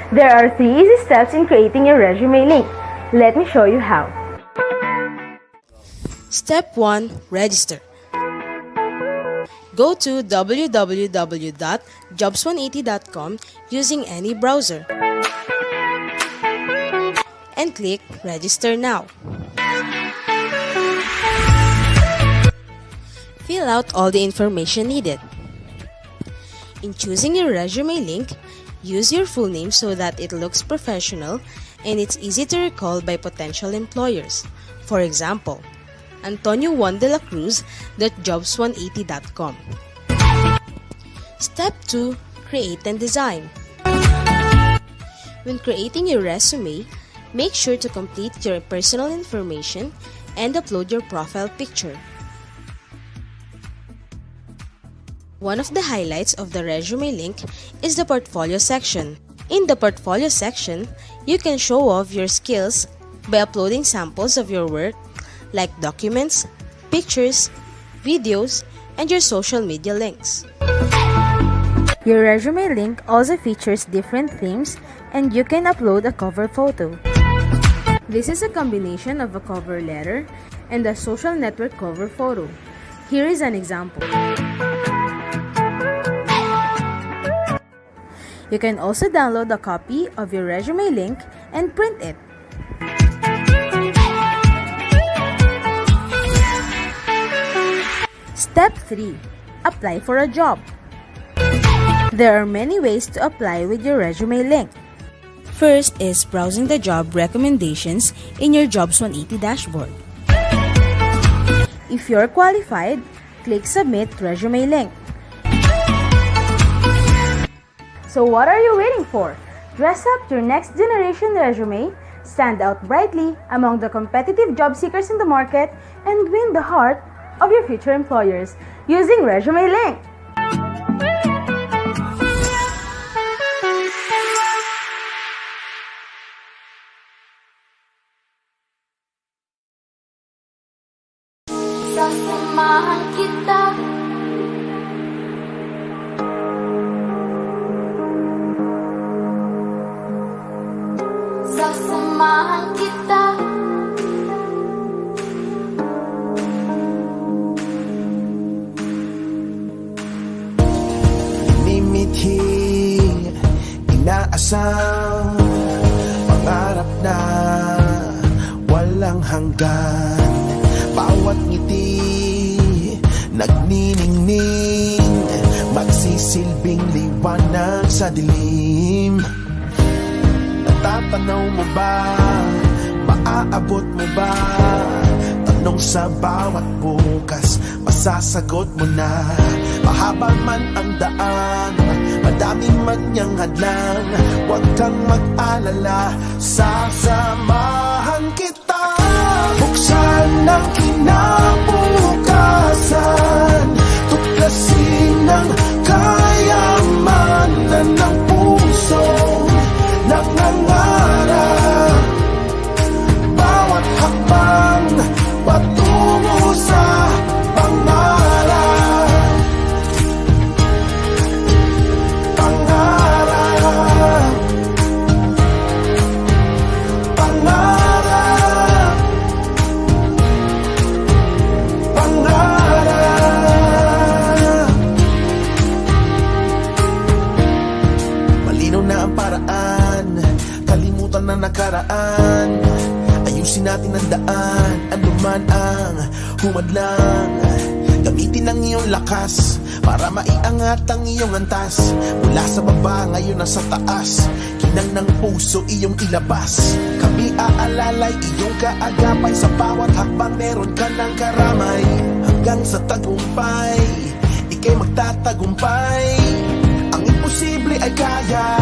There are 3 easy steps in creating your resume link. Let me show you how. Step 1. Register. Go to www.jobs180.com using any browser and click Register Now. Fill out all the information needed. In choosing your resume link, use your full name so that it looks professional and it's easy to recall by potential employers. For example, Antonio Juan de la Cruz.jobs180.com. Step 2. Create and design. When creating your resume, make sure to complete your personal information and upload your profile picture. One of the highlights of the resume link is the portfolio section. In the portfolio section, you can show off your skills by uploading samples of your work like documents, pictures, videos, and your social media links. Your resume link also features different themes and you can upload a cover photo. This is a combination of a cover letter and a social network cover photo. Here is an example. You can also download a copy of your resume link and print it. Step 3. Apply for a job. There are many ways to apply with your resume link. First is browsing the job recommendations in your Jobs 180 dashboard. If you're qualified, click Submit Resume Link. So what are you waiting for? Dress up your next generation resume, stand out brightly among the competitive job seekers in the market, and win the heart of your future employers using Resume Link. Sasamahan kita, sasamahan kita, inimithi, inaasam, pangarap na walang hanggan. Bawat ngiti, nagniningning, magsisilbing liwanag sa dilim. Natatanaw mo ba? Maaabot mo ba? Tanong sa bawat bukas, masasagot mo na. Mahaba man ang daan, madami man niyang hadlang, huwag kang mag-alala, sasamahan kita. Buksan ang kinabukasan, tuklasin ang kayamanan ng puso nangangarap. Bawat hakbang patungo sa pangarap. Pangarap. Pangarap. Pangarap. Malinaw na ang paraan, kalimutan na nakaraan. Ayusin natin ang daan, anuman ang humadlang. Gamitin ang iyong lakas para maiangat ang iyong antas. Mula sa baba, ngayon nasa taas, kinang ng puso iyong ilabas. Kami aalalay iyong kaagapay, sa bawat hakbang meron ka ng karamay. Hanggang sa tagumpay, ika'y magtatagumpay. Ang imposible ay kaya,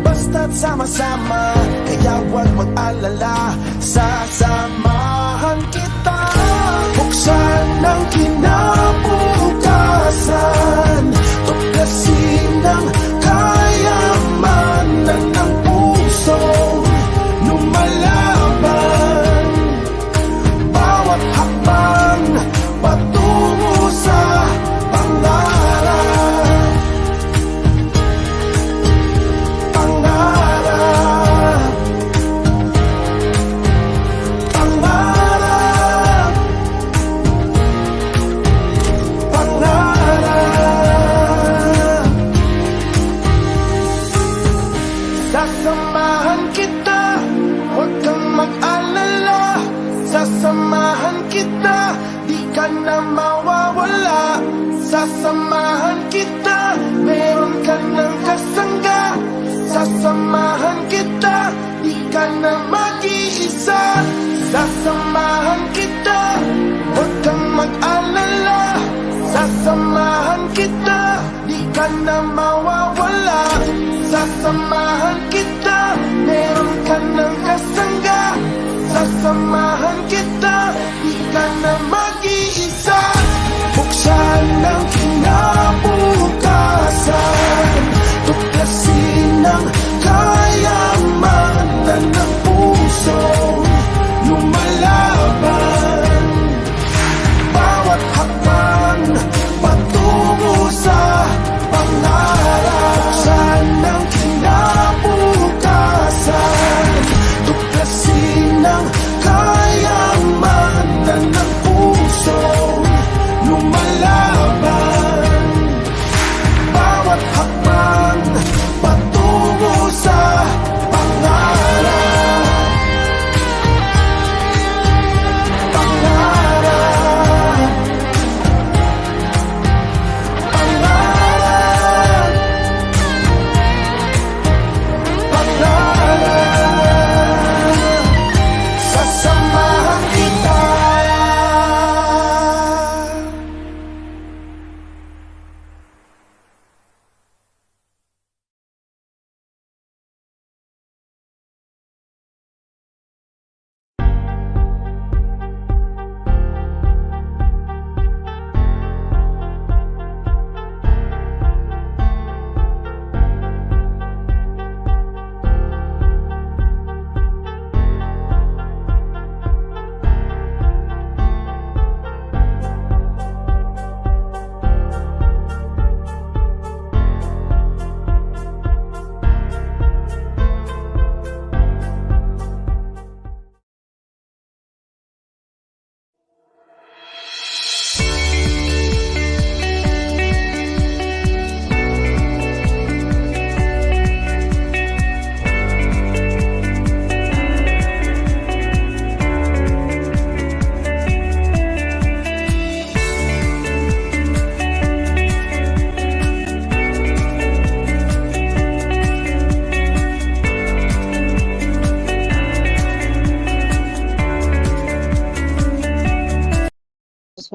basta't sama-sama. Kaya huwag mag-alala, sasamahan kita. Buksan ang kinabukasan, tuklasin ang kayamanan ng puso lumalaban. Bawat hakbang patungo sa pangarap. Pangarap. mawawala. Sasamahan kita, meron ka ng kasangga. Sasamahan kita, di ka na mag-iisa. Sasamahan kita, huwag kang mag-alala. Sasamahan kita, di ka na mawawala. Sasamahan kita, meron ka ng kasangga. Sasamahan kita, di ka na mag-iisa. Buksan ang kinabukasan, tuklasin ang kayamanan ng puso, lumalaban. Bawat hakbang patungo sa pangarap. Buksan ang kinabukasan, tuklasin ang kayamanan ng puso, lumalaban. Bawat hakbang patungo sa pangarap. Pangarap. Pangarap. Pangarap. Sasamahan kita.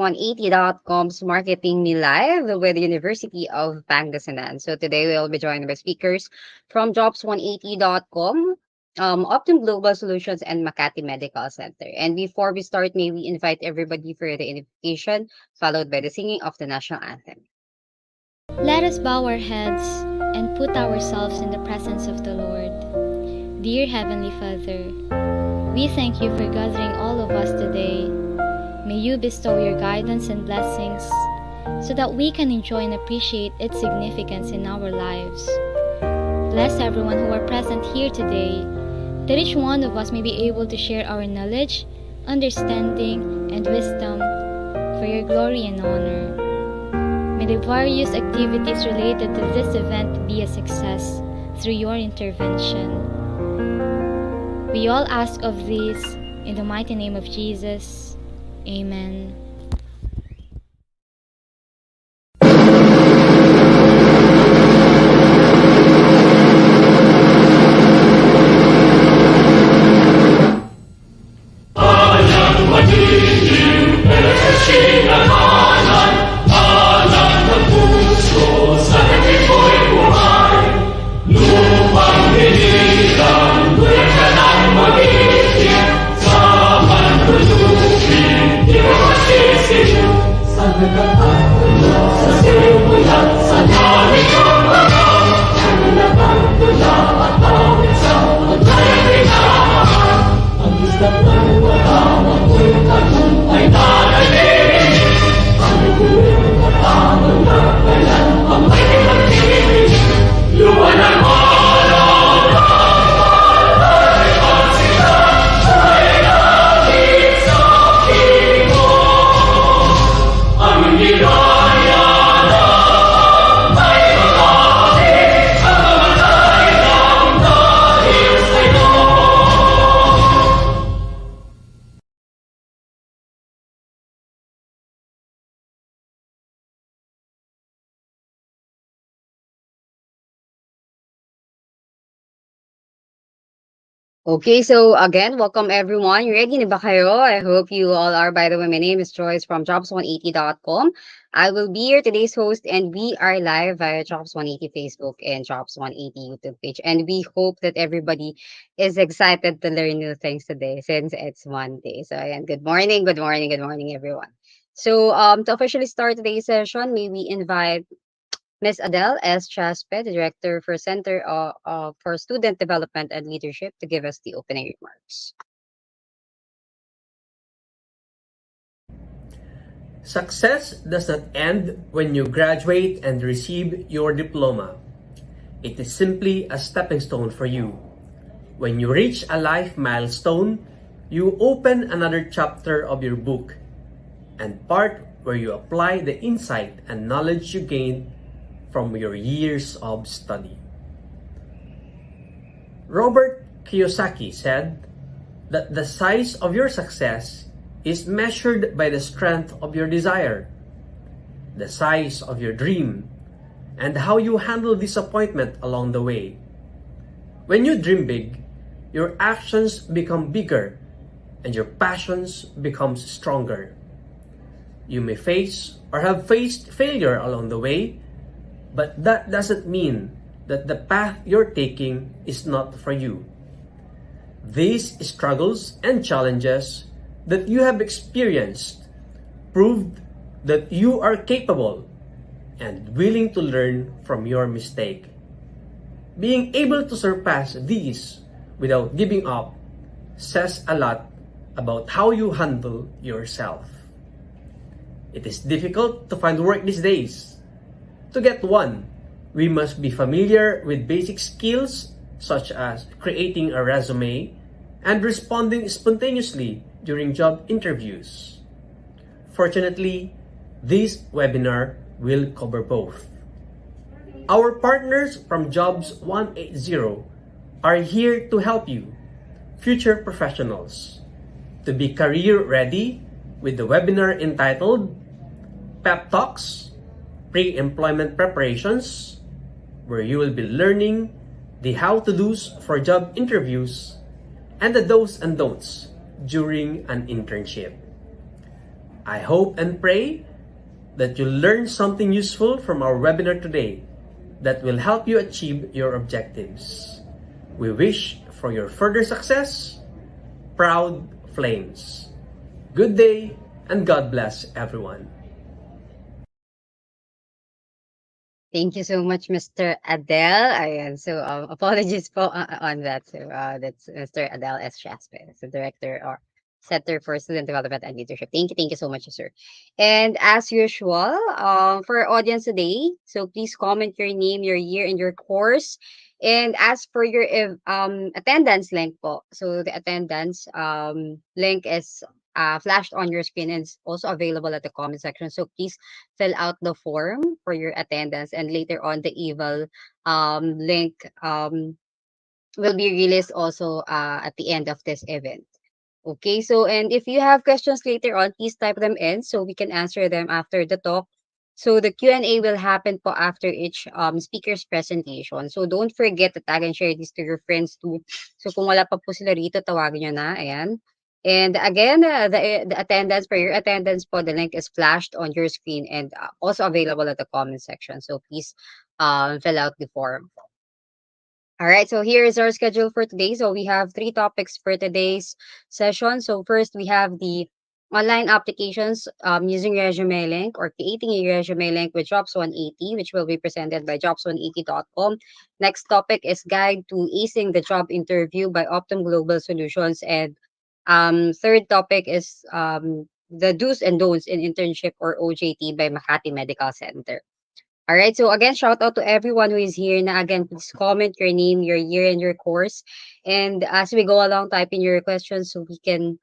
Jobs180.com's Marketing Me Live with the University of Pangasinan. So today we'll be joined by speakers from Jobs180.com, Optum Global Solutions, and Makati Medical Center. And before we start, may we invite everybody for the invitation, followed by the singing of the national anthem. Let us bow our heads and put ourselves in the presence of the Lord. Dear Heavenly Father, we thank you for gathering all of us today. May you bestow your guidance and blessings so that we can enjoy and appreciate its significance in our lives. Bless everyone who are present here today, that each one of us may be able to share our knowledge, understanding, and wisdom for your glory and honor. May the various activities related to this event be a success through your intervention. We all ask of this in the mighty name of Jesus. Amen. Almira Okay, so again, welcome everyone. Ready na ba kayo? I hope you all are. By the way, my name is Joyce from jobs180.com. I will be your today's host, and we are live via Jobs180 Facebook and Jobs180 YouTube page. And we hope that everybody is excited to learn new things today since it's Monday. So again, good morning, good morning, good morning, everyone. So to officially start today's session, may we invite Ms. Adele S. Chaspe, the Director for Center for Student Development and Leadership, to give us the opening remarks. Success does not end when you graduate and receive your diploma. It is simply a stepping stone for you. When you reach a life milestone, you open another chapter of your book and part where you apply the insight and knowledge you gained from your years of study. Robert Kiyosaki said that the size of your success is measured by the strength of your desire, the size of your dream, and how you handle disappointment along the way. When you dream big, your actions become bigger and your passions become stronger. You may face or have faced failure along the way, but that doesn't mean that the path you're taking is not for you. These struggles and challenges that you have experienced proved that you are capable and willing to learn from your mistake. Being able to surpass these without giving up says a lot about how you handle yourself. It is difficult to find work these days. To get one, we must be familiar with basic skills such as creating a resume and responding spontaneously during job interviews. Fortunately, this webinar will cover both. Our partners from Jobs 180 are here to help you, future professionals, to be career ready with the webinar entitled Pep Talks, Pre-Employment Preparations, where you will be learning the how-to-dos for job interviews and the do's and don'ts during an internship. I hope and pray that you learn something useful from our webinar today that will help you achieve your objectives. We wish for your further success. Proud Flames. Good day and God bless everyone. Thank you so much, Mr. Adele. Ayan, so apologies po on that. So that's Mr. Adele S. Chaspe, the Director or Center for Student Development and Leadership. Thank you so much, sir. And as usual, for our audience today, so please comment your name, your year, and your course. And as for your attendance link po, so the attendance link is flashed on your screen and it's also available at the comment section. So please fill out the form for your attendance, and later on the eval link will be released also at the end of this event. Okay, so and if you have questions later on, please type them in so we can answer them after the talk. So the Q&A will happen po after each speaker's presentation. So don't forget to tag and share this to your friends too. So kung wala pa po sila rito, tawagin nyo na. Ayan. And again, the attendance, for your attendance po, the link is flashed on your screen and also available at the comment section. So please fill out the form. All right, so here is our schedule for today. So we have three topics for today's session. So first, we have the online applications using resume link or creating a resume link with Jobs 180, which will be presented by jobs180.com. Next topic is guide to acing the job interview by Optum Global Solutions. And third topic is the do's and don'ts in internship or OJT by Makati Medical Center. All right. So again, shout out to everyone who is here. Na again, please comment your name, your year, and your course. And as we go along, type in your questions so we can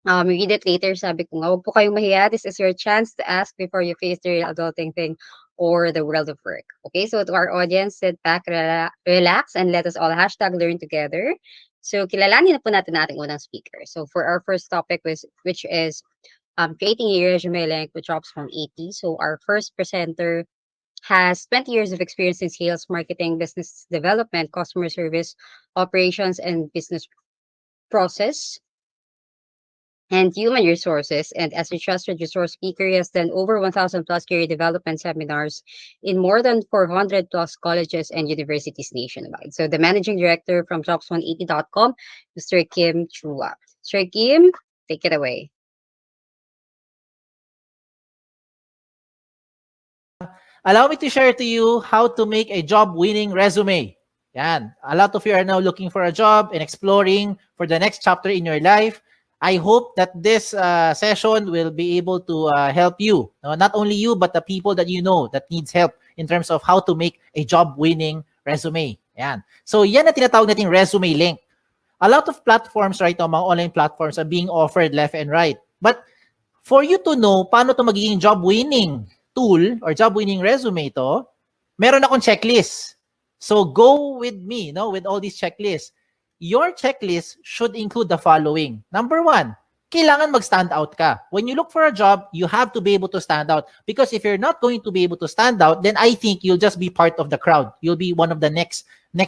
read it later. Sabi ko nga, huwag po kayong mahiya. This is your chance to ask before you face the real adulting thing or the world of work. Okay. So to our audience, sit back, relax, and let us all hashtag learn together. So kilalanin na po natin ating unang speaker. So for our first topic, which is creating a resume link with Jobs 180. So our first presenter has 20 years of experience in sales, marketing, business development, customer service, operations, and business process and human resources. And as a trusted resource speaker, he has done over 1,000 plus career development seminars in more than 400 plus colleges and universities nationwide. So the managing director from jobs180.com, Mr. Kim Chua. Mr. Kim, take it away. Allow me to share to you how to make a job-winning resume. Yan. A lot of you are now looking for a job and exploring for the next chapter in your life. I hope that this session will be able to help you. Not only you, but the people that you know that needs help in terms of how to make a job-winning resume. Yan. So yan na tinatawag nating resume link. A lot of platforms right now, mga online platforms are being offered left and right. But for you to know paano to magiging job-winning tool or job-winning resume to, meron akong checklist. So go with me, with all these checklists. Your checklist should include the following. Number 1, kailangan mag-stand out ka. When you look for a job, you have to be able to stand out. Because if you're not going to be able to stand out, then I think you'll just be part of the crowd. You'll be one of the next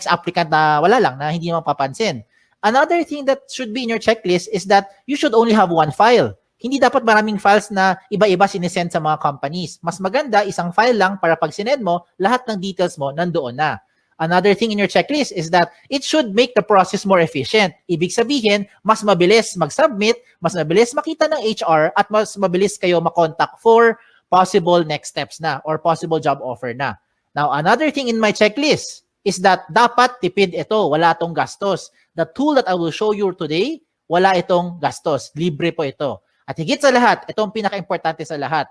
applicant na wala lang, na hindi mapapansin. Another thing that should be in your checklist is that you should only have one file. Hindi dapat maraming files na iba-iba sinesend sa mga companies. Mas maganda, isang file lang para pag sinend mo, lahat ng details mo nandoon na. Another thing in your checklist is that it should make the process more efficient. Ibig sabihin, mas mabilis mag-submit, mas mabilis makita ng HR, at mas mabilis kayo makontak for possible next steps na or possible job offer na. Now, another thing in my checklist is that dapat tipid ito, wala itong gastos. The tool that I will show you today, wala itong gastos. Libre po ito. At higit sa lahat, ito ang pinaka-importante sa lahat.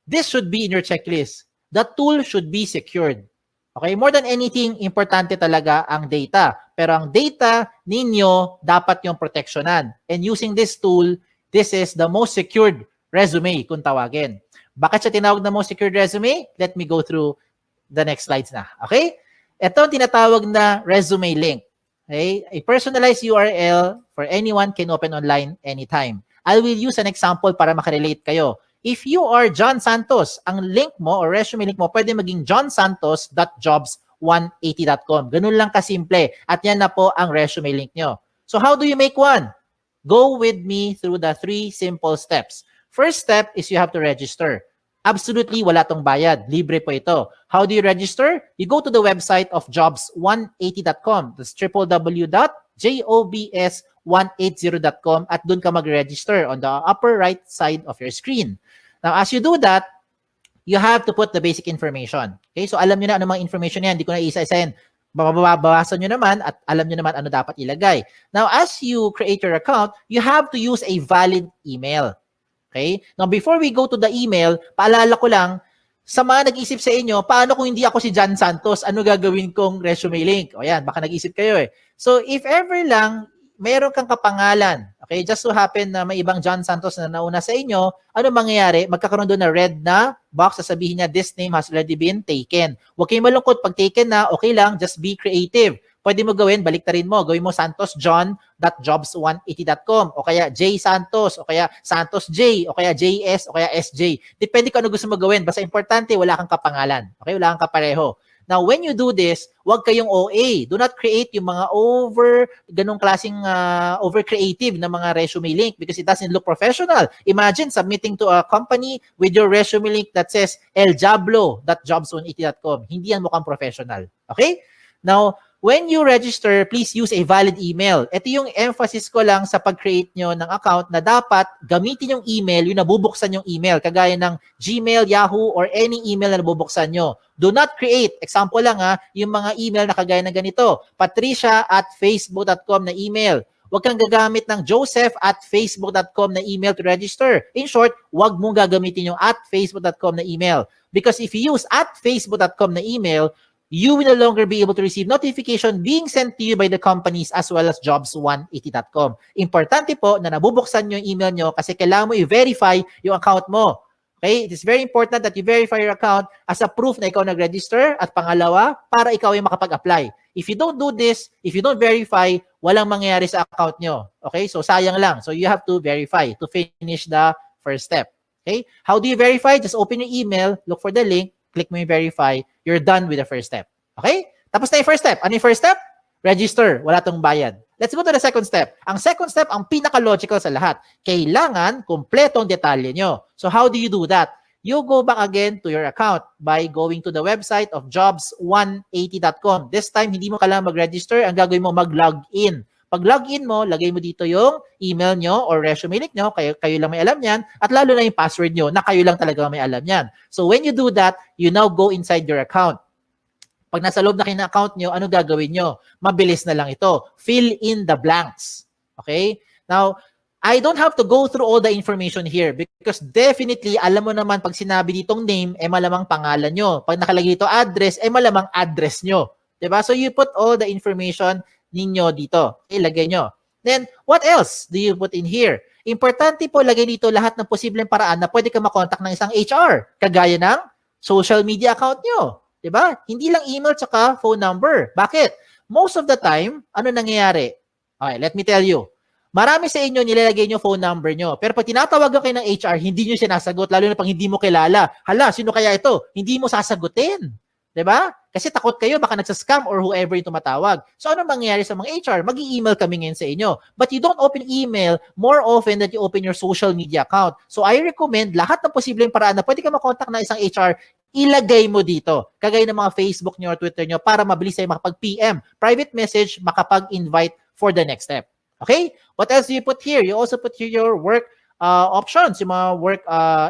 This should be in your checklist. The tool should be secured. Okay, more than anything, importante talaga ang data. Pero ang data ninyo, dapat yung protectionan. And using this tool, this is the most secured resume kung tawagin. Bakit siya tinawag na most secured resume? Let me go through the next slides na. Okay? Ito ang tinatawag na resume link. Okay? A personalized URL for anyone can open online anytime. I will use an example para makarelate kayo. If you are John Santos, ang link mo or resume link mo pwede maging johnsantos.jobs180.com. Ganun lang kasimple. At yan na po ang resume link nyo. So how do you make one? Go with me through the 3 simple steps. First step is you have to register. Absolutely wala tong bayad. Libre po ito. How do you register? You go to the website of jobs180.com. That's www.jobs180.com at dun ka mag-register on the upper right side of your screen. Now, as you do that, you have to put the basic information. Okay? So, alam nyo na ano mga information yan. Hindi ko na isa-isahin. Babawasan nyo naman at alam nyo naman ano dapat ilagay. Now, as you create your account, you have to use a valid email. Okay? Now, before we go to the email, paalala ko lang, sa mga nag-isip sa inyo, paano kung hindi ako si John Santos, ano gagawin kong resume link? O yan, baka nag-isip kayo eh. So, if ever lang, mayroon kang kapangalan, okay, just so happen na may ibang John Santos na nauna sa inyo, ano mangyayari? Magkakaroon doon na red na box, sasabihin niya, this name has already been taken. Huwag kayong malungkot, pag taken na, okay lang, just be creative. Pwede mo gawin, baliktarin mo, gawin mo santosjohn.jobs180.com o kaya J Santos, o kaya Santos J, o kaya JS, o kaya SJ. Depende kung ano gusto mo gawin. Basta importante, wala kang kapangalan. Okay, wala kang kapareho. Now, when you do this, huwag kayong OA. Do not create yung mga ganong klaseng over creative na mga resume link because it doesn't look professional. Imagine submitting to a company with your resume link that says eljablo.jobs180.com. Hindi yan mukhang professional. Okay? Now, when you register, please use a valid email. Ito yung emphasis ko lang sa pag-create nyo ng account na dapat gamitin yung email, yung nabubuksan yung email, kagaya ng Gmail, Yahoo, or any email na nabubuksan nyo. Do not create, example lang yung mga email na kagaya ng ganito, patricia@facebook.com na email. Huwag kang gagamit ng joseph@facebook.com na email to register. In short, huwag mong gagamitin yung @facebook.com na email. Because if you use @facebook.com na email, you will no longer be able to receive notification being sent to you by the companies as well as jobs180.com. Importante po na nabubuksan nyo yung email nyo kasi kailangan mo i-verify yung account mo. Okay? It is very important that you verify your account as a proof na ikaw nag-register at pangalawa, para ikaw ay makapag-apply. If you don't do this, if you don't verify, walang mangyayari sa account nyo. Okay? So sayang lang. So you have to verify to finish the first step. Okay? How do you verify? Just open your email, look for the link, click mo yung verify, you're done with the first step. Okay? Tapos na yung first step. Ano yung first step? Register. Wala tong bayad. Let's go to the second step. Ang second step, ang pinaka-logical sa lahat. Kailangan kumpletong detalye nyo. So how do you do that? You go back again to your account by going to the website of jobs180.com. This time, hindi mo kailangan mag-register. Ang gagawin mo, mag-log in. Pag login mo, lagay mo dito yung email nyo or resume link nyo, kayo lang may alam yan, at lalo na yung password nyo na kayo lang talaga may alam yan. So when you do that, you now go inside your account. Pag nasa loob na kayo ng account nyo, ano gagawin nyo? Mabilis na lang ito. Fill in the blanks. Okay? Now, I don't have to go through all the information here because definitely, alam mo naman pag sinabi ditong name, malamang pangalan nyo. Pag nakalagay dito address, malamang address nyo. Diba? So you put all the information ninyo dito. Ilagay nyo. Then, what else do you put in here? Importante po, lagay dito lahat ng posibleng paraan na pwede ka makontak ng isang HR. Kagaya ng social media account nyo. Diba? Hindi lang email tsaka phone number. Bakit? Most of the time, ano nangyayari? Okay, let me tell you. Marami sa inyo nilalagay nyo phone number nyo. Pero pag tinatawagan kayo ng HR, hindi nyo sinasagot. Lalo na pag hindi mo kilala. Hala, sino kaya ito? Hindi mo sasagutin. Diba? Kasi takot kayo, baka nagsascam or whoever yung tumatawag. So ano mangyayari sa mga HR? Mag-i-email kami ngayon sa inyo. But you don't open email more often than you open your social media account. So I recommend lahat ng posibleng paraan na pwede ka makontak na isang HR, ilagay mo dito. Kagaya ng mga Facebook nyo or Twitter nyo para mabilis tayo makapag-PM. Private message, makapag-invite for the next step. Okay? What else do you put here? You also put here your work options, yung mga work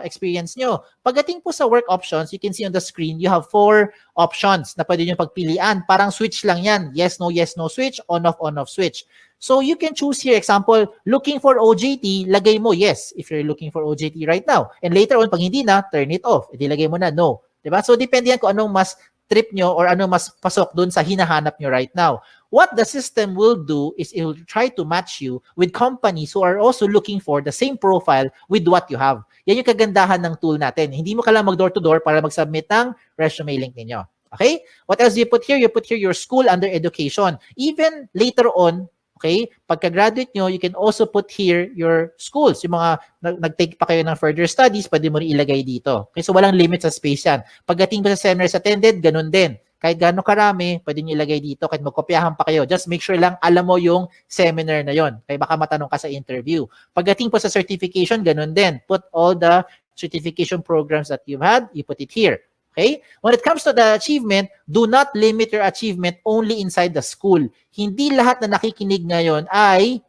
experience nyo. Pagdating po sa work options, you can see on the screen, you have 4 options na pwede nyo pagpilian. Parang switch lang yan. Yes, no switch, on off switch. So you can choose here, example, looking for OJT, lagay mo yes if you're looking for OJT right now. And later on, pag hindi na, turn it off. Ilagay mo na no. Diba? So depende yan kung anong mas trip nyo or anong mas pasok dun sa hinahanap nyo right now. What the system will do is it will try to match you with companies who are also looking for the same profile with what you have. Yan yung kagandahan ng tool natin. Hindi mo kailangan mag-door-to-door para mag-submit ng resume link ninyo. Okay? What else do you put here? You put here your school under education. Even later on, okay, pagka-graduate nyo, you can also put here your schools. Yung mga nag-take pa kayo ng further studies, pwede mo rin ilagay dito. Okay, so walang limit sa space yan. Pagdating pa sa seminars attended, ganun din. Kahit gaano karami, pwede nyo ilagay dito. Kahit magkopyahan pa kayo. Just make sure lang alam mo yung seminar na yon. Kaya baka matanong ka sa interview. Pagdating po sa certification, ganun din. Put all the certification programs that you've had, you put it here. Okay? When it comes to the achievement, do not limit your achievement only inside the school. Hindi lahat na nakikinig ngayon ay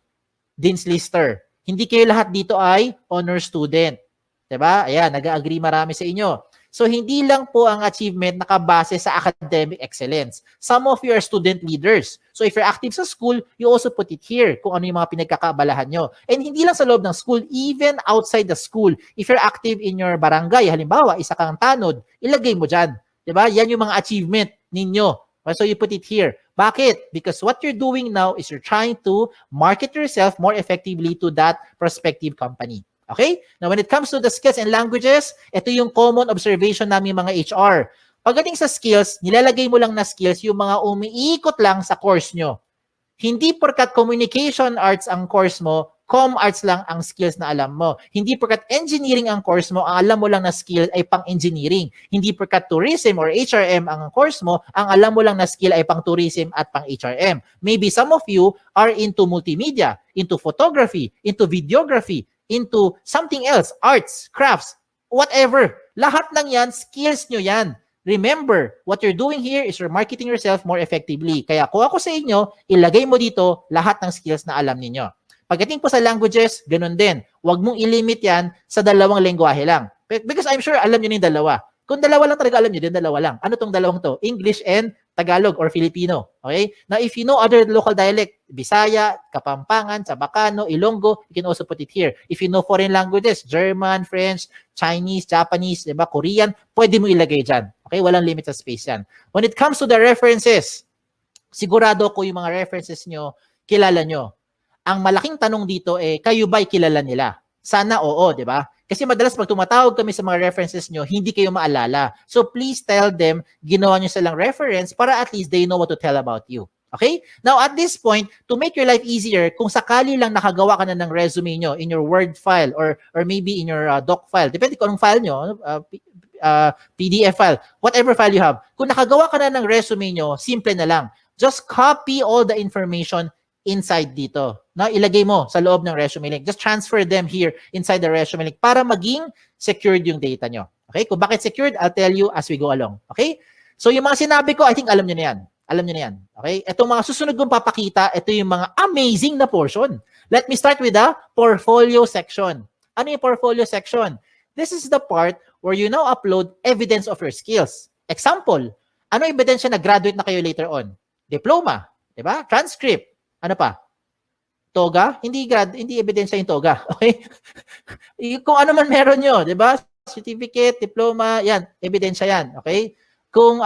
Dean's Lister. Hindi kayo lahat dito ay honor student. Diba? Ayan, nag-agree marami sa inyo. So, hindi lang po ang achievement nakabase sa academic excellence. Some of you are student leaders. So, if you're active sa school, you also put it here kung ano yung mga pinagkakaabalahan nyo. And hindi lang sa loob ng school, even outside the school. If you're active in your barangay, halimbawa, isa kang tanod, ilagay mo dyan. Diba? Yan yung mga achievement ninyo. So, you put it here. Bakit? Because what you're doing now is you're trying to market yourself more effectively to that prospective company. Okay? Now, when it comes to the skills and languages, ito yung common observation namin mga HR. Pagdating sa skills, nilalagay mo lang na skills yung mga umiikot lang sa course nyo. Hindi porkat communication arts ang course mo, com arts lang ang skills na alam mo. Hindi porkat engineering ang course mo, ang alam mo lang na skill ay pang-engineering. Hindi porkat tourism or HRM ang course mo, ang alam mo lang na skill ay pang-tourism at pang-HRM. Maybe some of you are into multimedia, into photography, into videography, into something else, arts, crafts, whatever. Lahat ng yan, skills nyo yan. Remember, what you're doing here is you're marketing yourself more effectively. Kaya kung ako sa inyo, ilagay mo dito lahat ng skills na alam ninyo. Pagdating po sa languages, ganun din. Huwag mong ilimit yan sa 2 lengguwahe lang. Because I'm sure alam nyo na yung 2. Kung 2 lang talaga alam nyo, din 2 lang. Ano tong 2 to? English and Tagalog or Filipino. Okay? Now, if you know other local dialect, Bisaya, Kapampangan, Chabacano, Ilonggo, you can also put it here. If you know foreign languages, German, French, Chinese, Japanese, diba, Korean, pwede mo ilagay dyan. Okay? Walang limit sa space yan. When it comes to the references, sigurado ko yung mga references nyo, kilala nyo. Ang malaking tanong dito kayo ba'y kilala nila? Sana oo, di ba? Kasi madalas pag tumatawag kami sa mga references nyo, hindi kayo maalala. So please tell them, ginawa nyo silang reference para at least they know what to tell about you. Okay? Now at this point, to make your life easier, kung sakali lang nakagawa ka na ng resume nyo in your Word file or maybe in your doc file, depende kung anong file nyo, PDF file, whatever file you have. Kung nakagawa ka na ng resume nyo, simple na lang. Just copy all the information inside dito. No, ilagay mo sa loob ng resume link. Just transfer them here inside the resume link para maging secured yung data nyo. Okay? Kung bakit secured, I'll tell you as we go along. Okay? So yung mga sinabi ko, I think alam nyo na yan. Alam nyo na yan. Okay? Itong mga susunod kong papakita, ito yung mga amazing na portion. Let me start with the portfolio section. Ano yung portfolio section? This is the part where you now upload evidence of your skills. Example, ano ebidensya na graduate na kayo later on? Diploma, di ba? Transcript. Ano pa? Toga? Hindi ebidensya yung toga. Okay? Kung ano man meron nyo, di ba? Certificate, diploma, yan, ebidensya yan. Okay? Kung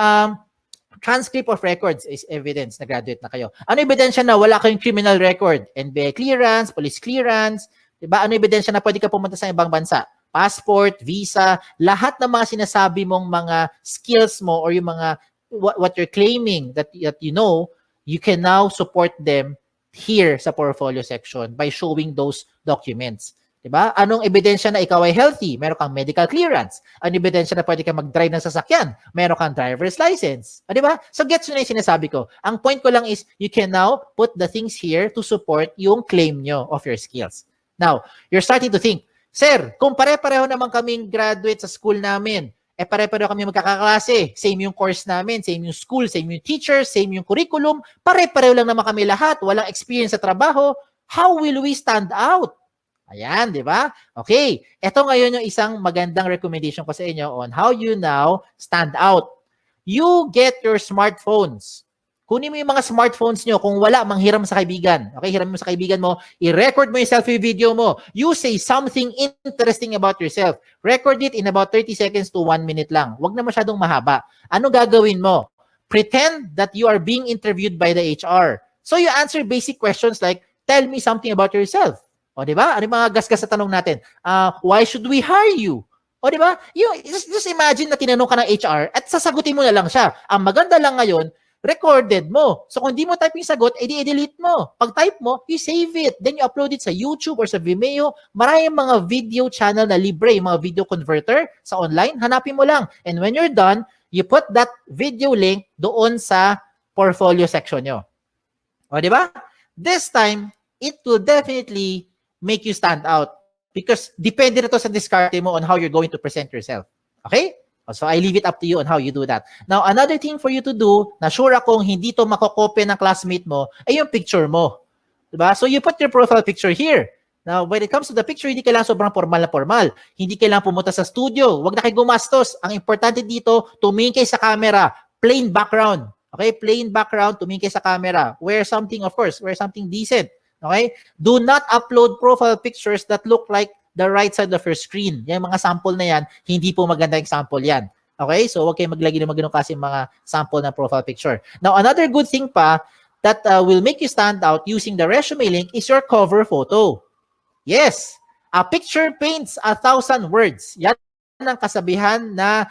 transcript of records is evidence na graduate na kayo. Ano ebidensya na wala kayong criminal record? NBI clearance, police clearance, di ba? Ano ebidensya na pwede ka pumunta sa ibang bansa? Passport, visa, lahat ng mga sinasabi mong mga skills mo or yung mga what you're claiming that you know, you can now support them here sa portfolio section by showing those documents. Diba? Anong ebidensya na ikaw ay healthy? Meron kang medical clearance. Anong ebidensya na pwede kang mag-drive ng sasakyan? Meron kang driver's license. Diba? So gets nyo na yung sinasabi ko. Ang point ko lang is you can now put the things here to support yung claim nyo of your skills. Now, you're starting to think, Sir, kung pare-pareho naman kaming graduate sa school namin, pare-pareho kami magkakaklase, same yung course namin, same yung school, same yung teachers, same yung curriculum, pare-pareho lang naman kami lahat, walang experience sa trabaho, how will we stand out? Ayan, di ba? Okay, ito ngayon yung isang magandang recommendation ko sa inyo on how you now stand out. You get your smartphones. Kunin mo yung mga smartphones nyo. Kung wala, manghiram sa kaibigan. Okay, hiram mo sa kaibigan mo. I-record mo yung selfie video mo. You say something interesting about yourself. Record it in about 30 seconds to 1 minute lang. Huwag na masyadong mahaba. Ano gagawin mo? Pretend that you are being interviewed by the HR. So you answer basic questions like, tell me something about yourself. O, di ba? Ano yung mga gasgas sa tanong natin? Why should we hire you? O, di ba? Just imagine na tinanong ka ng HR at sasagutin mo na lang siya. Ang maganda lang ngayon, recorded mo. So kung di mo type yung sagot, i-delete mo. Pag type mo, you save it. Then you upload it sa YouTube or sa Vimeo. Maraming mga video channel na libre, mga video converter sa online. Hanapin mo lang. And when you're done, you put that video link doon sa portfolio section nyo. O, di ba? This time, it will definitely make you stand out. Because depende na to sa diskarte mo on how you're going to present yourself. Okay? So I leave it up to you on how you do that. Now, another thing for you to do, na sure akong hindi to makokopya ng classmate mo, ay yung picture mo. Diba? So you put your profile picture here. Now, when it comes to the picture, hindi kailangan sobrang formal na formal. Hindi kailangan pumunta sa studio. Huwag na kayo gumastos. Ang importante dito, tumingin kayo sa camera. Plain background. Okay? Plain background, tumingin kayo sa camera. Wear something, of course, wear something decent. Okay? Do not upload profile pictures that look like the right side of your screen. Yung mga sample na yan, hindi po maganda yung sample yan. Okay? So, huwag kayong maglagay ng ganun kasi mga sample na profile picture. Now, another good thing pa that will make you stand out using the resume link is your cover photo. Yes! A picture paints 1,000 words. Yan ang kasabihan na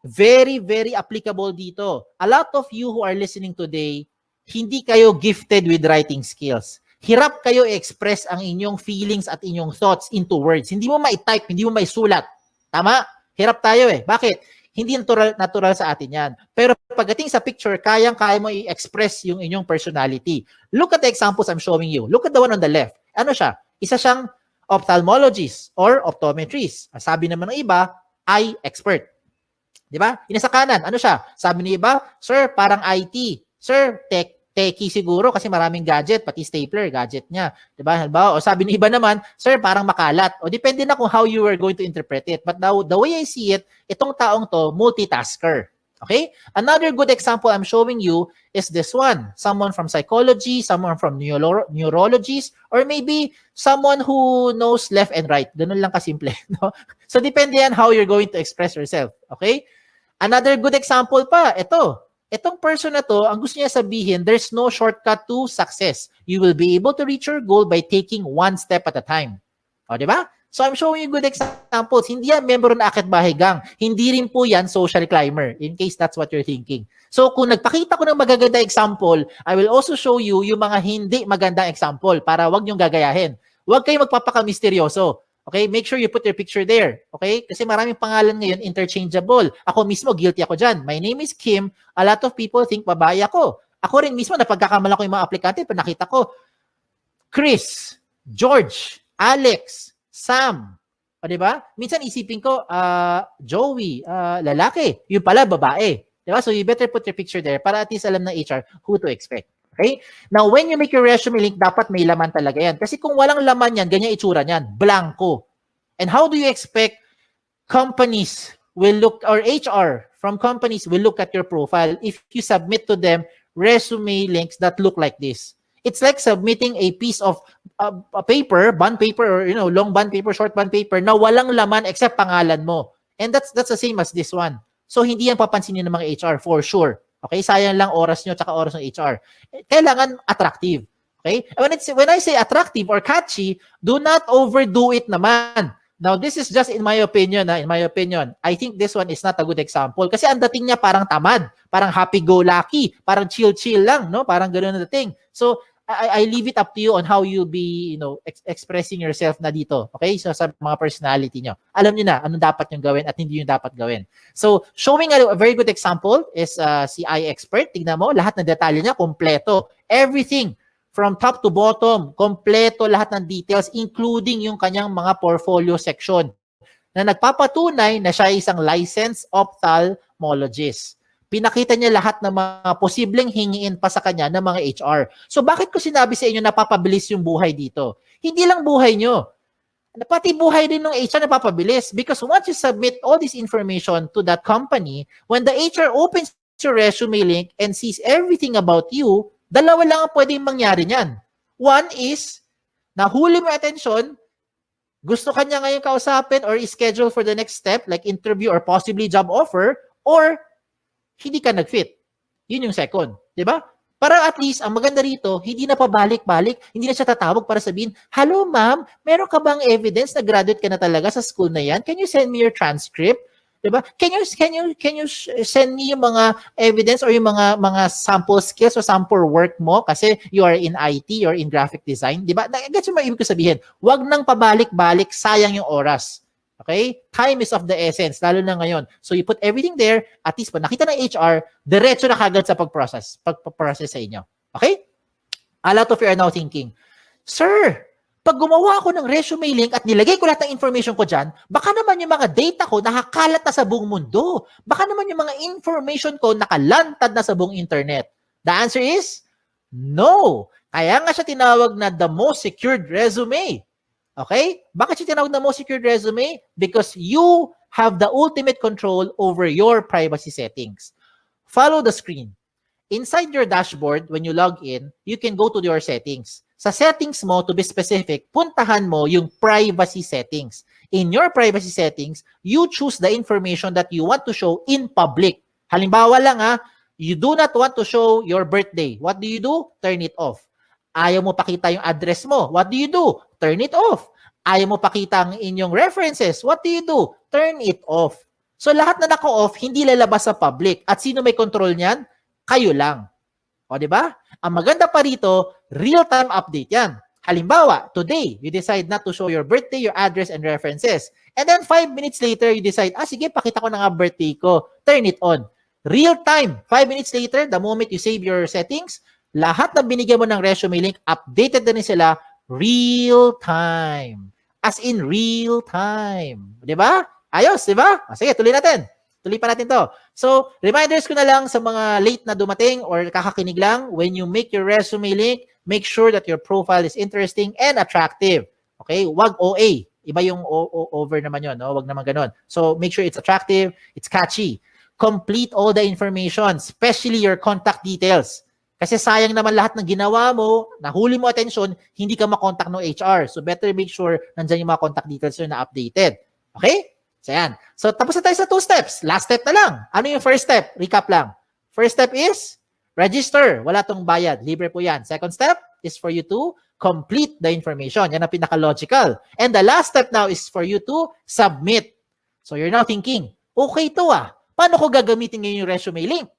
very, very applicable dito. A lot of you who are listening today, hindi kayo gifted with writing skills. Hirap kayo i-express ang inyong feelings at inyong thoughts into words. Hindi mo ma-type, hindi mo ma-sulat. Tama? Hirap tayo eh. Bakit? Hindi natural sa atin yan. Pero pagdating sa picture, kaya mo i-express yung inyong personality. Look at the examples I'm showing you. Look at the one on the left. Ano siya? Isa siyang ophthalmologist or optometrist. Sabi naman ng iba, eye expert. Di ba? Yung sa kanan, ano siya? Sabi ng iba, sir, parang IT. Sir, techie siguro kasi maraming gadget, pati stapler, gadget niya. Diba? Halimbawa, o sabi ng iba naman, sir, parang makalat. O depende na kung how you are going to interpret it. But the way I see it, itong taong to, multitasker. Okay? Another good example I'm showing you is this one. Someone from psychology, someone from neurologist, or maybe someone who knows left and right. Ganun lang kasimple. No? So depende yan how you're going to express yourself. Okay? Another good example pa, ito. Itong person na to, ang gusto niya sabihin, there's no shortcut to success. You will be able to reach your goal by taking one step at a time. O, di ba? So, I'm showing you good examples. Hindi yan member na akit bahay gang. Hindi rin po yan social climber, in case that's what you're thinking. So, kung nagpakita ko ng magaganda example, I will also show you yung mga hindi magandang example para wag niyong gagayahin. Huwag kayong magpapaka-misteryoso. Okay? Make sure you put your picture there. Okay? Kasi maraming pangalan ngayon interchangeable. Ako mismo, guilty ako dyan. My name is Kim. A lot of people think babae ako. Ako rin mismo, napagkakamala ko yung mga aplikante. Pag nakita ko, Chris, George, Alex, Sam. O, diba? Minsan isipin ko, Joey, lalaki. Yung pala, babae. Diba? So you better put your picture there para at least alam ng HR who to expect. Okay? Now, when you make your resume link, dapat may laman talaga yan. Kasi kung walang laman yan, ganyan itsura niyan. Blanco. And how do you expect companies will look, or HR from companies will look at your profile if you submit to them resume links that look like this? It's like submitting a piece of a paper, bond paper, or long bond paper, short bond paper na walang laman except pangalan mo. And that's the same as this one. So hindi yan papansinin ng mga HR for sure. Okay? Sayang lang oras nyo tsaka oras ng HR. Kailangan attractive. Okay? When I say attractive or catchy, do not overdo it naman. Now, this is just in my opinion. In my opinion, I think this one is not a good example. Kasi ang dating niya parang tamad, parang happy-go-lucky, parang chill-chill lang, no? Parang gano'n na dating. So, I leave it up to you on how you'll be, expressing yourself na dito. Okay? So, sa mga personality nyo. Alam niyo na anong dapat nyo gawin at hindi nyo dapat gawin. So, showing a very good example is si iExpert. Tignan mo, lahat ng detalye niya, kompleto. Everything. From top to bottom, kompleto lahat ng details, including yung kanyang mga portfolio section na nagpapatunay na siya ay isang licensed ophthalmologist. Pinakita niya lahat ng mga posibleng hingiin pa sa kanya ng mga HR. So bakit ko sinabi sa inyo na papabilis yung buhay dito? Hindi lang buhay nyo. Pati buhay din ng HR na papabilis. Because once you submit all this information to that company, when the HR opens your resume link and sees everything about you, dalawa lang ang pwedeng mangyari niyan. One is, nahuli mo attention, gusto ka niya ngayon kausapin or schedule for the next step, like interview or possibly job offer, or hindi ka nag-fit. Yun yung second. Diba? Para at least, ang maganda rito, hindi na pabalik-balik, hindi na siya tatawag para sabihin, hello ma'am, meron ka bang evidence na graduate ka na talaga sa school na yan? Can you send me your transcript? Diba? Can you send me yung mga evidence or yung mga sample skills o sample work mo kasi you are in IT or in graphic design, diba? Gets mo ibig ko sabihin. Wag nang pabalik-balik, sayang yung oras. Okay? Time is of the essence, lalo na ngayon. So you put everything there, at least pag nakita ng HR, diretso na kagad sa pag-process sa inyo. Okay? A lot of you are now thinking, Sir, pag gumawa ako ng resume link at nilagay ko lahat ng information ko dyan, baka naman yung mga data ko nakakalat na sa buong mundo. Baka naman yung mga information ko nakalantad na sa buong internet. The answer is, no. Kaya nga siya tinawag na the most secured resume. Okay? Bakit siya tinawag na most secured resume? Because you have the ultimate control over your privacy settings. Follow the screen. Inside your dashboard, when you log in, you can go to your settings. Sa settings mo, to be specific, puntahan mo yung privacy settings. In your privacy settings, you choose the information that you want to show in public. Halimbawa lang you do not want to show your birthday. What do you do? Turn it off. Ayaw mo pakita yung address mo. What do you do? Turn it off. Ayaw mo pakita ang inyong references. What do you do? Turn it off. So lahat na naka-off, hindi lalabas sa public. At sino may control niyan? Kayo lang. O, di ba? Ang maganda pa rito, real-time update yan. Halimbawa, today, you decide not to show your birthday, your address, and references. And then 5 minutes later, you decide, sige, pakita ko na nga birthday ko. Turn it on. Real-time. 5 minutes later, the moment you save your settings, lahat na binigyan mo ng resume link, updated na rin sila real-time. As in real-time. Di ba? Ayos, di ba? Sige, tuloy natin. Tuloy pa natin to. So, reminders ko na lang sa mga late na dumating or kakakinig lang, when you make your resume link, make sure that your profile is interesting and attractive. Okay? Wag OA. Iba yung over naman yun. No? Wag naman ganun. So, make sure it's attractive, it's catchy. Complete all the information, especially your contact details. Kasi sayang naman lahat ng ginawa mo, nahuli mo attention, hindi ka makontak ng HR. So, better make sure nandyan yung mga contact details na updated. Okay? So, yan. So, tapos na tayo sa 2 steps. Last step na lang. Ano yung first step? Recap lang. First step is register. Wala tong bayad. Libre po yan. Second step is for you to complete the information. Yan ang pinaka-logical. And the last step now is for you to submit. So, you're now thinking, okay to paano ko gagamitin ngayon yung resume link?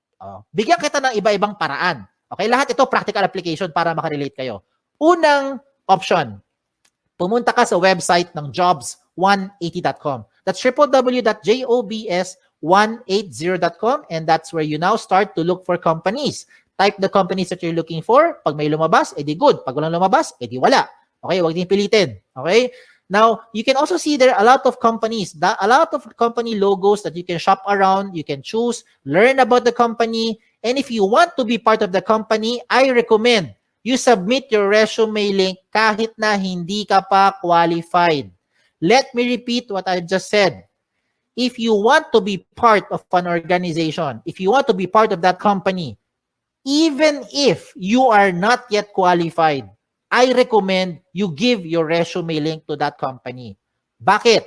Bigyan kita ng iba-ibang paraan. Okay, lahat ito practical application para makarelate kayo. Unang option, pumunta ka sa website ng jobs180.com. That's www.jobs180.com, and that's where you now start to look for companies. Type the companies that you're looking for. Pag may lumabas, edi good. Pag walang lumabas, edi wala. Okay, wag din pilitin. Okay? Now, you can also see there a lot of companies, a lot of company logos that you can shop around, you can choose, learn about the company, and if you want to be part of the company, I recommend you submit your resume link kahit na hindi ka pa qualified. Let me repeat what I just said. If you want to be part of an organization, if you want to be part of that company, even if you are not yet qualified, I recommend you give your resume link to that company. Bakit?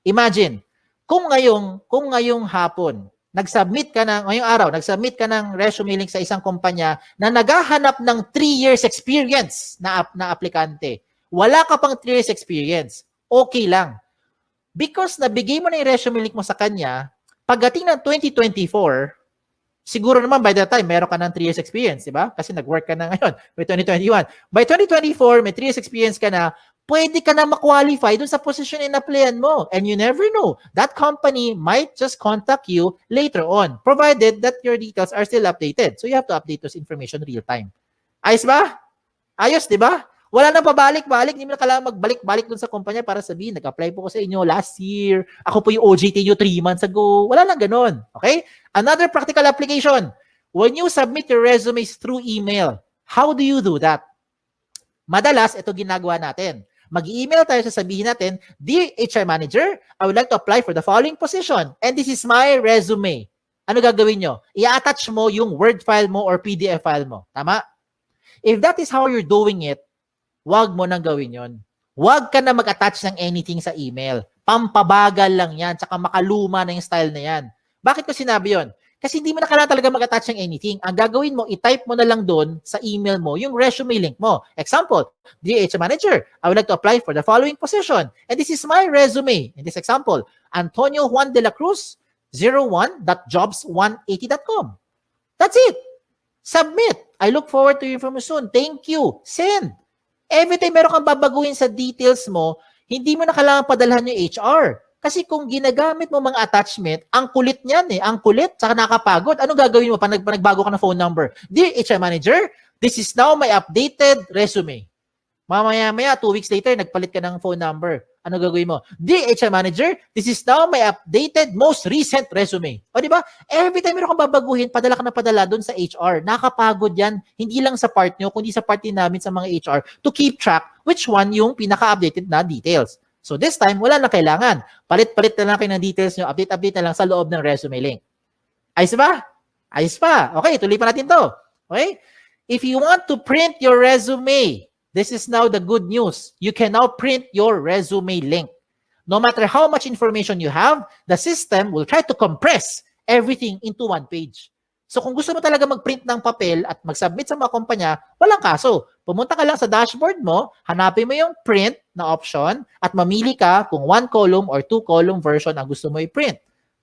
Imagine, kung ngayong hapon, ngayong araw, nagsubmit ka ng resume link sa isang kumpanya na naghahanap ng 3 years experience na aplikante. Wala ka pang 3 years experience. Okay lang. Because nabigay mo na yung resume link mo sa kanya, pagdating ng 2024, siguro naman by that time, meron ka ng 3 years experience, di ba? Kasi nag-work ka na ngayon, by 2021. By 2024, may 3 years experience ka na, pwede ka na ma-qualify dun sa position in-applyan mo. And you never know. That company might just contact you later on, provided that your details are still updated. So you have to update those information real time. Ayos ba? Ayos, di ba? Wala nang pabalik-balik, hindi mo na kailangan magbalik-balik dun sa kumpanya para sabihin, nag-apply po ko sa inyo last year, ako po yung OJT nyo 3 months ago. Wala lang ganun. Okay? Another practical application. When you submit your resumes through email, how do you do that? Madalas, ito ginagawa natin. Mag-email tayo, sasabihin natin, Dear HR Manager, I would like to apply for the following position, and this is my resume. Ano gagawin nyo? I-attach mo yung Word file mo or PDF file mo. Tama? If that is how you're doing it, wag mo nang gawin yon. Wag ka na mag-attach ng anything sa email. Pampabagal lang yan, tsaka makaluma na yung style na yan. Bakit ko sinabi yon? Kasi hindi mo na kailangan talaga mag-attach ng anything. Ang gagawin mo, i-type mo na lang doon sa email mo yung resume link mo. Example, Dear HR Manager, I would like to apply for the following position. And this is my resume. In this example, Antonio Juan de la Cruz, 01.jobs180.com. That's it. Submit. I look forward to your information soon. Thank you. Send. Every time meron kang babaguhin sa details mo, hindi mo na kailangan padalhan yung HR. Kasi kung ginagamit mo mga attachment, ang kulit niyan eh. Ang kulit, saka nakapagod. Anong gagawin mo pag nagbago ka ng phone number? Dear HR Manager, this is now my updated resume. Mamaya-maya, 2 weeks later, nagpalit ka ng phone number. Ano gagawin mo? Dear HR Manager, this is now my updated, most recent resume. O di ba? Every time meron kang babaguhin, padala ka na padala doon sa HR. Nakakapagod yan, hindi lang sa part nyo, kundi sa part din namin sa mga HR to keep track which one yung pinaka-updated na details. So this time, wala na kailangan. Palit-palit na lang kayo ng details nyo, update na lang sa loob ng resume link. Ayos ba? Ayos pa. Okay, tuloy pa natin to. Okay? If you want to print your resume, this is now the good news. You can now print your resume link. No matter how much information you have, the system will try to compress everything into one page. So kung gusto mo talaga mag-print ng papel at mag-submit sa mga kumpanya, walang kaso. Pumunta ka lang sa dashboard mo, hanapin mo yung print na option at mamili ka kung 1 column or 2 column version ang gusto mo i-print.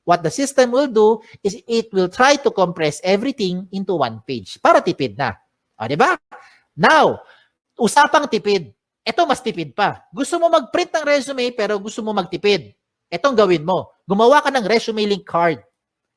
What the system will do is it will try to compress everything into one page para tipid na. O, diba? Now, usapang tipid. Ito mas tipid pa. Gusto mo mag-print ng resume pero gusto mo magtipid. Itong gawin mo. Gumawa ka ng resume link card.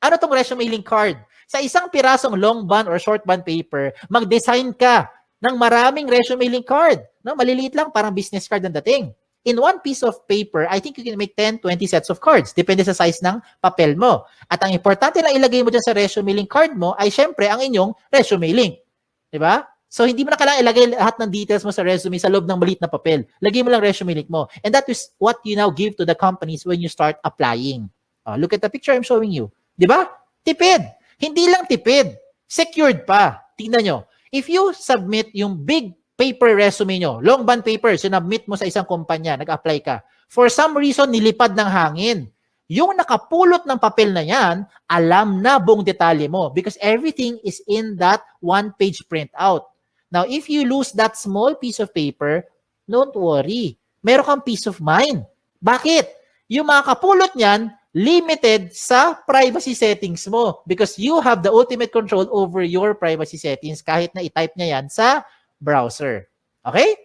Ano tong resume link card? Sa isang pirasong long bond or short bond paper, mag-design ka ng maraming resume link card. No, maliliit lang, parang business card ang dating. In one piece of paper, I think you can make 10, 20 sets of cards. Depende sa size ng papel mo. At ang importante lang ilagay mo dyan sa resume link card mo ay syempre ang inyong resume link. Diba? So, hindi mo na kailangan ilagay lahat ng details mo sa resume sa loob ng maliit na papel. Lagay mo lang resume link mo. And that is what you now give to the companies when you start applying. Look at the picture I'm showing you. Diba? Tipid. Hindi lang tipid. Secured pa. Tingnan nyo. If you submit yung big paper resume nyo, long bond paper, sinubmit mo sa isang kumpanya, nag-apply ka. For some reason, nilipad ng hangin. Yung nakapulot ng papel na yan, alam na buong detalye mo because everything is in that one-page printout. Now, if you lose that small piece of paper, don't worry. Meron kang peace of mind. Bakit? Yung mga kapulot niyan, limited sa privacy settings mo because you have the ultimate control over your privacy settings kahit na i-type niya yan sa browser. Okay?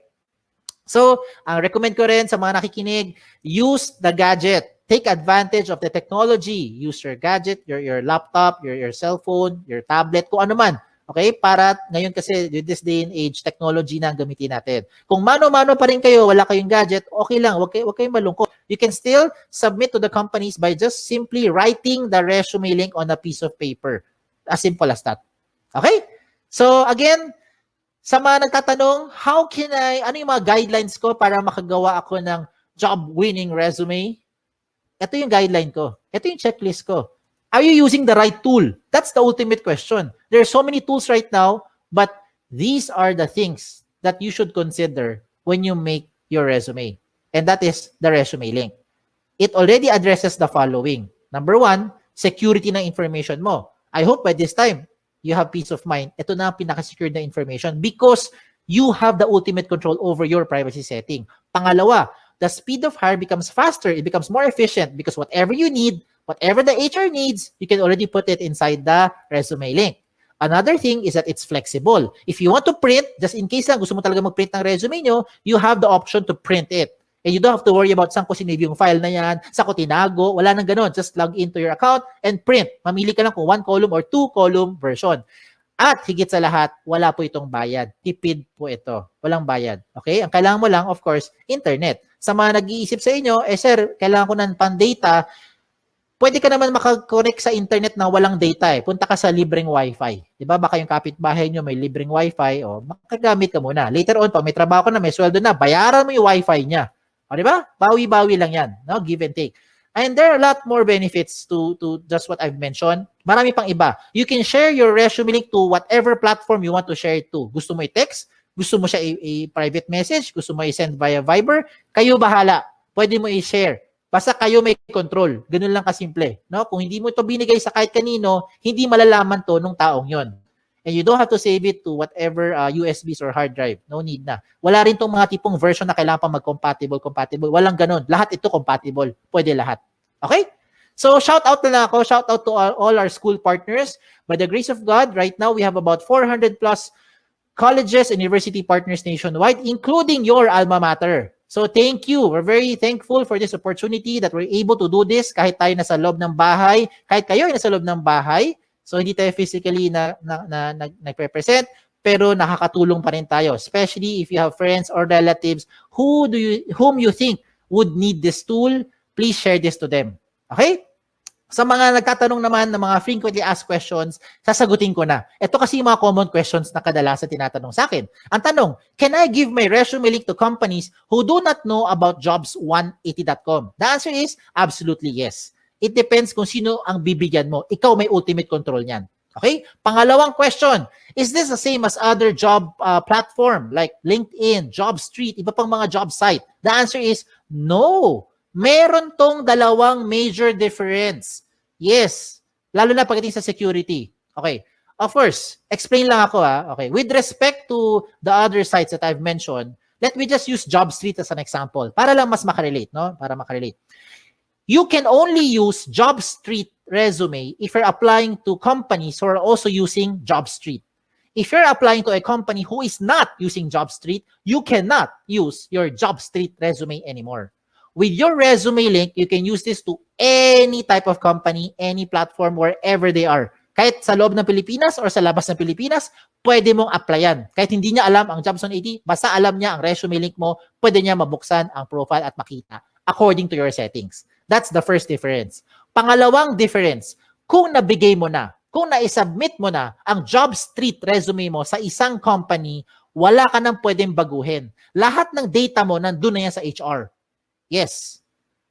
So, ang recommend ko rin sa mga nakikinig, use the gadget. Take advantage of the technology. Use your gadget, your laptop, your cellphone, your tablet, kung ano man. Okay? Para ngayon kasi, with this day and age, technology na ang gamitin natin. Kung mano-mano pa rin kayo, wala kayong gadget, okay lang, wag kayong malungkot. You can still submit to the companies by just simply writing the resume link on a piece of paper. As simple as that. Okay? So, again, sa mga nagtatanong, ano yung mga guidelines ko para makagawa ako ng job-winning resume? Ito yung guideline ko. Ito yung checklist ko. Are you using the right tool? That's the ultimate question. There are so many tools right now, but these are the things that you should consider when you make your resume. And that is the resume link. It already addresses the following. Number 1, security ng information mo. I hope by this time, you have peace of mind. Ito na ang pinaka-secured na information because you have the ultimate control over your privacy setting. Pangalawa, the speed of hire becomes faster. It becomes more efficient because whatever you need, whatever the HR needs, you can already put it inside the resume link. Another thing is that it's flexible. If you want to print, just in case lang gusto mo talaga mag-print ng resume nyo, you have the option to print it. And you don't have to worry about saan ko sinave yung file na yan, saan ko tinago, wala nang ganun. Just log into your account and print. Mamili ka lang kung 1 column or 2 column version. At higit sa lahat, wala po itong bayad. Tipid po ito. Walang bayad. Okay? Ang kailangan mo lang, of course, internet. Sa mga nag-iisip sa inyo, sir, kailangan ko ng pan-data, pwede ka naman makakonect sa internet na walang data eh. Punta ka sa libreng wifi. Di ba? Baka yung kapitbahay nyo may libreng wifi o makagamit ka muna. Later on, pag may trabaho ka na, may sweldo na, bayaran mo yung wifi niya. O di ba? Bawi-bawi lang yan. No? Give and take. And there are a lot more benefits to just what I've mentioned. Marami pang iba. You can share your resume link to whatever platform you want to share it to. Gusto mo i-text? Gusto mo siya i-private message? Gusto mo i-send via Viber? Kayo bahala. Pwede mo i-share. Basta kayo may control. Ganun lang kasimple. No? Kung hindi mo ito binigay sa kahit kanino, hindi malalaman to nung taong yon. And you don't have to save it to whatever USBs or hard drive. No need na. Wala rin tong mga tipong version na kailangan pa mag-compatible. Walang ganun. Lahat ito compatible. Pwede lahat. Okay? So, shout out na lang ako. Shout out to all our school partners. By the grace of God, right now we have about 400 plus colleges and university partners nationwide, including your alma mater. So thank you. We're very thankful for this opportunity that we're able to do this kahit tayo nasa loob ng bahay, kahit kayo ay nasa loob ng bahay. So hindi tayo physically nagpe-present, pero nakakatulong pa rin tayo, especially if you have friends or relatives whom you think would need this tool. Please share this to them. Okay? Sa mga nagtatanong naman ng mga frequently asked questions, sasagutin ko na. Ito kasi yung mga common questions na kadalasan tinatanong sa akin. Ang tanong, can I give my resume link to companies who do not know about jobs180.com? The answer is absolutely yes. It depends kung sino ang bibigyan mo. Ikaw may ultimate control niyan. Okay? Pangalawang question, is this the same as other job platform like LinkedIn, JobStreet, iba pang mga job site? The answer is no. Meron tong dalawang major difference. Yes. Lalo na pagdating sa security. Okay. Of course, explain lang ako Okay. With respect to the other sites that I've mentioned, let me just use JobStreet as an example para lang mas makarelate, no? Para makarelate. You can only use JobStreet resume if you're applying to companies who are also using JobStreet. If you're applying to a company who is not using JobStreet, you cannot use your JobStreet resume anymore. With your resume link, you can use this to any type of company, any platform, wherever they are. Kahit sa loob ng Pilipinas or sa labas ng Pilipinas, pwede mong applyan. Kahit hindi niya alam ang Jobs 180, basta alam niya ang resume link mo, pwede niya mabuksan ang profile at makita according to your settings. That's the first difference. Pangalawang difference, kung nabigay mo na, kung na-submit mo na ang JobStreet resume mo sa isang company, wala ka nang pwedeng baguhin. Lahat ng data mo nandun na yan sa HR. Yes.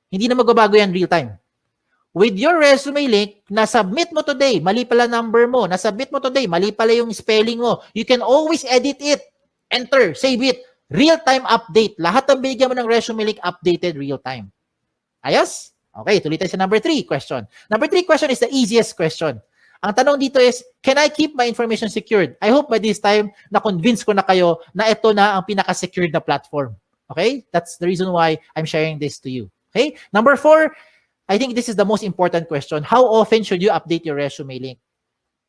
Hindi na magbabago yan real time. With your resume link, na-submit mo today, mali pala number mo, na-submit mo today, mali pala yung spelling mo, you can always edit it. Enter, save it. Real-time update. Lahat ng binigyan mo ng resume link, updated real-time. Ayos? Okay, tuloy tayo sa number 3 question. Number 3 question is the easiest question. Ang tanong dito is, can I keep my information secured? I hope by this time, na-convince ko na kayo na ito na ang pinaka-secured na platform. Okay? That's the reason why I'm sharing this to you. Okay? Number 4, I think this is the most important question. How often should you update your resume link?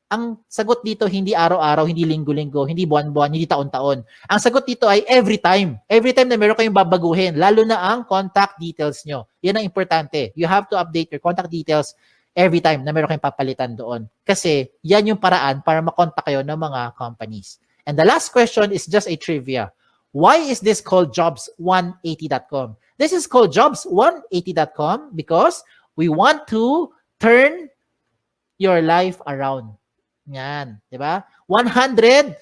Ang sagot dito, hindi araw-araw, hindi linggo-linggo, hindi buwan-buwan, hindi taon-taon. Ang sagot dito ay every time. Every time na meron kayong babaguhin, lalo na ang contact details nyo. Yan ang importante. You have to update your contact details every time na meron kayong papalitan doon. Kasi yan yung paraan para makontak kayo ng mga companies. And the last question is just a trivia. Why is this called jobs180.com? This is called jobs180.com because we want to turn your life around. Yan, di ba? 180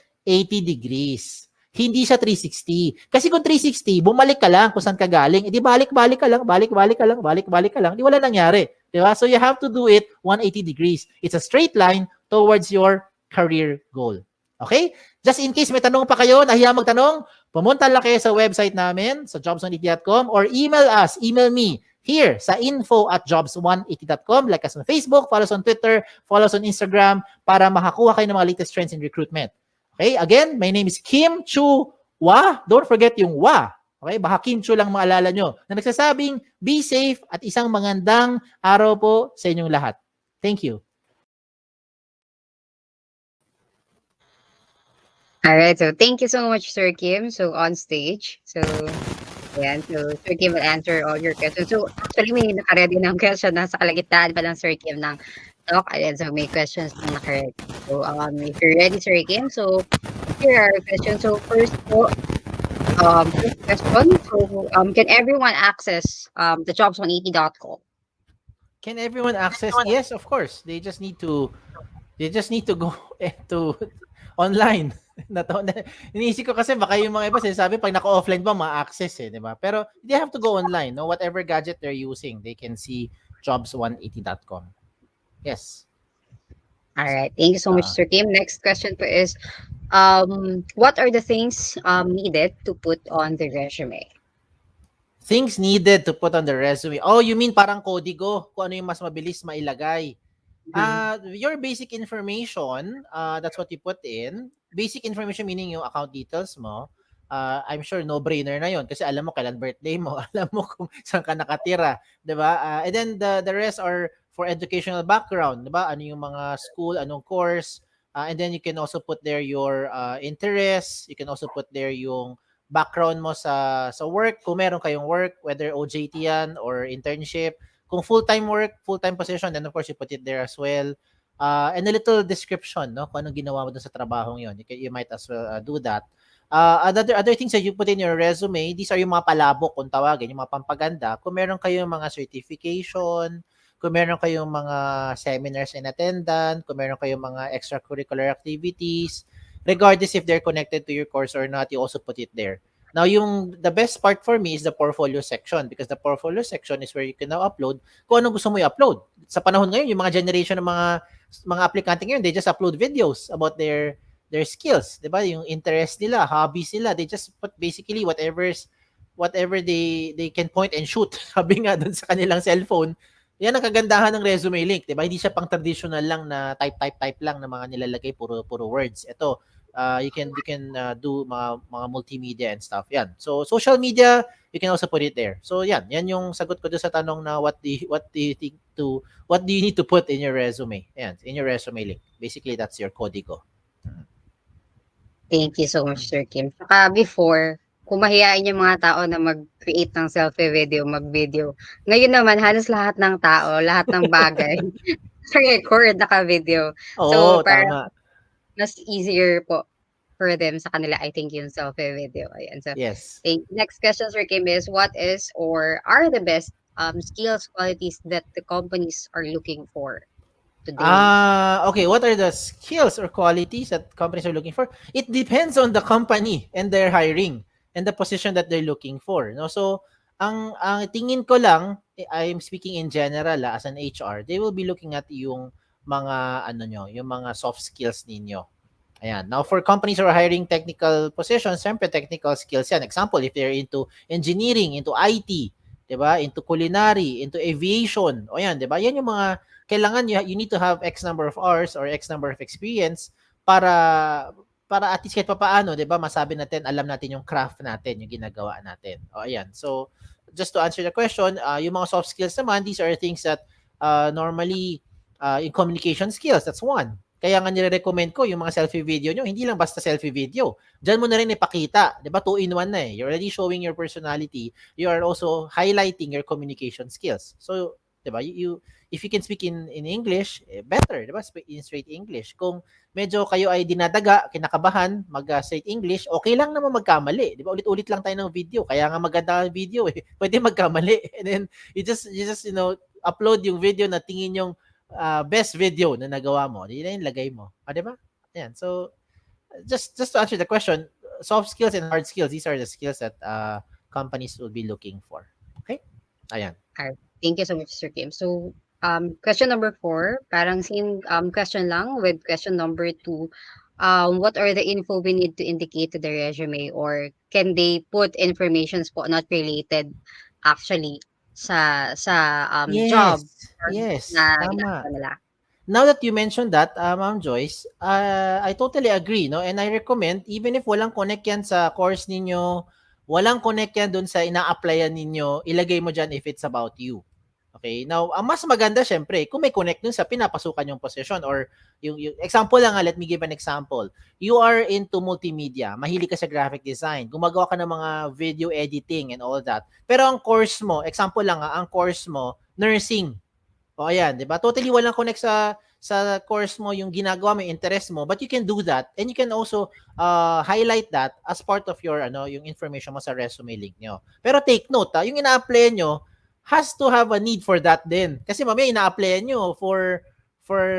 degrees. Hindi siya 360. Kasi kung 360, bumalik ka lang kung saan ka galing. Di balik-balik ka lang, balik-balik ka lang, balik-balik ka lang. Di wala nangyari. Di ba? So you have to do it 180 degrees. It's a straight line towards your career goal. Okay? Just in case may tanong pa kayo, nahiya magtanong, pumunta lang kayo sa website namin, sa jobs180.com, or email us, email me, here sa info@jobs180.com. Like us on Facebook, follow us on Twitter, follow us on Instagram para makakuha kayo ng mga latest trends in recruitment. Okay, again, my name is Kim Chua. Don't forget yung wa. Okay, baka Kim Chu lang maalala nyo. Na nagsasabing, be safe at isang magandang araw po sa inyong lahat. Thank you. All right, so thank you so much, Sir Kim. So on stage. So Sir Kim will answer all your questions. So actually, may naka-ready ng question. Nasa kalagitnaan pa lang, Sir Kim, ng talk. And so may questions na naka-ready. So if you're ready, Sir Kim, so here are questions. So first po, first question. So can everyone access the jobs180.com? Can everyone access? Yes, of course. They just need to go to online. Iniisip ko kasi baka yung mga iba sinasabi pag naka-offline ba ma-access di ba? Pero they have to go online, no? Whatever gadget they're using, they can see jobs180.com. Yes. All right. Thank you so much, Sir Kim. Next question po is, what are the things needed to put on the resume? Things needed to put on the resume. Oh, you mean parang kodigo? Kung ano yung mas mabilis mailagay. Your basic information, that's what you put in. Basic information meaning yung account details mo. I'm sure no-brainer na yon kasi alam mo kailan birthday mo, alam mo kung saan ka nakatira, 'di ba? And then the rest are for educational background, 'di ba? Ano yung mga school, anong course, and then you can also put there your interests, you can also put there yung background mo sa work, kung meron kayong work, whether OJT yan or internship. Kung full-time work, full-time position, then of course you put it there as well. And a little description, no? Kung anong ginawa mo dun sa trabahong yon. You might as well do that. Other things that you put in your resume, these are yung mga palabok kung tawagin, yung mga pampaganda. Kung meron kayong mga certification, kung meron kayong mga seminars in attendance, kung meron kayong mga extracurricular activities, regardless if they're connected to your course or not, you also put it there. Now, the best part for me is the portfolio section because the portfolio section is where you can now upload kung anong gusto mo i-upload. Sa panahon ngayon, yung mga generation ng mga aplikante ngayon, they just upload videos about their skills, 'di ba? Yung interest nila, hobbies nila, they just put basically whatever they can point and shoot. Sabi nga doon sa kanilang cellphone. Yan ang kagandahan ng resume link, 'di ba? Hindi siya pang traditional lang na type lang na mga nilalagay puro words. Ito, you can do mga multimedia and stuff. Yan. So social media, you can also put it there. So yan yung sagot ko doon sa tanong na what do you need to put in your resume? Yan, in your resume link. Basically, that's your kodigo. Thank you so much, Sir Kim. Saka before, kung mahihain yung mga tao na mag-create ng selfie video, mag-video. Ngayon naman, halos lahat ng tao, lahat ng bagay, record, naka-video. Oo, para tama. mas easier po for them sa kanila, I think, yung selfie video. Ayan. So, yes. Next question, Sir Kim, is what is or are the best skills, qualities that the companies are looking for today? Okay. What are the skills or qualities that companies are looking for? It depends on the company and their hiring and the position that they're looking for. No? So, ang tingin ko lang, I'm speaking in general as an HR, they will be looking at yung mga yung mga soft skills ninyo. Ayan. Now, for companies who are hiring technical positions, siyempre technical skills yan. Example, if they're into engineering, into IT, 'di ba? Into culinary, into aviation. O yan, 'di ba? Yan yung mga kailangan you need to have X number of hours or X number of experience para at least kahit papaano, 'di ba? Masabi natin, alam natin yung craft natin, yung ginagawa natin. O ayan. So, just to answer the question, yung mga soft skills naman, these are things that normally in communication skills, that's one. Kaya nga nire-recommend ko yung mga selfie video nyo, hindi lang basta selfie video. Diyan mo na rin ipakita, 'di ba? 2-in-1 na eh. You're already showing your personality. You are also highlighting your communication skills. So, 'di ba? If you can speak in English, better, 'di ba? Speak in straight English. Kung medyo kayo ay dinadaga, kinakabahan, straight English, okay lang naman magkamali, 'di ba? Ulit-ulit lang tayo ng video. Kaya nga maganda ang video eh. Pwede magkamali. And then you just upload yung video na tingin yung best video na nagawa mo. Yun na yung lagay mo. 'Di ba? Ayan. So just to answer the question, soft skills and hard skills, these are the skills that companies will be looking for. Okay? Ayan. Alright. Thank you so much, Sir Kim. So, question number 4, parang same question lang with question number 2. What are the info we need to indicate to the resume, or can they put informations po not related actually job Yes. or Yes. na Tama. ginagawa nila? Now that you mentioned that, Ma'am Joyce, I totally agree, no? And I recommend, even if walang connect yan sa course ninyo, walang connect yan dun sa ina-applyan ninyo, ilagay mo dyan if it's about you. Okay? Now, ang mas maganda, syempre, kung may connect dun sa pinapasukan yung position or yung example lang, let me give an example. You are into multimedia, mahilig ka sa graphic design, gumagawa ka ng mga video editing and all that. Pero ang course mo, example lang, ang course mo, nursing. O ayan, 'di ba? Totally walang connect sa course mo yung ginagawa mo, yung interest mo, but you can do that and you can also highlight that as part of your yung information mo sa resume link nyo. Pero take note, yung ina-apply nyo has to have a need for that din. Kasi mamaya ina-apply nyo for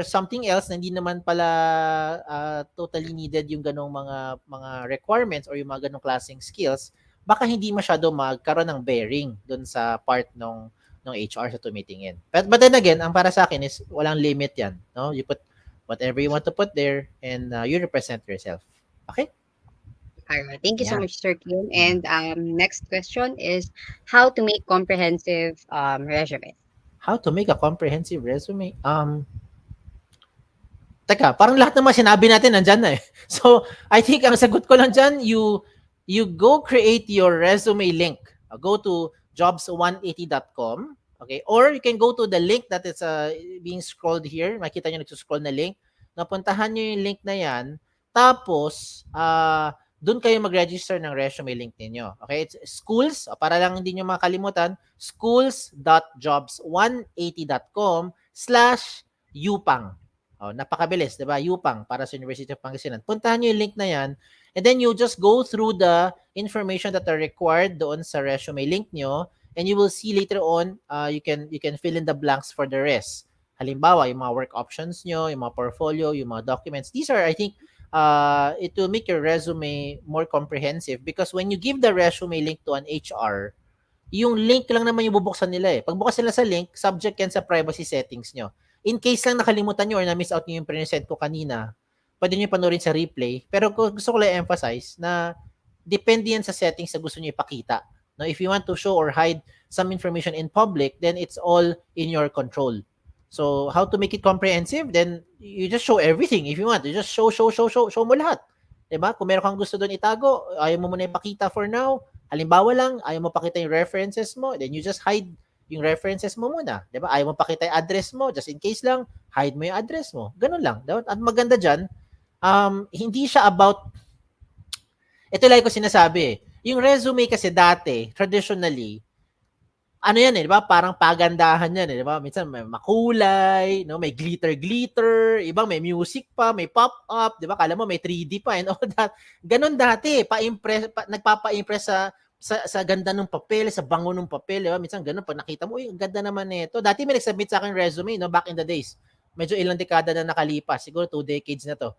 something else na hindi naman pala totally needed yung ganong mga requirements or yung mga ganong klaseng skills, baka hindi masyado magkaroon ng bearing doon sa part ng HR sa tumitingin. But then again, ang para sa akin is walang limit yan. No? You put whatever you want to put there and you represent yourself. Okay? Alright. Thank you so Yeah. much, Sir Kim. And next question is how to make comprehensive resume. How to make a comprehensive resume? Teka, parang lahat naman sinabi natin nandyan na eh. So, I think ang sagot ko lang dyan, you go create your resume link. Go to jobs180.com. Okay? Or you can go to the link that is being scrolled here. Makita nyo nagsuscroll na link. Napuntahan nyo yung link na yan. Tapos, doon kayo mag-register ng resume link ninyo. Okay? It's schools, para lang hindi nyo makalimutan, schools.jobs180.com/upang. Napakabilis, 'di ba? UPang para sa University of Pangasinan. Puntahan niyo yung link na 'yan and then you just go through the information that are required doon sa resume link nyo and you will see later on you can fill in the blanks for the rest. Halimbawa, yung mga work options nyo, yung mga portfolio, yung mga documents. These are, I think, it will make your resume more comprehensive because when you give the resume link to an HR, yung link lang naman yung bubuksan nila eh. Pag bukas nila sa link, subject yan sa privacy settings nyo. In case lang nakalimutan nyo or na-miss out nyo yung present ko kanina, pwede nyo panoorin sa replay. Pero gusto ko lang emphasize na depende yan sa settings na gusto nyo ipakita. Now, if you want to show or hide some information in public, then it's all in your control. So, how to make it comprehensive? Then, you just show everything if you want. You just show mo lahat. Diba? Kung meron kang gusto doon itago, ayaw mo muna ipakita for now. Halimbawa lang, ayaw mo pakita yung references mo, then you just hide yung references mo muna. Diba? Ayaw mo pakita yung address mo, just in case lang, hide mo yung address mo. Ganun lang. At maganda dyan, hindi siya about, ito lang ko sinasabi, yung resume kasi dati, traditionally, ano yan eh, di ba? Parang pagandahan yan eh, di ba? Minsan may makulay, no? May glitter, ibang may music pa, may pop-up, di ba? Kala mo may 3D pa and all that. Ganon dati, nagpapa-impress sa ganda ng papel, sa bango ng papel, di ba? Minsan ganon, pag nakita mo, uy, ang ganda naman nito. Dati may nag-submit sa akin resume, no? Back in the days. Medyo ilang dekada na nakalipas, siguro 2 decades na to.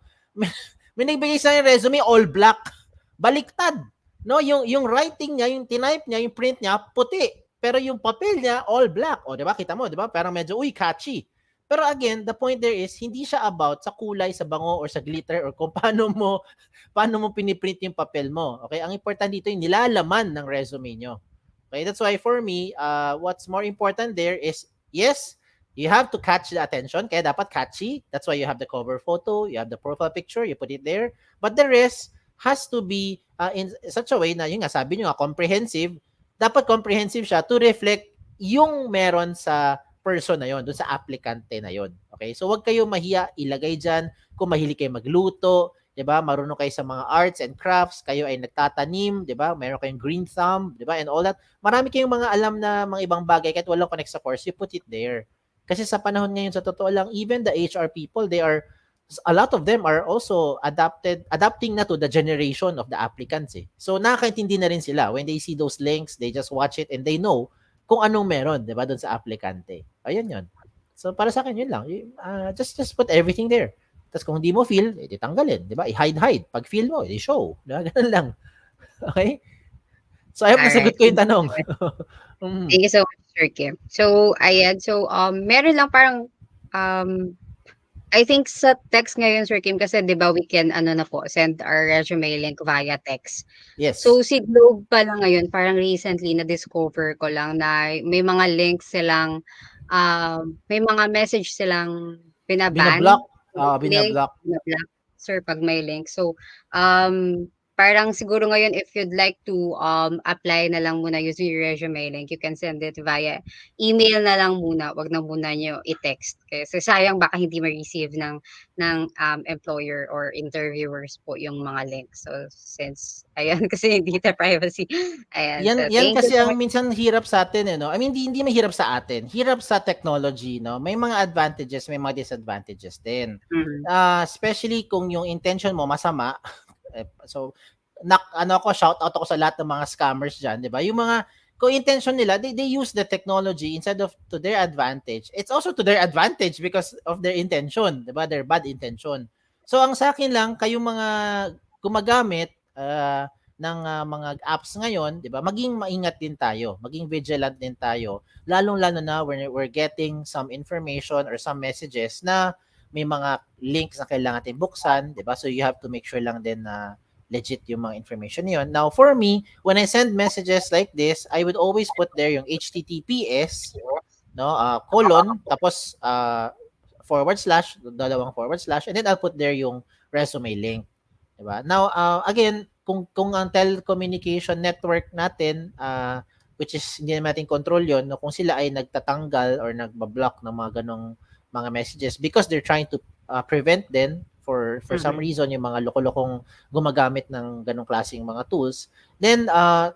May nagbigay sa akin resume, all black. Baliktad. No, yung writing niya, yung tinype niya, yung print niya, puti. Pero yung papel niya, all black. O, di ba? Kita mo, di ba? Parang medyo, catchy. Pero again, the point there is, hindi siya about sa kulay, sa bango, or sa glitter, or kung paano mo piniprint yung papel mo. Okay? Ang important dito yung nilalaman ng resume nyo. Okay? That's why for me, what's more important there is, yes, you have to catch the attention. Kaya dapat catchy. That's why you have the cover photo, you have the profile picture, you put it there. But the rest has to be in such a way na, yung nga, sabi nyo nga, comprehensive. Dapat comprehensive siya to reflect yung meron sa person na yon, dun sa applicante na yon. Okay? So, wag kayo mahiya ilagay dyan. Kung mahilig kayo magluto, 'di ba? Marunong kayo sa mga arts and crafts, kayo ay nagtatanim, 'di ba? Meron kayong green thumb, 'di ba? And all that. Marami kayong mga alam na mga ibang bagay kahit walang connect sa course, you put it there. Kasi sa panahon ngayon sa totoo lang, even the HR people, they are a lot of them are also adapting na to the generation of the applicants eh. So nakakaintindi na rin sila when they see those links, they just watch it and they know kung anong meron, 'di ba, doon sa aplikante. Ayun 'yon. So para sa akin yun lang. Just put everything there. Tapos kung hindi mo feel, edi tanggalin, 'di ba? I-hide. Pag feel mo, edi show. 'Di ba? Ganun lang. Okay? So I hope Alright. nasagot ko yung tanong. Mm. Thank you so much, Sir Kim. So, ayan. So, meron lang parang, um, I think sa text ngayon, Sir Kim, kasi 'di ba we can ano na po, send our resume link via text. Yes. So, si Globe pa lang ngayon, parang recently na-discover ko lang na may mga links silang, may mga message silang binaban, Binablock. link, Binablock. bina-block, sir, 'pag may link. So, um, parang siguro ngayon if you'd like to, apply na lang muna using your resume link, you can send it via email na lang muna, 'wag na muna niyo i-text. Kasi sayang baka hindi ma-receive ng employer or interviewers po yung mga links. So, since ayan kasi data privacy, ayan. So, Yan thank you kasi so ang much. minsan hirap sa atin eh, no? I mean, hindi mahirap sa atin. Hirap sa technology, no? May mga advantages, may mga disadvantages din. Mhm. Especially kung yung intention mo masama. So, ano ako, shout out ako sa lahat ng mga scammers diyan, 'di ba? Yung mga kung intention nila, they use the technology instead of to their advantage. It's also to their advantage because of their intention, 'di ba? Their bad intention. So, ang sa akin lang, kayong mga gumagamit ng mga apps ngayon, 'di ba? Maging maingat din tayo, maging vigilant din tayo. Lalong-lalo na when we're getting some information or some messages na may mga links na kailangan natin buksan, 'di ba? So you have to make sure lang din na legit yung mga information niyon. Now, for me, when I send messages like this, I would always put there yung HTTPS, no, colon, tapos forward slash, dalawang forward slash, and then I'll put there yung resume link. Diba? Now, again, kung ang telecommunication network natin, which is hindi naman natin control yon, no, kung sila ay nagtatanggal or nagbablock ng mga ganong mga messages because they're trying to prevent din for some Mhm. reason yung mga loko-lokong gumagamit ng ganong klaseng mga tools, then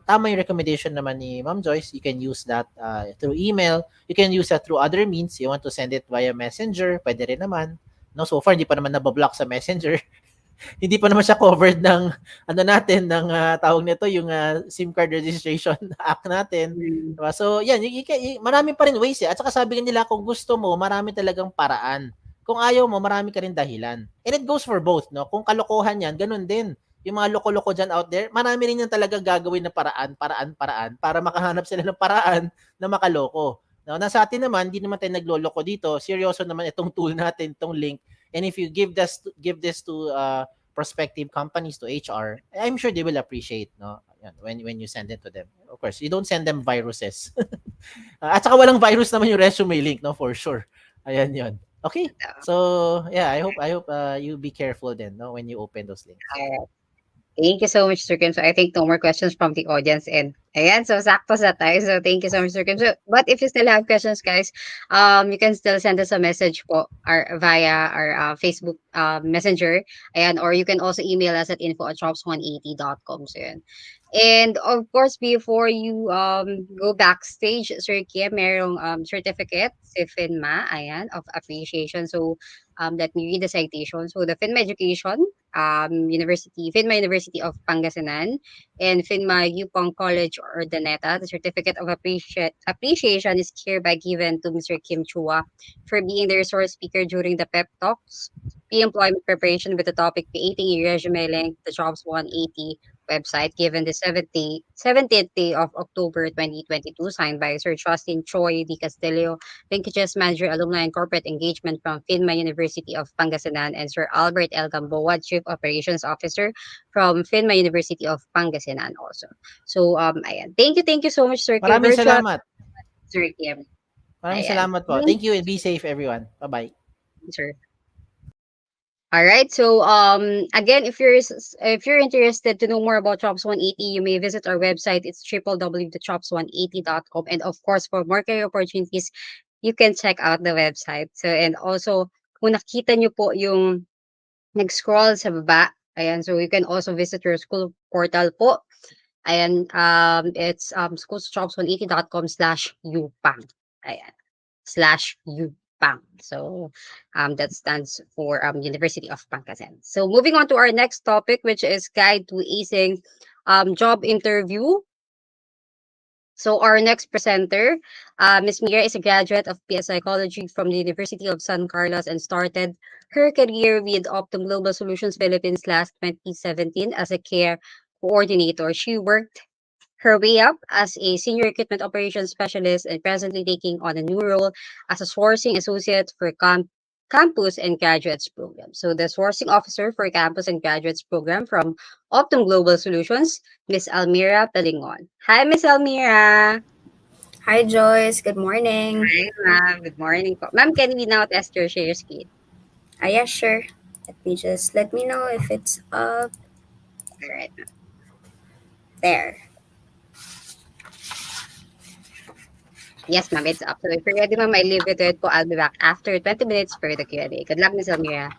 tama yung recommendation naman ni Ma'am Joyce. You can use that through email. You can use that through other means. You want to send it via messenger, pwede rin naman. No, so far hindi pa naman nabablock sa messenger. Hindi pa naman siya covered ng ano natin ng tawag nito yung SIM card registration act natin. Mm. Diba? So yan, marami pa rin ways eh. At saka sabi nila kung gusto mo, marami talagang paraan. Kung ayaw mo, marami ka rin dahilan. And it goes for both, no? Kung kalokohan yan, ganun din. Yung mga loko-loko dyan out there, marami rin yan talaga gagawin na paraan para makahanap sila ng paraan na makaloko. No, nasa atin naman, hindi naman tayo nagloloko dito. Seryoso naman itong tool natin, itong link. And if you give this to prospective companies, to HR, I'm sure they will appreciate, no? Yan, when you send it to them. Of course, you don't send them viruses. At saka walang virus naman yung resume link, no, for sure. Ayan 'yon. Okay. So, yeah, I hope you be careful then, no, when you open those links. Alright. Thank you so much, Sir Kim. So I think no more questions from the audience. And ayan, so sakto sa tayo. So thank you so much, Sir Kim. So, but if you still have questions, guys, you can still send us a message po via our Facebook Messenger. Ayan, or you can also email us at info@jobs180.com. So yan. And of course, before you go backstage, Sir Kim, merong certificate si Phinma, ayan, of appreciation. So let me read the citation. So the Phinma Education Phinma University of Pangasinan, and Phinma UPang College Ordaneta. The certificate of appreciation is hereby given to Mr. Kim Chua for being the resource speaker during the PEP Talks, pre-employment preparation with the topic creating a resume link, the Jobs 180 website, given the 17th day of October 2022, signed by Sir Justin Choi Di Castillo, Linkages Manager, Alumni and Corporate Engagement from Phinma University of Pangasinan, and Sir Albert L. Gamboa, Chief Operations Officer from Phinma University of Pangasinan also. So, ayan. Thank you so much, Sir Kim. Maraming Virtual, salamat. Sir Kim. Maraming Ayan. salamat po. Thank you and be safe everyone. Bye-bye. Sir. All right. So again, if you're interested to know more about Chops 180, you may visit our website. It's www.chops180.com. And of course, for more career opportunities, you can check out the website. So and also, kung nakita nyo po yung nag-scroll sa baba, Ayan, so you can also visit your school portal po. Ayan, it's schoolsjobs180.com/upang. Ayan, /upang. So that stands for University of Pangasinan. So moving on to our next topic, which is guide to acing job interview. So our next presenter, Ms. Mira, is a graduate of PS Psychology from the University of San Carlos and started her career with Optum Global Solutions Philippines last 2017 as a care coordinator. She worked her way up as a senior recruitment operations specialist and presently taking on a new role as a sourcing associate for campus and graduates program. So the sourcing officer for campus and graduates program from Optum Global Solutions, Miss Almira Pelingon. Hi, Miss Almira. Hi, Joyce. Good morning. Hi, ma'am. Good morning po. Ma'am, can we now test your share screen? Yeah, sure. Let me know if it's up All right. there. Yes, ma'am, it's up. So if you're ready, ma'am, I leave it with po. I'll be back after 20 minutes for the Q&A. Good luck, Miss Almira.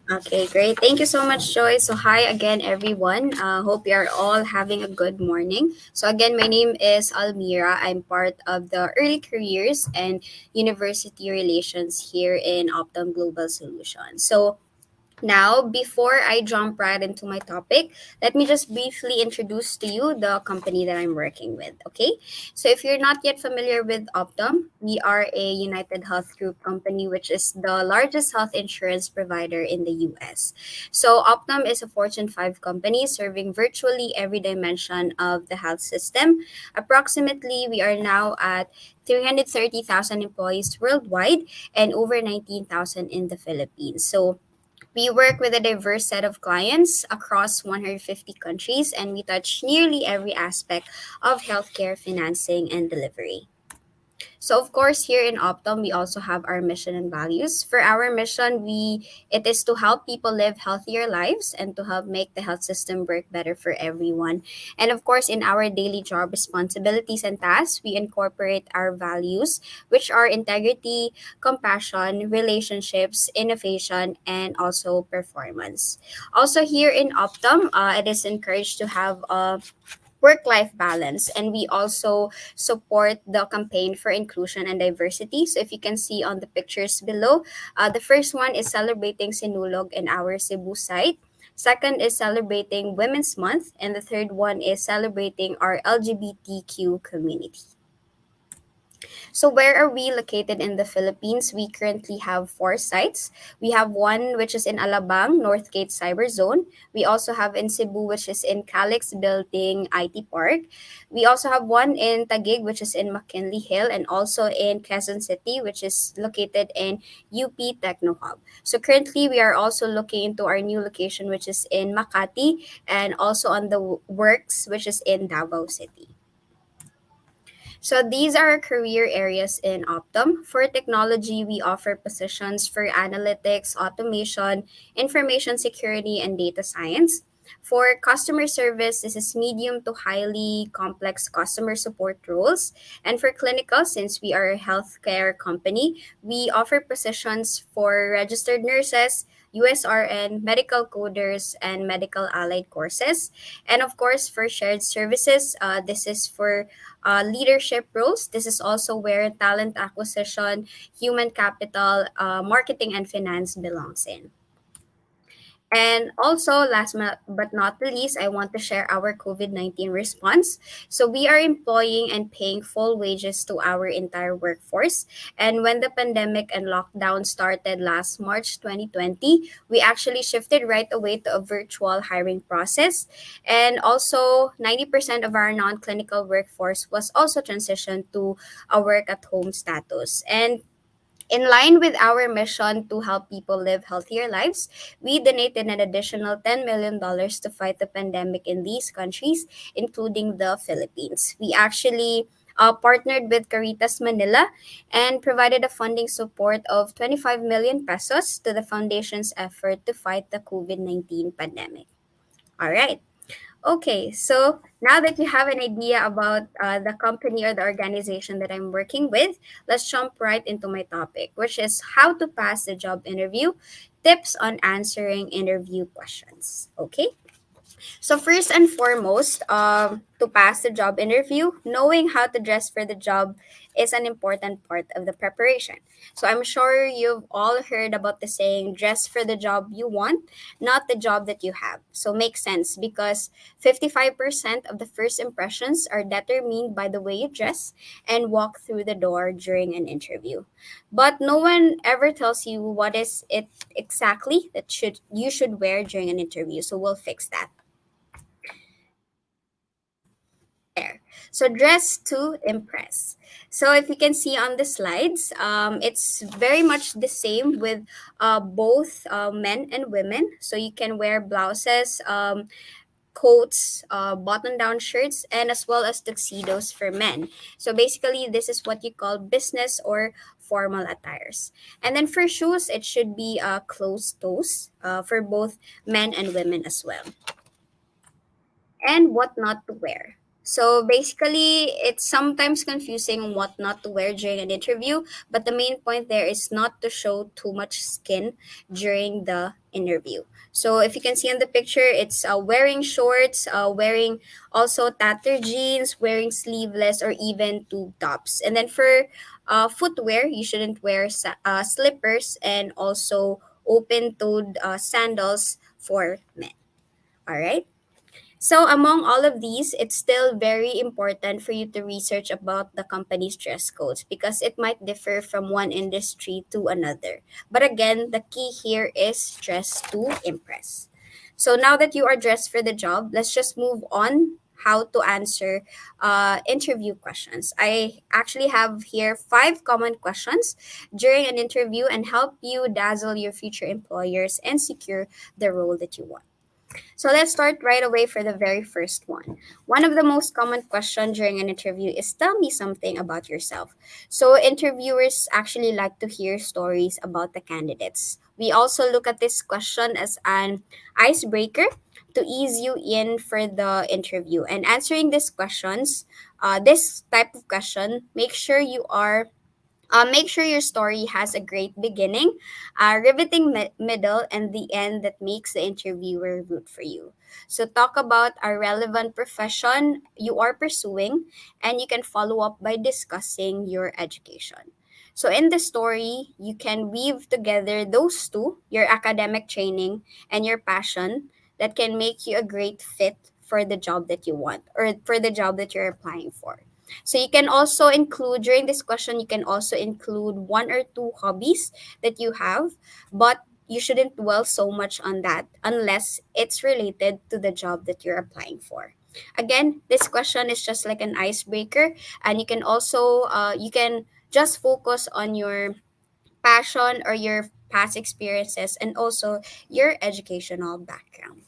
Okay, great. Thank you so much, Joyce. So, hi again, everyone. Hope you are all having a good morning. So, again, my name is Almira. I'm part of the early careers and university relations here in Optum Global Solutions. So, now, before I jump right into my topic, let me just briefly introduce to you the company that I'm working with. Okay, so if you're not yet familiar with Optum, we are a United Health Group company, which is the largest health insurance provider in the US. So, Optum is a Fortune 5 company serving virtually every dimension of the health system. Approximately, we are now at 330,000 employees worldwide and over 19,000 in the Philippines. So, we work with a diverse set of clients across 150 countries, and we touch nearly every aspect of healthcare financing and delivery. So of course here in Optum we also have our mission and values. For our mission, we it is to help people live healthier lives and to help make the health system work better for everyone. And of course in our daily job responsibilities and tasks, we incorporate our values, which are integrity, compassion, relationships, innovation, and also performance. Also here in Optum, it is encouraged to have a work-life balance, and we also support the campaign for inclusion and diversity. So if you can see on the pictures below, the first one is celebrating Sinulog in our Cebu site. Second is celebrating Women's Month, and the third one is celebrating our LGBTQ community. So where are we located in the Philippines? We currently have 4 sites. We have one which is in Alabang, Northgate Cyber Zone. We also have in Cebu, which is in Calix Building IT Park. We also have one in Taguig, which is in McKinley Hill, and also in Quezon City, which is located in UP Techno Hub. So currently, we are also looking into our new location, which is in Makati, and also on the works, which is in Davao City. So these are our career areas in Optum. For technology, we offer positions for analytics, automation, information security, and data science. For customer service, this is medium to highly complex customer support roles. And for clinical, since we are a healthcare company, we offer positions for registered nurses, USRN, medical coders, and medical allied courses. And of course, for shared services, this is for leadership roles. This is also where talent acquisition, human capital, marketing, and finance belongs in. And also, but not the least, I want to share our COVID-19 response. So, we are employing and paying full wages to our entire workforce. And when the pandemic and lockdown started last March 2020, we actually shifted right away to a virtual hiring process. And also, 90% of our non clinical workforce was also transitioned to a work at home status. And in line with our mission to help people live healthier lives, we donated an additional $10 million to fight the pandemic in these countries, including the Philippines. We actually partnered with Caritas Manila and provided a funding support of 25 million pesos to the foundation's effort to fight the COVID-19 pandemic. All right. Okay, so now that you have an idea about the company or the organization that I'm working with, let's jump right into my topic, which is how to pass the job interview tips on answering interview questions. Okay? So first and foremost, to pass the job interview, knowing how to dress for the job is an important part of the preparation. So I'm sure you've all heard about the saying, dress for the job you want, not the job that you have. So makes sense because 55% of the first impressions are determined by the way you dress and walk through the door during an interview. But no one ever tells you what is it exactly that should you should wear during an interview. So we'll fix that there. So dress to impress. So if you can see on the slides, it's very much the same with both men and women. So you can wear blouses, coats, button-down shirts, and as well as tuxedos for men. So basically, this is what you call business or formal attires. And then for shoes, it should be closed toes for both men and women as well, and what not to wear. So basically, it's sometimes confusing what not to wear during an interview, but the main point there is not to show too much skin during the interview. So if you can see on the picture, it's wearing shorts, wearing also tattered jeans, wearing sleeveless or even tube tops. And then for footwear, you shouldn't wear slippers and also open-toed sandals for men. All right. So, among all of these, it's still very important for you to research about the company's dress codes because it might differ from one industry to another. But again, the key here is dress to impress. So, now that you are dressed for the job, let's just move on how to answer interview questions. I actually have here 5 common questions during an interview and help you dazzle your future employers and secure the role that you want. So let's start right away for the very first one. One of the most common questions during an interview is tell me something about yourself. So interviewers actually like to hear stories about the candidates. We also look at this question as an icebreaker to ease you in for the interview. And answering these questions, this type of question, make sure your story has a great beginning, riveting middle, and the end that makes the interviewer root for you. So, talk about a relevant profession you are pursuing, and you can follow up by discussing your education. So, in the story, you can weave together those two, your academic training and your passion, that can make you a great fit for the job that you want or for the job that you're applying for. So you can also include during this question, you can also include one or two hobbies that you have, but you shouldn't dwell so much on that unless it's related to the job that you're applying for. Again, this question is just like an icebreaker, and you can also you can just focus on your passion or your past experiences and also your educational background.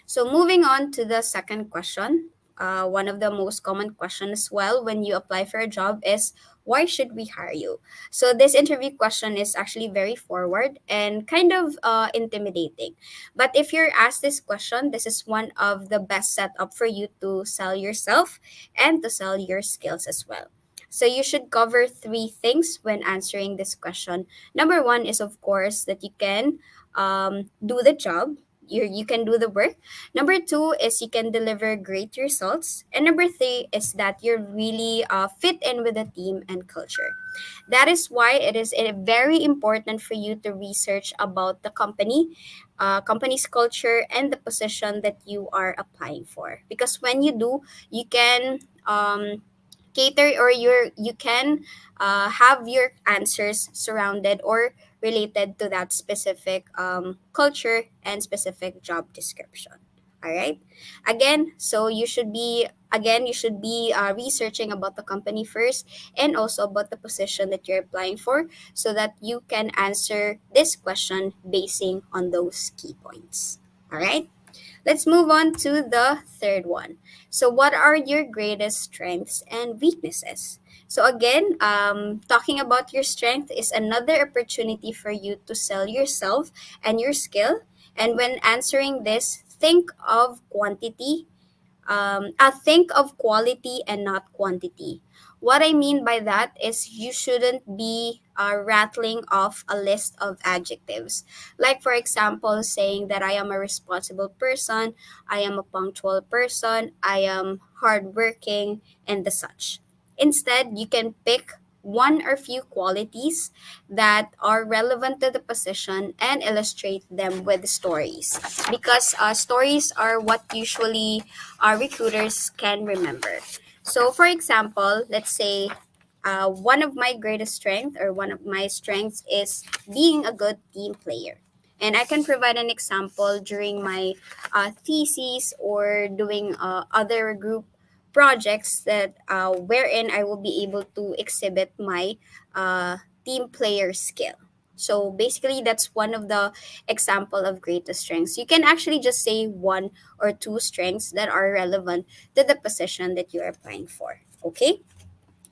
So moving on to the second question, one of the most common questions as well when you apply for a job is why should we hire you? So this interview question is actually very forward and kind of intimidating. But if you're asked this question, this is one of the best setup for you to sell yourself and to sell your skills as well. So you should cover 3 things when answering this question. Number one is of course that you can do the job, you can do the work. Number two is you can deliver great results. And number three is that you're really fit in with the team and culture. That is why it is very important for you to research about the company's culture, and the position that you are applying for. Because when you do, you can cater or you can have your answers surrounded or related to that specific culture and specific job description. All right. You should be researching about the company first and also about the position that you're applying for so that you can answer this question basing on those key points. All right. Let's move on to the third one. So, what are your greatest strengths and weaknesses? So, again, talking about your strength is another opportunity for you to sell yourself and your skill. And when answering this, think of quality and not quantity. What I mean by that is you shouldn't be rattling off a list of adjectives. Like, for example, saying that I am a responsible person, I am a punctual person, I am hardworking, and the such. Instead, you can pick one or few qualities that are relevant to the position and illustrate them with stories, because stories are what usually our recruiters can remember. So, for example, let's say one of my greatest strengths or one of my strengths is being a good team player. And I can provide an example during my thesis or doing other group projects that wherein I will be able to exhibit my team player skill. So basically, that's one of the example of greatest strengths. You can actually just say one or two strengths that are relevant to the position that you're applying for. Okay.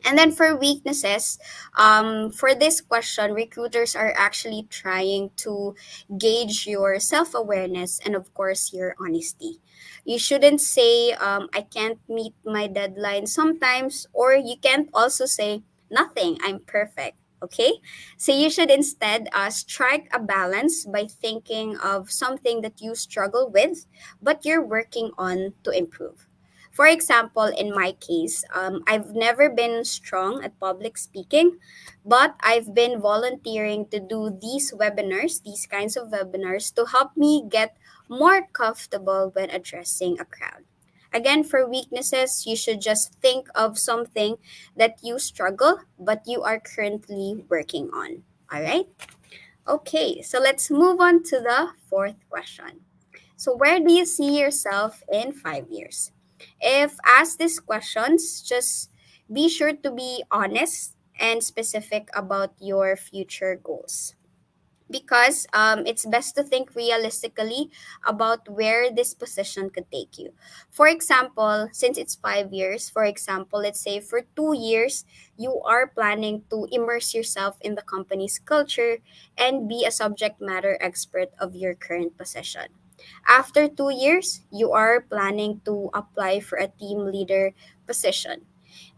And then for weaknesses, for this question, recruiters are actually trying to gauge your self awareness and, of course, your honesty. You shouldn't say, I can't meet my deadline sometimes, or you can't also say, nothing, I'm perfect. Okay? So you should instead strike a balance by thinking of something that you struggle with, but you're working on to improve. For example, in my case, I've never been strong at public speaking, but I've been volunteering to do these webinars, these kinds of webinars, to help me get more comfortable when addressing a crowd. Again, for weaknesses, you should just think of something that you struggle, but you are currently working on. All right? Okay, so let's move on to the fourth question. So, where do you see yourself in 5 years? If asked these questions, just be sure to be honest and specific about your future goals, because it's best to think realistically about where this position could take you. For example, since it's 5 years, for example, let's say for 2 years, you are planning to immerse yourself in the company's culture and be a subject matter expert of your current position. After 2 years, you are planning to apply for a team leader position.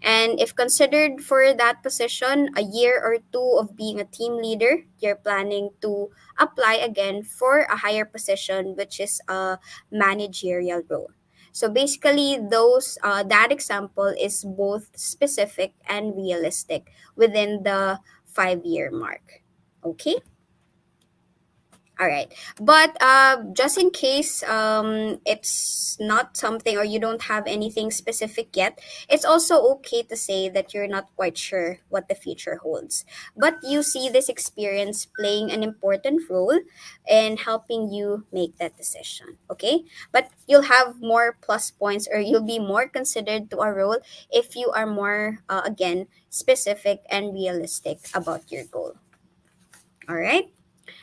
And if considered for that position, a year or two of being a team leader, you're planning to apply again for a higher position, which is a managerial role. So basically, those that example is both specific and realistic within the 5 year mark. Okay. All right. But just in case it's not something or you don't have anything specific yet, it's also okay to say that you're not quite sure what the future holds. But you see this experience playing an important role in helping you make that decision. Okay. But you'll have more plus points or you'll be more considered to a role if you are more, again, specific and realistic about your goal. All right.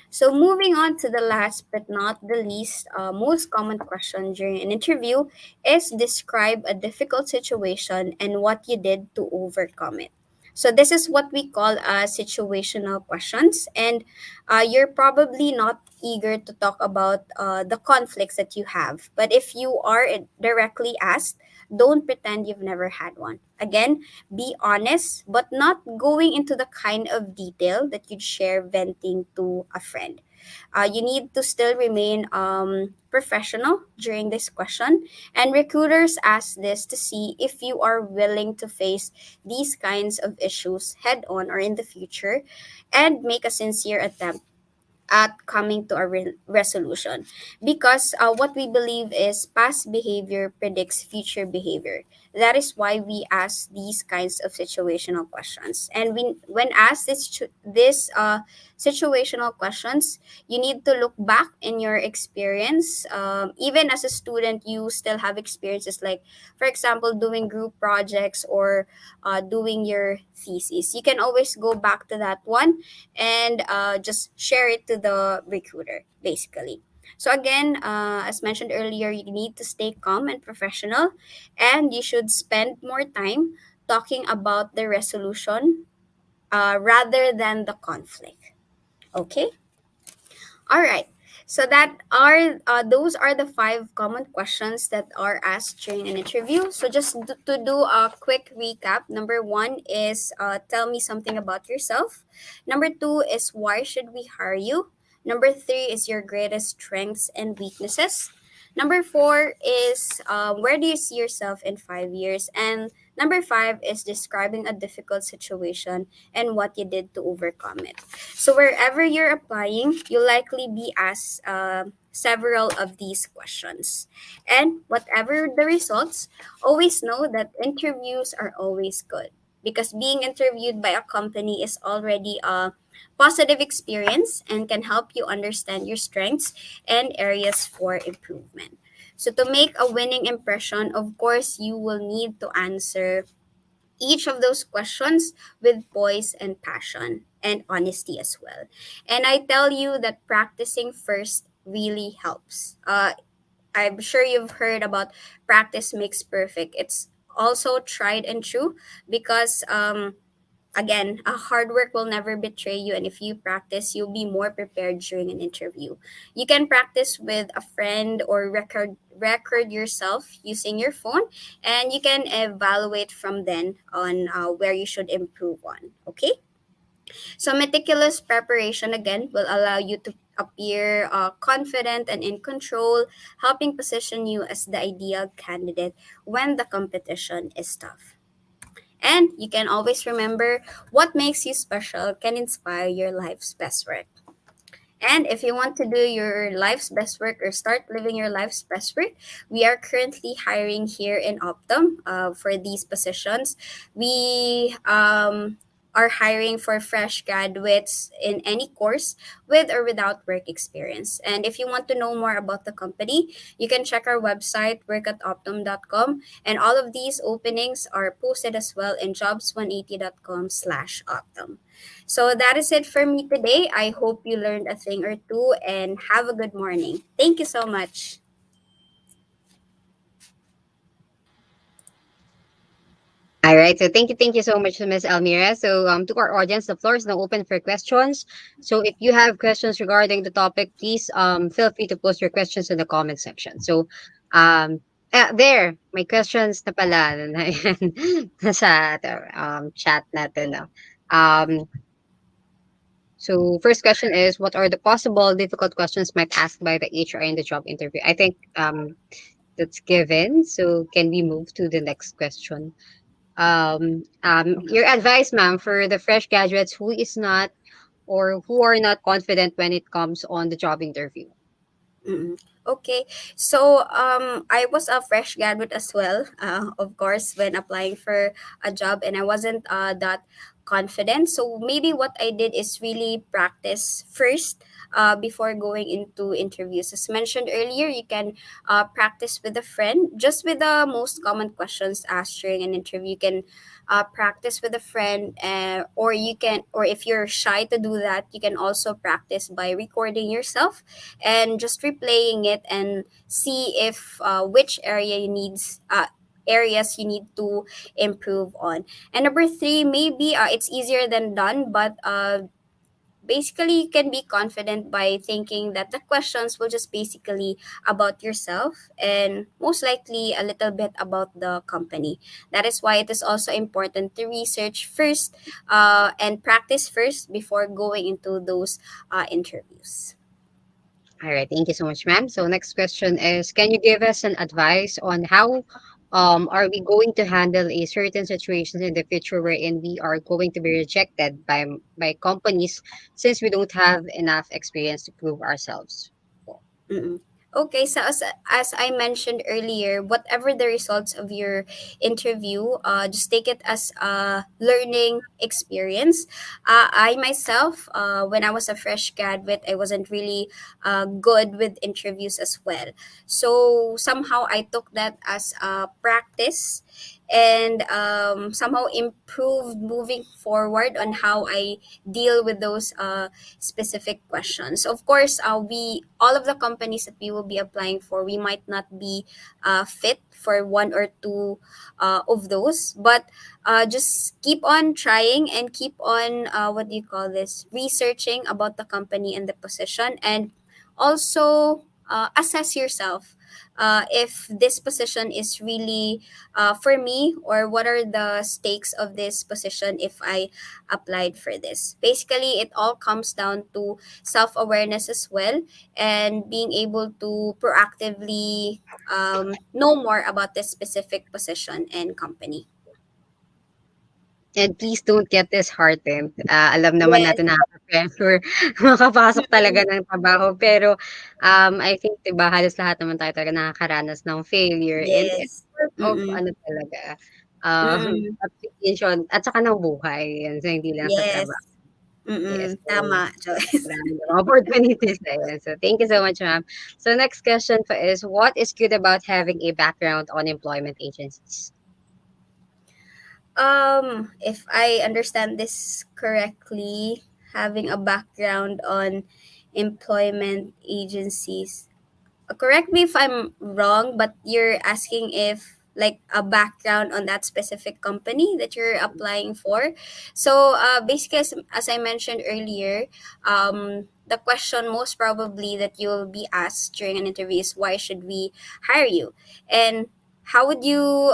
So, moving on to the last but not the least, most common question during an interview is describe a difficult situation and what you did to overcome it. So, this is what we call situational questions, and you're probably not eager to talk about the conflicts that you have. But if you are directly asked, don't pretend you've never had one. Again, be honest, but not going into the kind of detail that you'd share venting to a friend. You need to still remain professional during this question. And recruiters ask this to see if you are willing to face these kinds of issues head on or in the future and make a sincere attempt at coming to a resolution, because what we believe is past behavior predicts future behavior. That is why we ask these kinds of situational questions. And when asked this situational questions, you need to look back in your experience. Even as a student, you still have experiences like, for example, doing group projects or doing your thesis. You can always go back to that one and just share it to the recruiter, basically. So again, as mentioned earlier, you need to stay calm and professional, and you should spend more time talking about the resolution rather than the conflict. Okay. All right. So that are those are the five common questions that are asked during an interview. So just to do a quick recap, number one is tell me something about yourself. Number two is why should we hire you? Number three is your greatest strengths and weaknesses. Number four is where do you see yourself in 5 years? And number five is describing a difficult situation and what you did to overcome it. So wherever you're applying, you'll likely be asked several of these questions. And whatever the results, always know that interviews are always good because being interviewed by a company is already a positive experience and can help you understand your strengths and areas for improvement. So to make a winning impression, of course, you will need to answer each of those questions with poise and passion and honesty as well. And I tell you that practicing first really helps. I'm sure you've heard about practice makes perfect. It's also tried and true because again, hard work will never betray you, and if you practice, you'll be more prepared during an interview. You can practice with a friend or record yourself using your phone, and you can evaluate from then on where you should improve on. Okay, so meticulous preparation again will allow you to appear confident and in control, helping position you as the ideal candidate when the competition is tough. And you can always remember what makes you special can inspire your life's best work. And if you want to do your life's best work or start living your life's best work, we are currently hiring here in Optum for these positions. We are hiring for fresh graduates in any course with or without work experience. And if you want to know more about the company, you can check our website, workatoptum.com. And all of these openings are posted as well in jobs180.com/optum. So that is it for me today. I hope you learned a thing or two and have a good morning. Thank you so much. All right. So thank you so much, Miss Almira. So to our audience, the floor is now open for questions. So if you have questions regarding the topic, please feel free to post your questions in the comment section. So there, my questions na pala sa chat natin. No? Um, so first question is, what are the possible difficult questions might ask by the HR in the job interview? I think that's given. So can we move to the next question? Your advice, ma'am, for the fresh graduates who is not or who are not confident when it comes on the job interview. Mm-mm. Okay. So I was a fresh graduate as well, of course, when applying for a job, and I wasn't that confident. So maybe what I did is really practice first before going into interviews. As mentioned earlier, you can practice with a friend, just with the most common questions asked during an interview. You can practice with a friend, or you can, or if you're shy to do that, you can also practice by recording yourself and just replaying it and see if which areas you need to improve on. And number three, maybe it's easier than done, but basically you can be confident by thinking that the questions will just basically about yourself and most likely a little bit about the company. That is why it is also important to research first and practice first before going into those interviews. All right, thank you so much, ma'am. So next question is, can you give us an advice on how are we going to handle a certain situations in the future wherein we are going to be rejected by companies since we don't have enough experience to prove ourselves? Mm-mm. Okay, so as I mentioned earlier, whatever the results of your interview, just take it as a learning experience. I myself, when I was a fresh graduate, I wasn't really good with interviews as well. So somehow I took that as a practice and somehow improved moving forward on how I deal with those specific questions. Of course, we all of the companies that we will be applying for, we might not be fit for one or two of those, but just keep on trying and keep on what do you call this, researching about the company and the position. And also assess yourself if this position is really for me, or what are the stakes of this position if I applied for this. Basically, it all comes down to self awareness as well, and being able to proactively know more about this specific position and company. And please don't get disheartened. Alam naman Yes. natin nakaka-pressure makapasok talaga ng trabaho. Pero, I think 'di ba halos lahat naman tayo talaga nakakaranas ng failure and it's Yes. part of Mm-mm. ano talaga, Mm-mm. application at saka ng buhay. Yan, so hindi lang sa Yes. trabaho. Yes, Mm-mm. so Tama, Joyce. marami namang opportunities na yun. So thank you so much, ma'am. So next question pa is, what is good about having a background on employment agencies? If I understand this correctly, having a background on employment agencies, correct me if I'm wrong, but you're asking if like a background on that specific company that you're applying for. So basically, as I mentioned earlier, the question most probably that you'll be asked during an interview is, why should we hire you? And how would you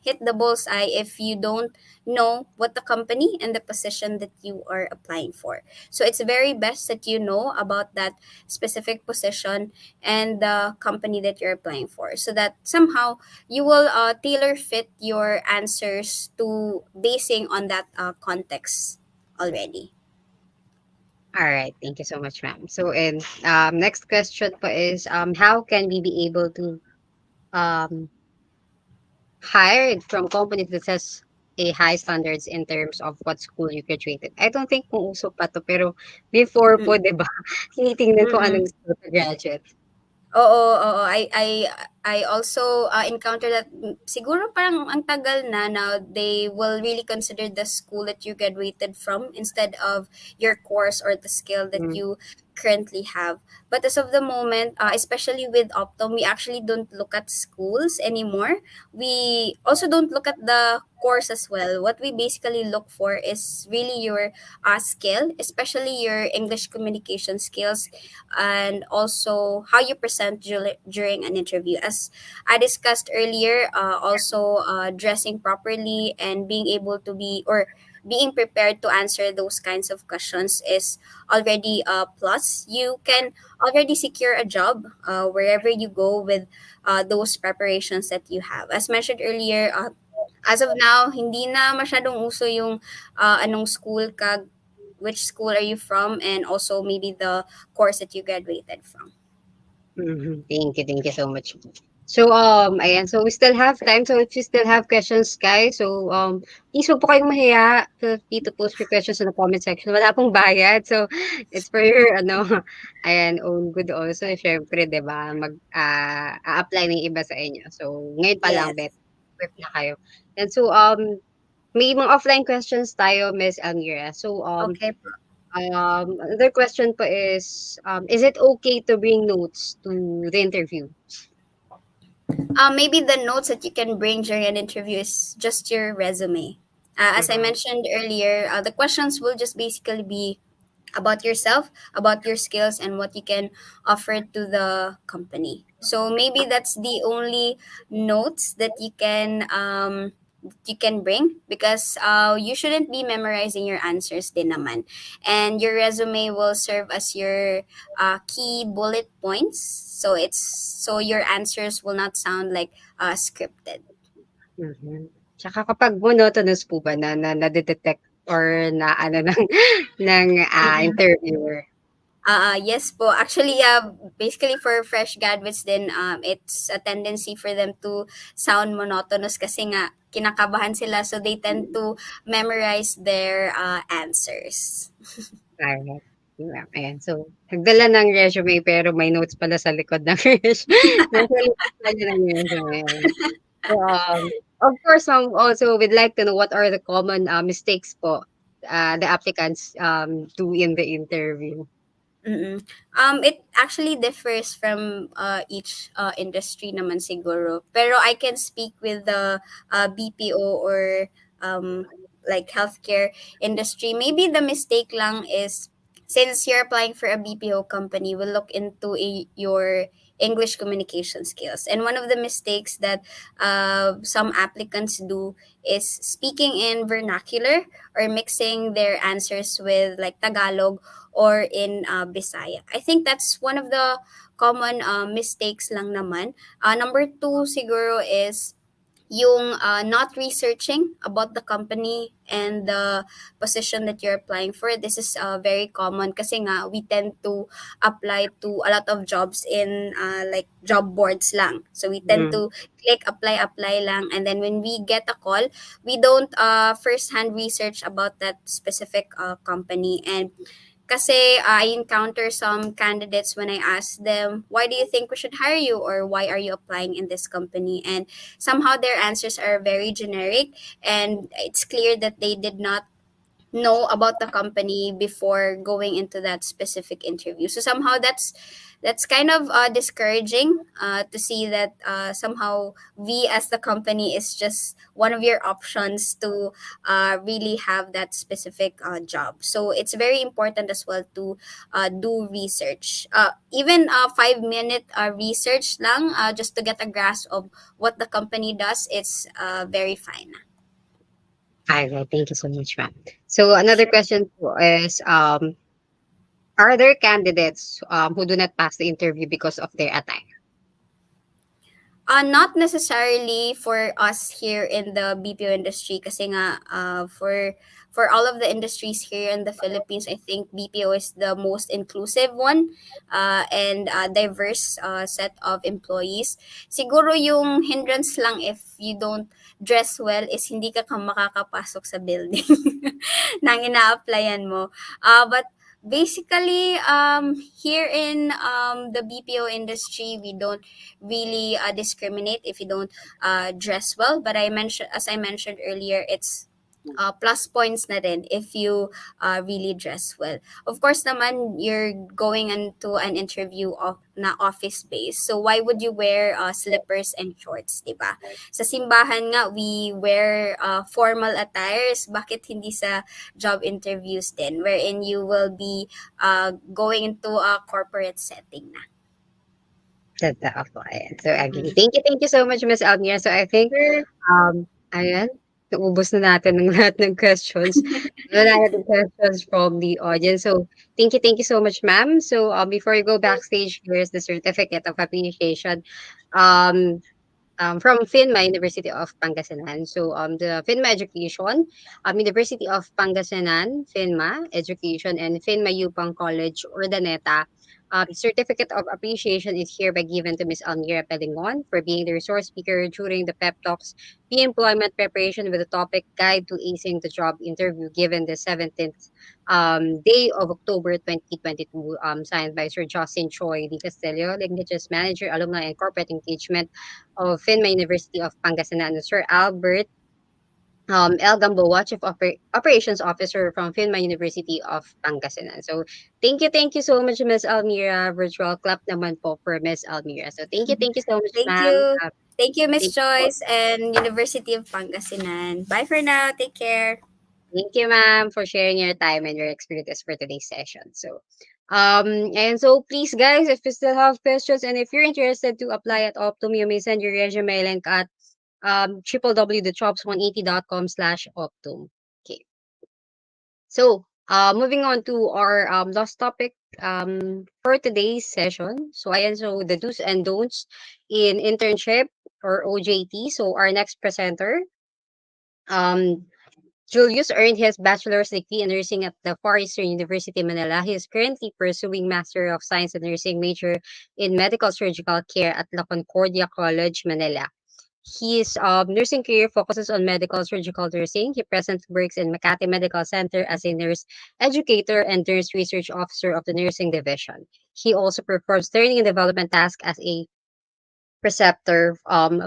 hit the bullseye if you don't know what the company and the position that you are applying for? So it's very best that you know about that specific position and the company that you're applying for, so that somehow you will tailor fit your answers to basing on that context already. All right, thank you so much, ma'am. So, and next question po is, how can we be able to um, hire from companies that has a high standards in terms of what school you graduated? I don't think kung uso pa to, pero before po, Mm. di ba, tinitingnan ko Mm-mm. anong school to graduate. Oo. I also encountered that, siguro parang ang tagal na now, they will really consider the school that you graduated from instead of your course or the skill that Mm. you currently have. But as of the moment, especially with Optum, we actually don't look at schools anymore. We also don't look at the course as well. What we basically look for is really your skill, especially your English communication skills, and also how you present during an interview. As I discussed earlier, also dressing properly and being able to be, or being prepared to answer those kinds of questions is already a plus. You can already secure a job wherever you go with those preparations that you have. As mentioned earlier, as of now, hindi na masyadong uso yung anong school ka, which school are you from, and also maybe the course that you graduated from. Mhm. Thank you so much. So, ayan, so we still have time. So, if you still have questions, guys, so, please wag po kayong mahiya. Feel free to post your questions in the comment section. Wala pong bayad. So, it's for your, ano, ayan, own good also. Syempre, di ba, a-apply ng iba sa inyo. So, ngayon pa lang, Yes. bet, equip na kayo. And so, may mga offline questions tayo, Miss Almira. So, Okay. another question po is it okay to bring notes to the interview? Maybe the notes that you can bring during an interview is just your resume. As I Mhm. mentioned earlier, the questions will just basically be about yourself, about your skills, and what you can offer to the company. So maybe that's the only notes that you can bring, because you shouldn't be memorizing your answers din naman, and your resume will serve as your key bullet points, so it's so your answers will not sound like scripted. Mhm. Tsaka kapag monotonous po ba na nade-detect or na ano ng ng, interviewer? Yes po. Actually, basically for fresh graduates din, it's a tendency for them to sound monotonous kasi nga kinakabahan sila, so they tend to memorize their answers. Correct. Yeah, ayan. So, nagdala ng resume pero may notes pala sa likod ng nasa likod pala ng resume, ayan. So, of course, also we'd like to know what are the common, mistakes po, the applicants, do in the interview? Mm. It actually differs from each industry naman siguro. Pero I can speak with the BPO or like healthcare industry. Maybe the mistake lang is since you're applying for a BPO company, will look into your English communication skills. And one of the mistakes that some applicants do is speaking in vernacular or mixing their answers with like Tagalog or in Bisaya. I think that's one of the common mistakes lang naman. Number two siguro is yung not researching about the company and the position that you're applying for. This is very common kasi nga we tend to apply to a lot of jobs in like job boards lang. So we tend Mm. to click apply, apply lang. And then when we get a call, we don't first-hand research about that specific company. And kasi I encounter some candidates when I ask them, why do you think we should hire you or why are you applying in this company? And somehow their answers are very generic and it's clear that they did not know about the company before going into that specific interview. So somehow that's kind of discouraging to see that somehow we as the company is just one of your options to really have that specific job. So it's very important as well to do research. Even 5 minute research lang just to get a grasp of what the company does, it's very fine. All right, thank you so much, ma'am. So another question po is, are there candidates who do not pass the interview because of their attire? Not necessarily for us here in the BPO industry kasi nga for all of the industries here in the Philippines, I think BPO is the most inclusive one and diverse set of employees. Siguro yung hindrance lang if you don't dress well is hindi ka makakapasok sa building nang ina-applyan mo. But basically, here in the BPO industry, we don't really discriminate if you don't dress well. But as I mentioned earlier, it's plus points na rin if you really dress well. Of course naman, you're going into an interview of na office base. So why would you wear slippers and shorts, 'di ba? Sa simbahan nga we wear formal attires. Bakit hindi sa job interviews din wherein you will be going into a corporate setting na. That's the apply. So agree. Thank you so much, Miss Almira. So I think, ayan, naubos na natin ng lahat ng questions. Wala na natin questions from the audience. So thank you so much, ma'am. So before you go backstage, here's the certificate of appreciation. Um, from Phinma University of Pangasinan. So the Phinma Education, University of Pangasinan, Phinma Education, and Phinma UPang College, Urdaneta. Certificate of appreciation is hereby given to Ms. Almira Pelingon for being the resource speaker during the PEP Talks pre-employment preparation with the topic Guide to Acing the Job Interview given the 17th day of October 2022, signed by Sir Justin Choi Di Castillo, Lignitious Manager, Alumni and Corporate Engagement of Phinma University of Pangasinan, and Sir Albert El Gamboa, Chief Operations Officer from Phinma University of Pangasinan. So, thank you so much, Miss Almira. Virtual clap naman po for Miss Almira. So, thank you so much, Thank ma'am. you. Thank you, Miss Thank you po. Joyce and University of Pangasinan. Bye for now. Take care. Thank you, ma'am, for sharing your time and your experiences for today's session. So, and so please, guys, if you still have questions and if you're interested to apply at Optum, you may send your resume link at www.jobs180.com/optum. Okay. So, moving on to our last topic for today's session. So, ayan, so the do's and don'ts in internship or OJT. So, our next presenter, um, Julius earned his bachelor's degree in nursing at the Far Eastern University, Manila. He is currently pursuing Master of Science in Nursing major in Medical Surgical Care at La Concordia College, Manila. His nursing career focuses on medical surgical nursing. He presently works in Makati Medical Center as a nurse educator and nurse research officer of the nursing division. He also performs learning and development tasks as a preceptor,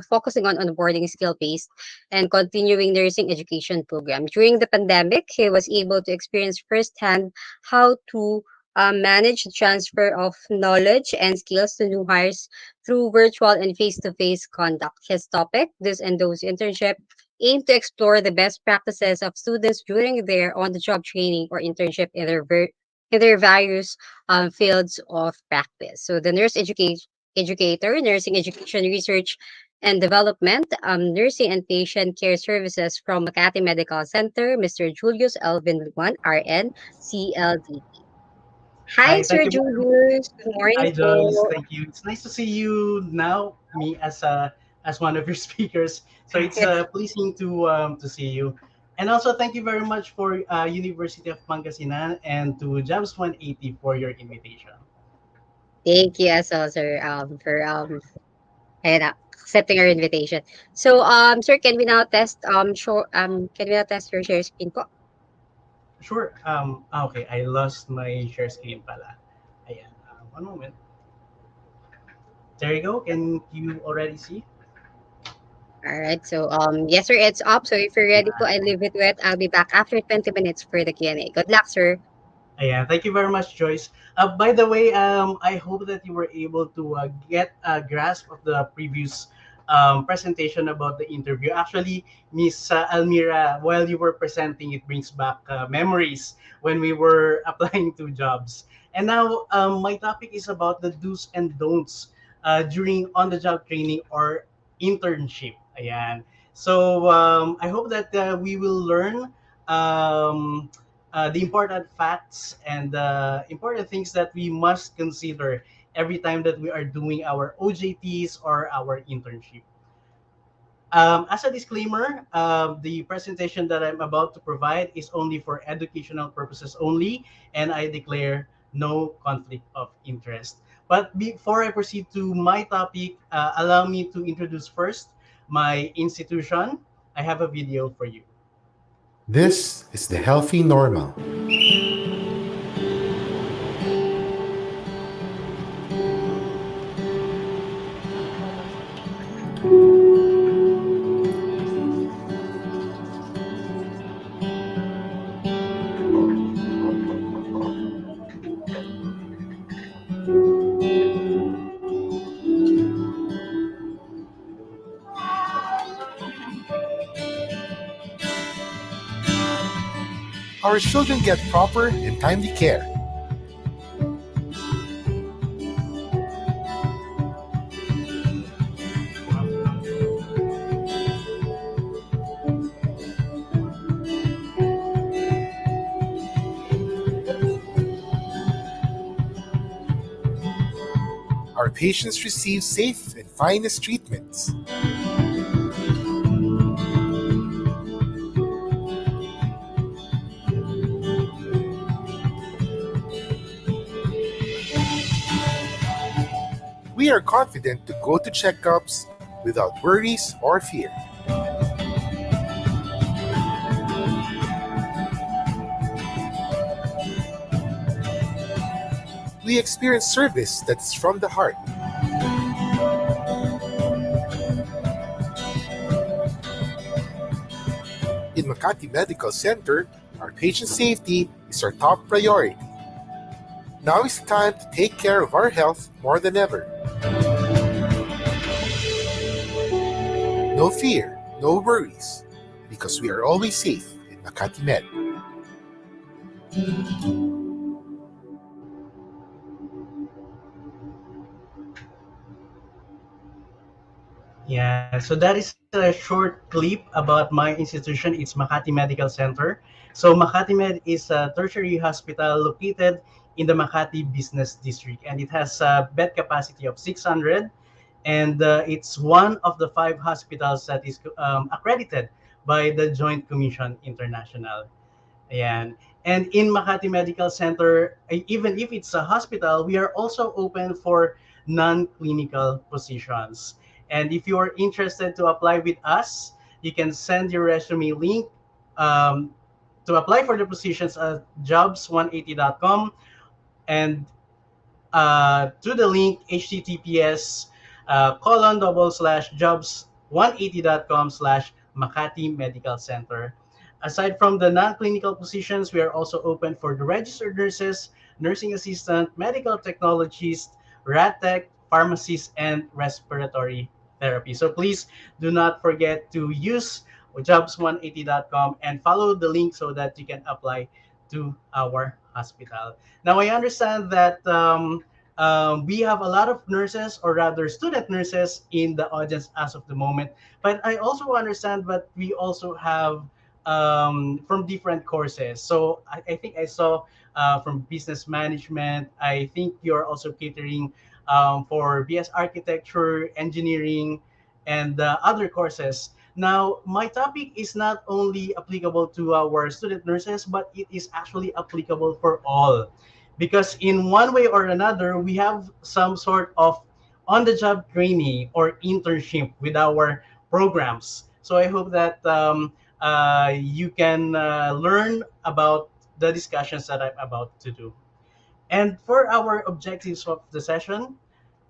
focusing on onboarding skill-based and continuing nursing education program. During the pandemic, he was able to experience firsthand how to manage the transfer of knowledge and skills to new hires through virtual and face-to-face conduct. His topic, this and those internship, aim to explore the best practices of students during their on-the-job training or internship in their in their various fields of practice. So the educator, nursing education research and development, nursing and patient care services from Makati Medical Center, Mr. Julius Vinluan, RN, CLDP. Hi, Hi, thank Sir you. Julius. Good morning Hi, Joyce. po. Thank you. It's nice to see you now, me as one of your speakers. So it's pleasing to see you, and also thank you very much for University of Pangasinan and to Jobs 180 for your invitation. Thank you as well, sir, for and, accepting our invitation. So, sir, can we now test can we now test your share screen po? Sure. Okay, I lost my share screen pala. Ayan. One moment. There you go. Can you already see? All right. So, yes, sir, it's up. So if you're ready po, I leave it with. I'll be back after 20 minutes for the Q&A. Good luck, sir. Yeah, thank you very much, Joyce. By the way, I hope that you were able to get a grasp of the previous presentation about the interview. Actually, Miss Almira, while you were presenting, it brings back memories when we were applying to jobs. And now, my topic is about the do's and don'ts during on-the-job training or internship. Ayan. So I hope that we will learn. Um, the important facts and important things that we must consider every time that we are doing our OJTs or our internship. As a disclaimer, the presentation that I'm about to provide is only for educational purposes only, and I declare no conflict of interest. But before I proceed to my topic, allow me to introduce first my institution. I have a video for you. This is the healthy normal. Our children get proper and timely care. Our patients receive safe and finest treatments. We are confident to go to checkups without worries or fear. We experience service that's from the heart. In Makati Medical Center, our patient safety is our top priority. Now is time to take care of our health more than ever. No fear, no worries, because we are always safe in Makati Med. Yeah, so that is a short clip about my institution. It's Makati Medical Center. So Makati Med is a tertiary hospital located in the Makati Business District, and it has a bed capacity of 600, and it's one of the 5 hospitals that is accredited by the Joint Commission International. Ayan. And in Makati Medical Center, even if it's a hospital, we are also open for non-clinical positions. And if you are interested to apply with us, you can send your resume link um, to apply for the positions at jobs180.com and to the link https colon double slash jobs180.com slash Makati Medical Center. Aside from the non-clinical positions, we are also open for the registered nurses, nursing assistant, medical technologist, rat tech, pharmacist, and respiratory therapy. So please do not forget to use jobs180.com and follow the link so that you can apply to our hospital. Now, I understand that we have a lot of nurses, or rather student nurses, in the audience as of the moment. But I also understand that we also have from different courses. So I think I saw from business management. I think you're also catering for BS architecture, engineering, and other courses. Now, my topic is not only applicable to our student nurses, but it is actually applicable for all. Because in one way or another, we have some sort of on the job training or internship with our programs. So I hope that you can learn about the discussions that I'm about to do. And for our objectives of the session,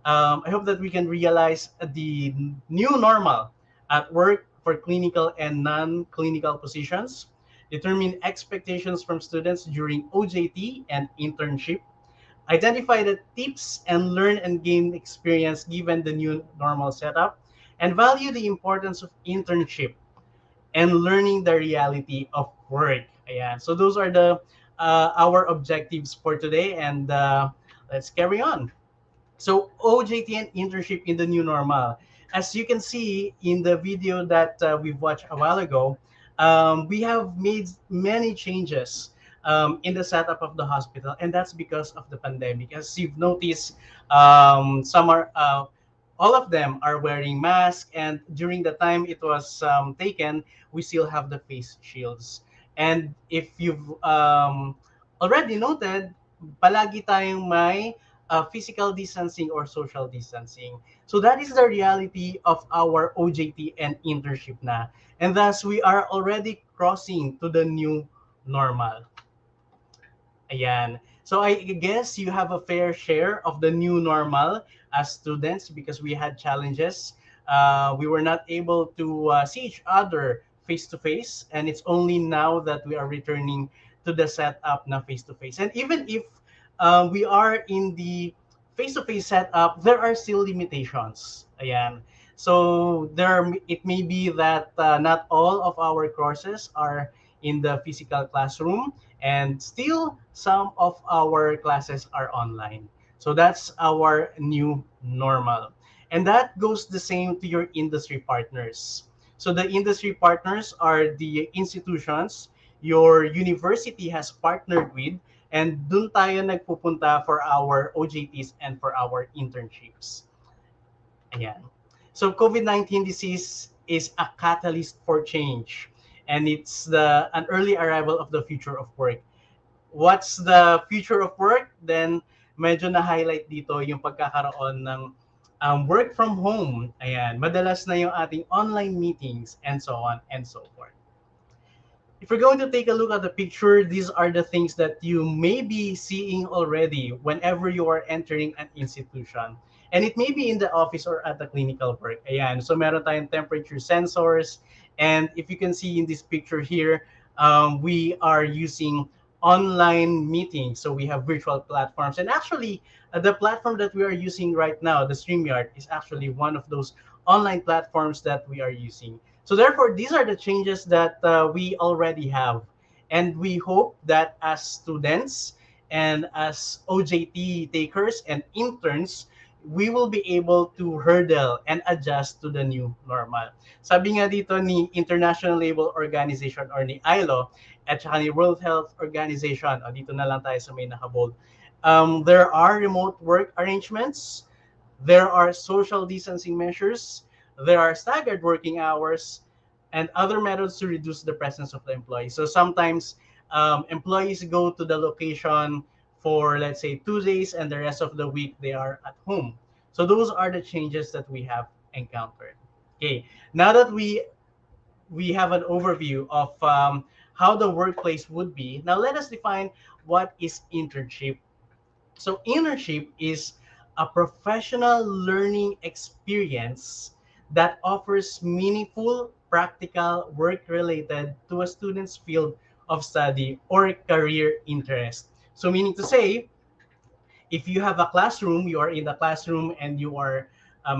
I hope that we can realize the new normal at work for clinical and non-clinical positions, determine expectations from students during OJT and internship, identify the tips and learn and gain experience given the new normal setup, and value the importance of internship and learning the reality of work. Yeah, so those are the our objectives for today, and let's carry on. So OJT and internship in the new normal. As you can see in the video that we've watched a while ago, we have made many changes in the setup of the hospital, and that's because of the pandemic. As you've noticed, some are all of them are wearing masks, and during the time it was taken, we still have the face shields. And if you've already noted, palagi tayong may physical distancing or social distancing. So that is the reality of our OJT and internship na. And thus, we are already crossing to the new normal. Ayan. So I guess you have a fair share of the new normal as students because we had challenges. We were not able to see each other face to face, and it's only now that we are returning to the setup na face to face. And even if we are in the face to face setup, there are still limitations. Ayan. So it may be that not all of our courses are in the physical classroom, and still some of our classes are online. So that's our new normal. And that goes the same to your industry partners. So the industry partners are the institutions your university has partnered with, and dun tayo nagpupunta for our OJTs and for our internships. Ayan. So COVID-19 disease is a catalyst for change, and it's the an early arrival of the future of work. What's the future of work? Then medyo na-highlight dito yung pagkakaroon ng work from home. Ayan, madalas na yung ating online meetings and so on and so forth. If you're going to take a look at the picture, these are the things that you may be seeing already whenever you are entering an institution. And it may be in the office or at the clinical work. Ayan. So meron tayong temperature sensors. And if you can see in this picture here, we are using online meetings. So we have virtual platforms. And actually, the platform that we are using right now, the StreamYard, is actually one of those online platforms that we are using. So therefore, these are the changes that we already have. And we hope that as students and as OJT takers and interns, we will be able to hurdle and adjust to the new normal. Sabi nga dito ni International Labour Organization or ni ILO at saka ni World Health Organization, dito na lang tayo sa may nakabold, there are remote work arrangements, there are social distancing measures, there are staggered working hours, and other methods to reduce the presence of the employee. So sometimes employees go to the location for, let's say, 2 days, and the rest of the week they are at home. So those are the changes that we have encountered. Okay, now that we have an overview of how the workplace would be, now let us define what is internship. So internship is a professional learning experience that offers meaningful, practical work related to a student's field of study or career interest. So meaning to say, if you have a classroom, you are in the classroom and you are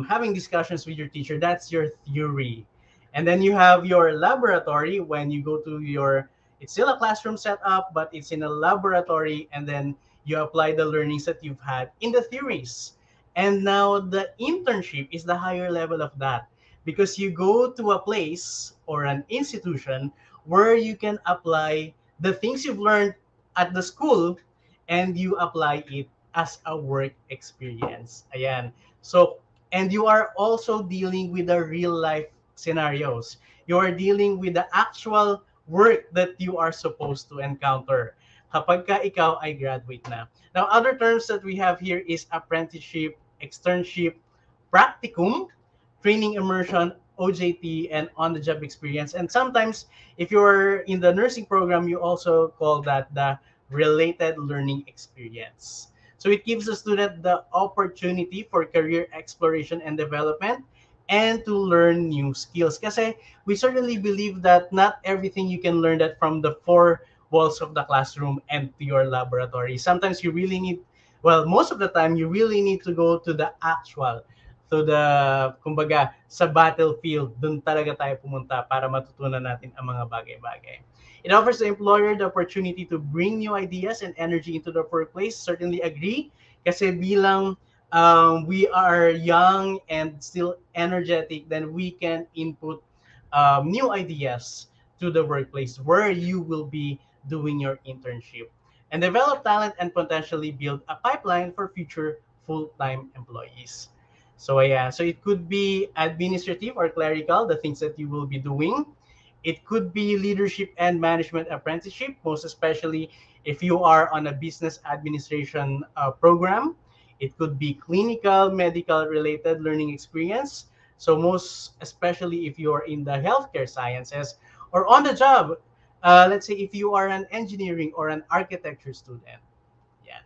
having discussions with your teacher, that's your theory. And then you have your laboratory when you go to your It's still a classroom setup, but it's in a laboratory, and then you apply the learnings that you've had in the theories. And now the internship is the higher level of that, because you go to a place or an institution where you can apply the things you've learned at the school, and you apply it as a work experience. Ayan. So, and you are also dealing with the real life scenarios. You are dealing with the actual work that you are supposed to encounter kapag ka ikaw ay graduate na. Now, other terms that we have here is apprenticeship, externship, practicum, training immersion, OJT, and on-the-job experience. And sometimes, if you're in the nursing program, you also call that the related learning experience. So it gives the student the opportunity for career exploration and development and to learn new skills. Kasi we certainly believe that not everything you can learn that from the four walls of the classroom and to your laboratory. Sometimes you really need, well, most of the time, you really need to go to the actual, to the, kumbaga, sa battlefield, dun talaga tayo pumunta para matutunan natin ang mga bagay-bagay. It offers the employer the opportunity to bring new ideas and energy into the workplace. Certainly agree. Kasi bilang we are young and still energetic, then we can input new ideas to the workplace where you will be doing your internship and develop talent and potentially build a pipeline for future full-time employees. So yeah, so it could be administrative or clerical, the things that you will be doing. It could be leadership and management apprenticeship, most especially if you are on a business administration program. It could be clinical, medical related learning experience. So most especially if you are in the healthcare sciences or on the job, let's say if you are an engineering or an architecture student. Yeah.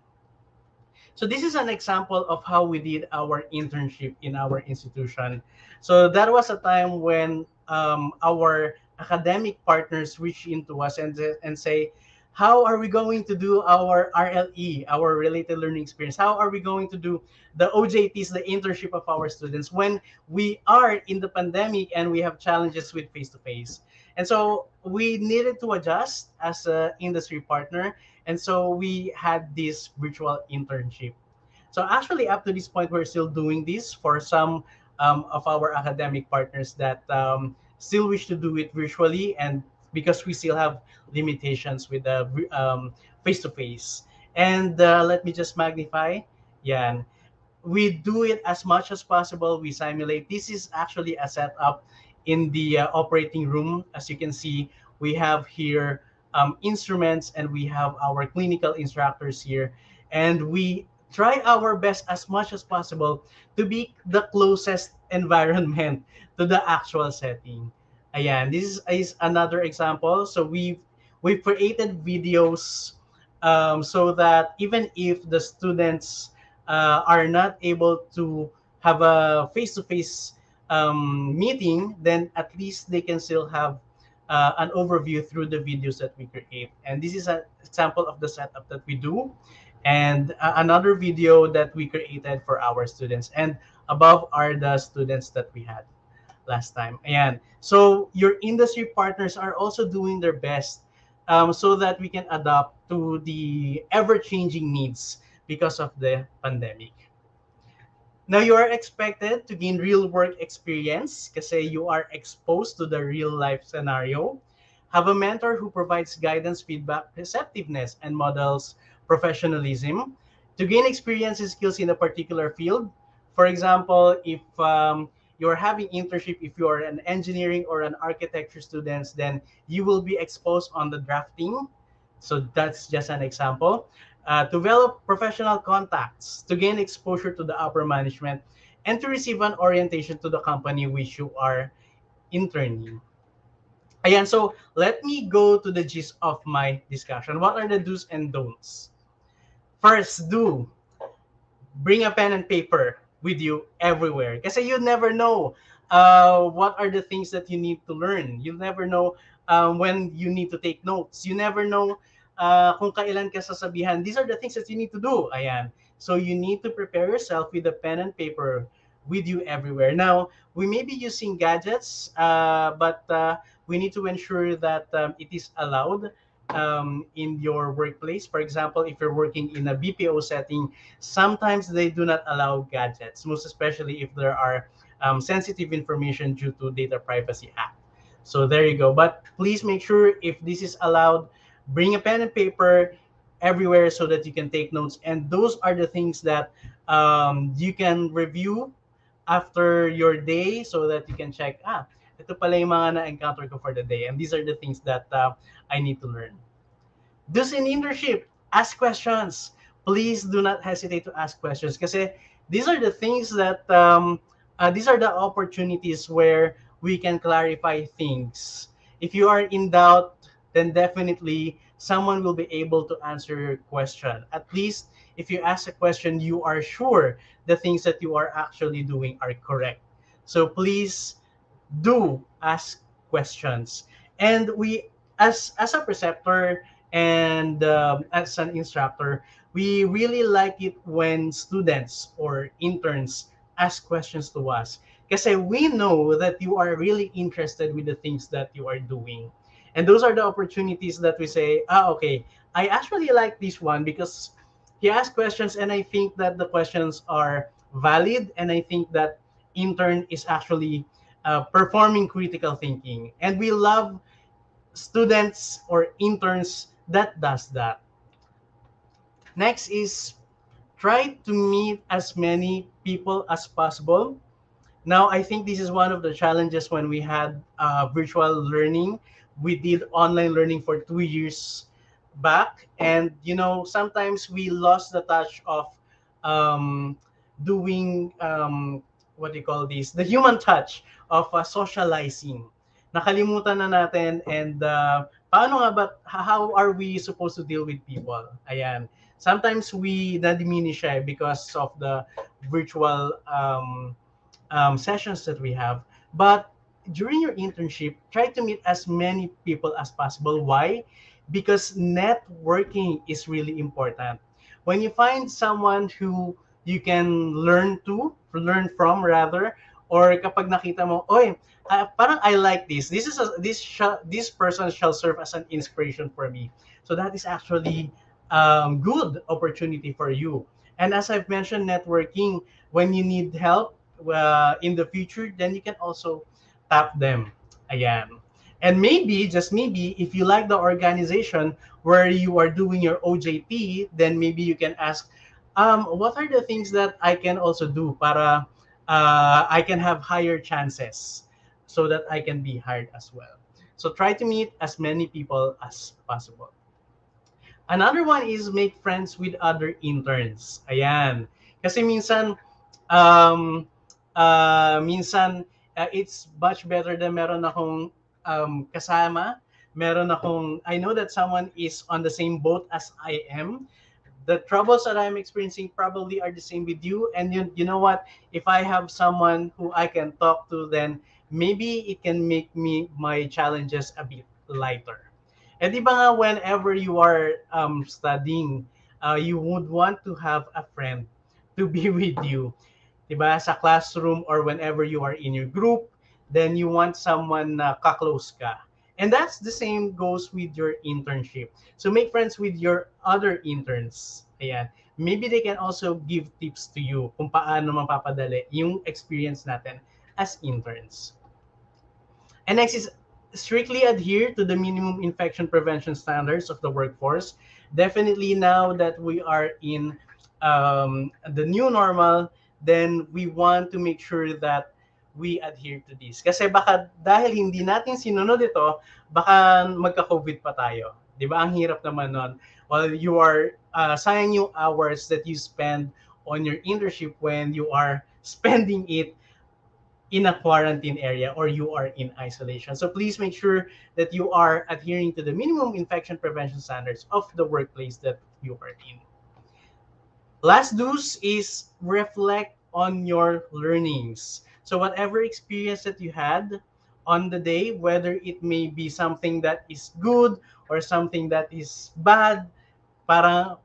So this is an example of how we did our internship in our institution. So that was a time when our academic partners reach into us and say, how are we going to do our RLE, our related learning experience? How are we going to do the OJTs, the internship of our students when we are in the pandemic and we have challenges with face-to-face? And so we needed to adjust as an industry partner. And so we had this virtual internship. So actually, up to this point, we're still doing this for some of our academic partners that still wish to do it virtually, and because we still have limitations with the face-to-face. And let me just magnify. Yeah, we do it as much as possible. We simulate. This is actually a setup in the operating room. As you can see, we have here instruments and we have our clinical instructors here. And we try our best as much as possible to be the closest environment to the actual setting. Ayan, this is another example. So we've created videos so that even if the students are not able to have a face-to-face meeting, then at least they can still have an overview through the videos that we create. And this is an example of the setup that we do. And another video that we created for our students. And above are the students that we had last time. Ayan. So your industry partners are also doing their best so that we can adapt to the ever-changing needs because of the pandemic. Now you are expected to gain real work experience kasi you are exposed to the real life scenario. Have a mentor who provides guidance, feedback, receptiveness, and models professionalism. To gain experience and skills in a particular field. For example, if you're having internship, if you're an engineering or an architecture students, then you will be exposed on the drafting. So that's just an example. Develop professional contacts to gain exposure to the upper management and to receive an orientation to the company which you are interning. Ayan, so let me go to the gist of my discussion. What are the do's and don'ts? First, do bring a pen and paper with you everywhere. Kasi you never know what are the things that you need to learn. You never know when you need to take notes. You never know kung kailan ka sasabihan. These are the things that you need to do. Ayan. So you need to prepare yourself with a pen and paper with you everywhere. Now, we may be using gadgets, but we need to ensure that it is allowed in your workplace. For example, if you're working in a BPO setting, sometimes they do not allow gadgets, most especially if there are sensitive information due to Data Privacy Act. So there you go. But please make sure if this is allowed, bring a pen and paper everywhere so that you can take notes. And those are the things that you can review after your day so that you can check, ito pala yung mga na-encounter ko for the day. And these are the things that I need to learn. Those in internship, ask questions. Please do not hesitate to ask questions kasi these are the things that, these are the opportunities where we can clarify things. If you are in doubt, then definitely someone will be able to answer your question. At least if you ask a question, you are sure the things that you are actually doing are correct. So please do ask questions. And we, as a preceptor and as an instructor, we really like it when students or interns ask questions to us. Kasi we know that you are really interested with the things that you are doing. And those are the opportunities that we say, okay, I actually like this one because he asked questions and I think that the questions are valid and I think that intern is actually performing critical thinking. And we love students or interns that does that. Next is try to meet as many people as possible. Now, I think this is one of the challenges when we had virtual learning. We did online learning for 2 years back, and sometimes we lost the touch of doing what do you call this? The human touch of socializing. Nakalimutan na natin, and paano nga ba? How are we supposed to deal with people? Ayan. Sometimes we na-diminish siya because of the virtual sessions that we have. But during your internship, try to meet as many people as possible. Why? Because networking is really important. When you find someone who you can learn from rather, or kapag nakita mo, oy, parang I like this. This person shall serve as an inspiration for me. So that is actually good opportunity for you. And as I've mentioned, networking, when you need help in the future, then you can also tap them. Ayan. And maybe, just maybe, if you like the organization where you are doing your OJT, then maybe you can ask, what are the things that I can also do para I can have higher chances so that I can be hired as well. So try to meet as many people as possible. Another one is make friends with other interns. Ayan. Kasi um, minsan, it's much better than meron akong kasama. I know that someone is on the same boat as I am. The troubles that I'm experiencing probably are the same with you. And you know what? If I have someone who I can talk to, then maybe it can make my challenges a bit lighter. Eh di ba nga whenever you are studying, you would want to have a friend to be with you. Di ba? Sa classroom or whenever you are in your group, then you want someone na ka-close ka. And that's the same goes with your internship. So make friends with your other interns. Ayan. Maybe they can also give tips to you kung paano mapapadali yung experience natin as interns. And next is strictly adhere to the minimum infection prevention standards of the workforce. Definitely now that we are in the new normal, then we want to make sure that we adhere to this. Kasi baka dahil hindi natin sinunod ito, baka magka-COVID pa tayo. Di ba? Ang hirap naman nun. While you are sayang yung hours that you spend on your internship when you are spending it in a quarantine area or you are in isolation. So please make sure that you are adhering to the minimum infection prevention standards of the workplace that you are in. Last do's is reflect on your learnings. So whatever experience that you had on the day, whether it may be something that is good or something that is bad, parang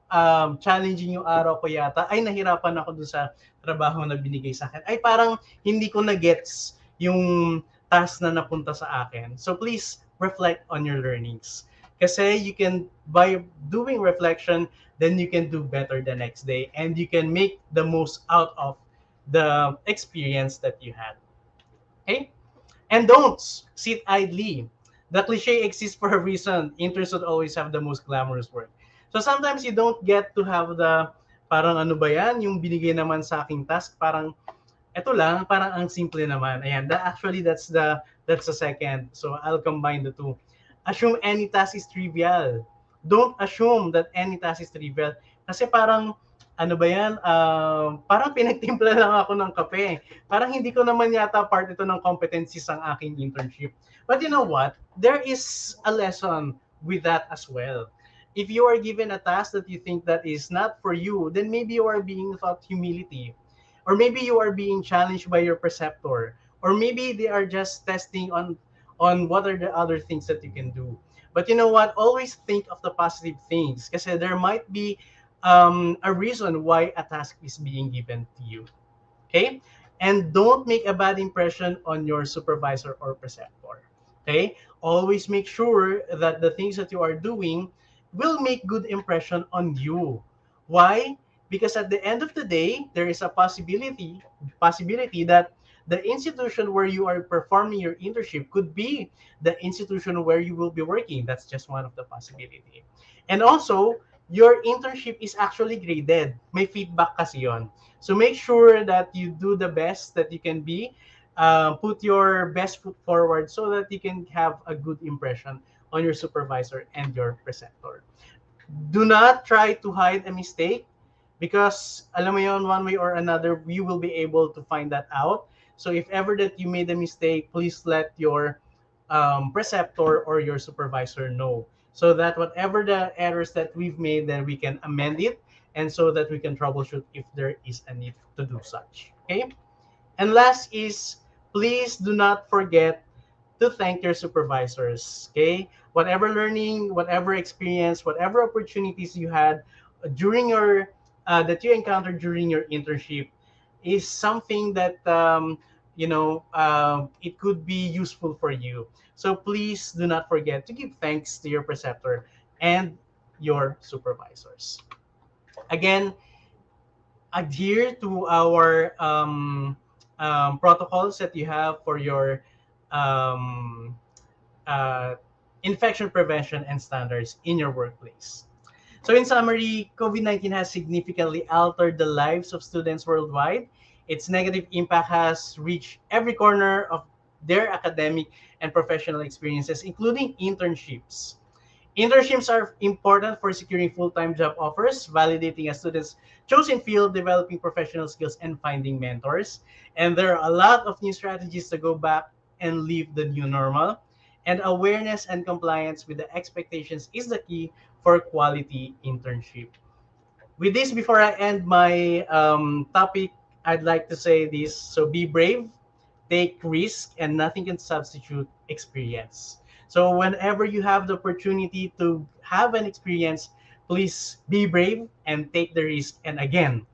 challenging yung araw ko yata, ay nahirapan ako dun sa trabaho na binigay sa akin. Ay parang hindi ko na-gets yung task na napunta sa akin. So please reflect on your learnings. Kasi you can, by doing reflection, then you can do better the next day and you can make the most out of the experience that you had. Okay? And don't sit idly. The cliche exists for a reason. Interns should always have the most glamorous work. So sometimes you don't get to have the parang ano ba yan, yung binigay naman sa aking task, parang eto lang, parang ang simple naman. Ayan, actually that's the second. So I'll combine the two. Assume any task is trivial. Don't assume that any task is trivial. Kasi parang ano ba yan? Parang pinagtimpla lang ako ng kape. Parang hindi ko naman yata part ito ng competencies ang aking internship. But you know what? There is a lesson with that as well. If you are given a task that you think that is not for you, then maybe you are being taught humility, or maybe you are being challenged by your preceptor, or maybe they are just testing on what are the other things that you can do. But you know what, always think of the positive things because there might be a reason why a task is being given to you. Okay, and don't make a bad impression on your supervisor or preceptor. Okay, always make sure that the things that you are doing will make good impression on you. Why? Because at the end of the day, there is a possibility that the institution where you are performing your internship could be the institution where you will be working. That's just one of the possibility. And also, your internship is actually graded. May feedback kasi yon. So make sure that you do the best that you can be. Put your best foot forward so that you can have a good impression on your supervisor and your preceptor. Do not try to hide a mistake because alam mo yon, one way or another you will be able to find that out. So if ever that you made a mistake, please let your preceptor or your supervisor know so that whatever the errors that we've made, then we can amend it and so that we can troubleshoot if there is a need to do such. Okay, and last is, please do not forget to thank your supervisors. Okay, whatever learning, whatever experience, whatever opportunities you had during your that you encountered during your internship is something that it could be useful for you. So please do not forget to give thanks to your preceptor and your supervisors. Again, adhere to our protocols that you have for your um, uh, infection prevention and standards in your workplace. So, in summary, COVID 19 has significantly altered the lives of students worldwide. Its negative impact has reached every corner of their academic and professional experiences, including internships. Internships are important for securing full-time job offers, validating a student's chosen field, developing professional skills, and finding mentors. And there are a lot of new strategies to go back and live the new normal. And awareness and compliance with the expectations is the key for quality internship. With this, before I end my topic, I'd like to say this. So be brave, take risk, and nothing can substitute experience. So whenever you have the opportunity to have an experience, please be brave and take the risk. And again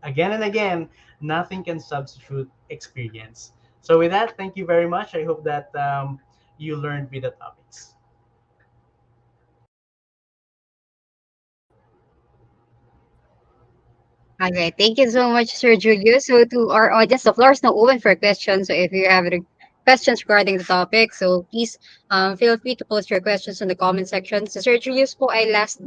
and again, nothing can substitute experience. So with that, thank you very much. I hope that you learned with the topics. All right. Thank you so much, Sir Julius. So to our audience, the floor is now open for questions. So if you have any questions regarding the topic, so please feel free to post your questions in the comment section. So Sir Julius po ay last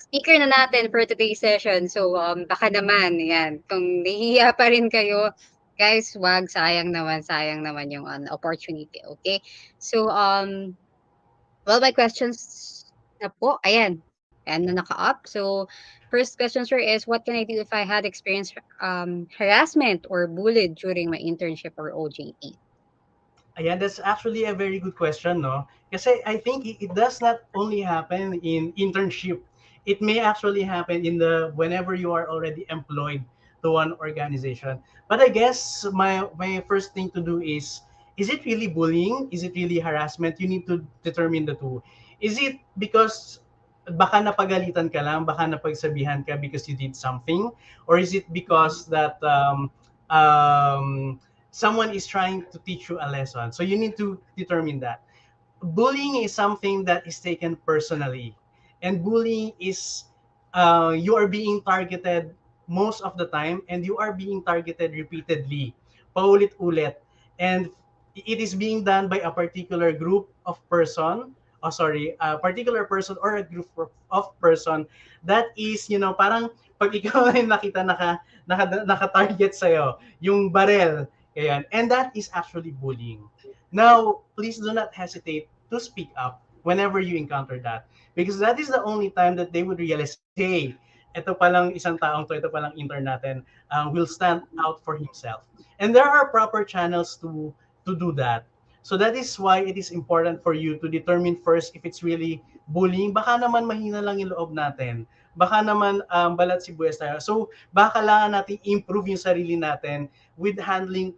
speaker na natin for today's session. So baka naman, yan, kung nahihiya pa rin kayo, guys, wag, sayang naman yung opportunity, okay? So well, my questions na po, ayan, ayan na naka-up. So, first question, sir, is what can I do if I had experienced harassment or bullied during my internship or OJT? Ayan, that's actually a very good question, no? Kasi I think it does not only happen in internship. It may actually happen in the whenever you are already employed to one organization. But I guess my first thing to do is it really bullying? Is it really harassment? You need to determine the two. Is it because baka napagalitan ka lang, baka napagsabihan ka because you did something, or is it because that um, someone is trying to teach you a lesson? So you need to determine that. bullying is something that is taken personally, and bullying is you are being targeted most of the time, and you are being targeted repeatedly, paulit-ulit, and it is being done by a particular group of person, oh sorry, a particular person or a group of person that is, parang pag ikaw ay nakita naka-target sa'yo, yung barel, ayan, and that is actually bullying. Now, please do not hesitate to speak up whenever you encounter that, because that is the only time that they would realize, hey, ito palang isang taong to, ito palang intern natin, will stand out for himself. And there are proper channels to do that. So that is why it is important for you to determine first if it's really bullying. Baka naman mahina lang yung loob natin. Baka naman balat sibuyas tayo. So baka kailangan natin improve yung sarili natin with handling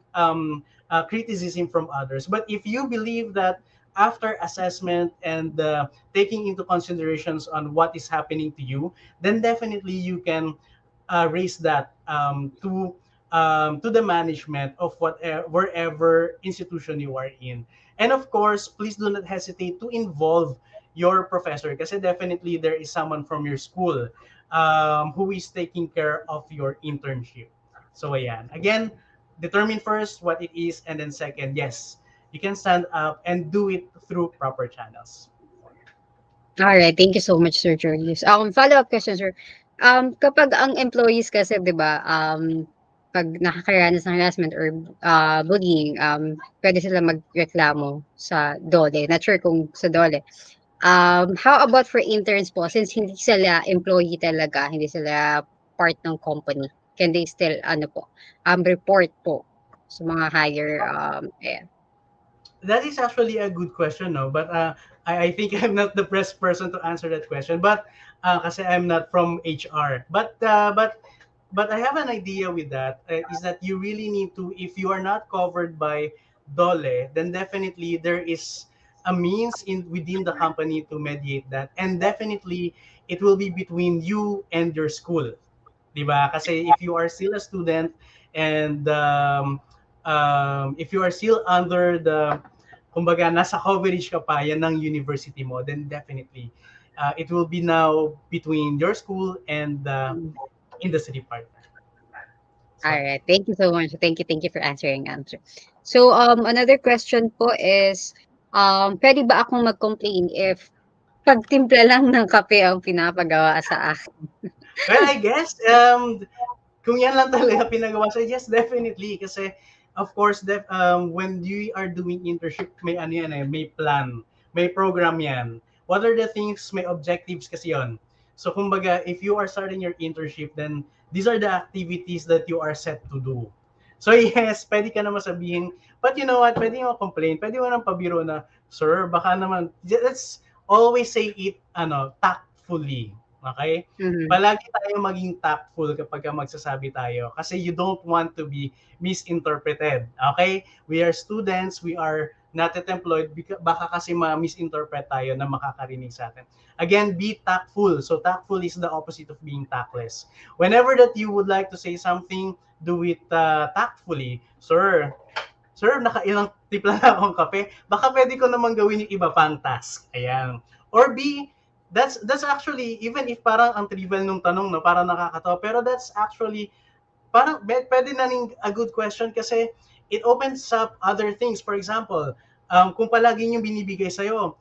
criticism from others. But if you believe that after assessment and taking into considerations on what is happening to you, then definitely you can raise that to the management of whatever wherever institution you are in. And of course, please do not hesitate to involve your professor, kasi definitely there is someone from your school who is taking care of your internship. So ayan. Again, determine first what it is, and then second, yes, you can stand up and do it through proper channels. All right, thank you so much, Sir Julius. Follow-up question, sir. Kapag ang employees kasi, 'di ba, pag nakakaranas ng harassment or bullying, pwede sila magreklamo sa DOLE. Not sure kung sa DOLE. How about for interns po, since hindi sila employee talaga, hindi sila part ng company, can they still ano po, report po sa mga higher That is actually a good question, no? But I think I'm not the best person to answer that question. But kasi I'm not from HR. But I have an idea with that. Is that you really need to, if you are not covered by DOLE, then definitely there is a means in within the company to mediate that, and definitely it will be between you and your school. 'Di ba? Kasi if you are still a student, and if you are still under the, kumbaga, nasa coverage ka pa yan ng university mo, then definitely it will be now between your school and the industry partner. So, All right. Thank you so much. Thank you for answer. So, another question po is, pwede ba akong mag-complain if pagtimpla lang ng kape ang pinapagawa sa akin? well, I guess kung yan lang talaga pinagawa sa, yes, definitely, kasi of course when you are doing internship, may ano yan, may plan, may program yan. What are the things, may objectives kasi yon. So kumbaga, if you are starting your internship, then these are the activities that you are set to do. So yes, pwede ka naman sabihin, but you know what, pwede mo complain, pwede mo nang pabiro na, sir, baka naman, let's always say it tactfully. Okay? Mhm. Palagi tayo maging tactful kapag magsasabi tayo, kasi you don't want to be misinterpreted. Okay? We are students, we are not yet employed, baka kasi ma-misinterpret tayo na makakarinig sa atin. Again, be tactful. So tactful is the opposite of being tactless. Whenever that you would like to say something, do it tactfully. Sir, nakailang tipla na akong kape. Baka pwede ko naman gawin yung iba pang task. Ayan. Or B, that's actually, even if parang ang trivial nung tanong, no, parang nakakatawa, pero that's actually parang pwede na ning a good question, kasi it opens up other things. For example, kung palagi yung binibigay sa'yo,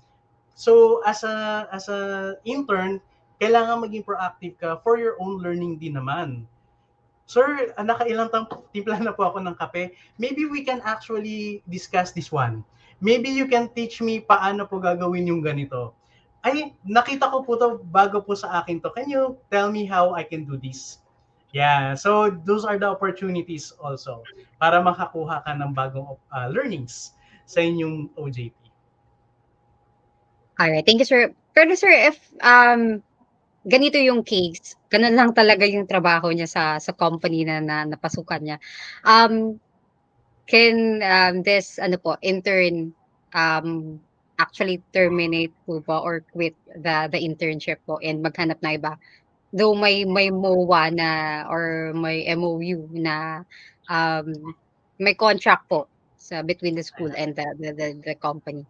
so as a intern, kailangan maging proactive ka for your own learning din naman. Sir, nakailang timpla na po ako ng kape. Maybe we can actually discuss this one. Maybe you can teach me paano po gagawin yung ganito. Ay, nakita ko po to, bago po sa akin to. Can you tell me how I can do this? Yeah, so those are the opportunities also para makakuha ka ng bagong learnings sa inyong OJT. All right. Thank you, sir. Pero sir, if ganito yung case, ganun lang talaga yung trabaho niya sa company na napasukan niya. Can this ano po, intern actually terminate po ba or quit the internship po and maghanap na iba? Though may MOA na or may MOU na may contract po sa between the school and the company.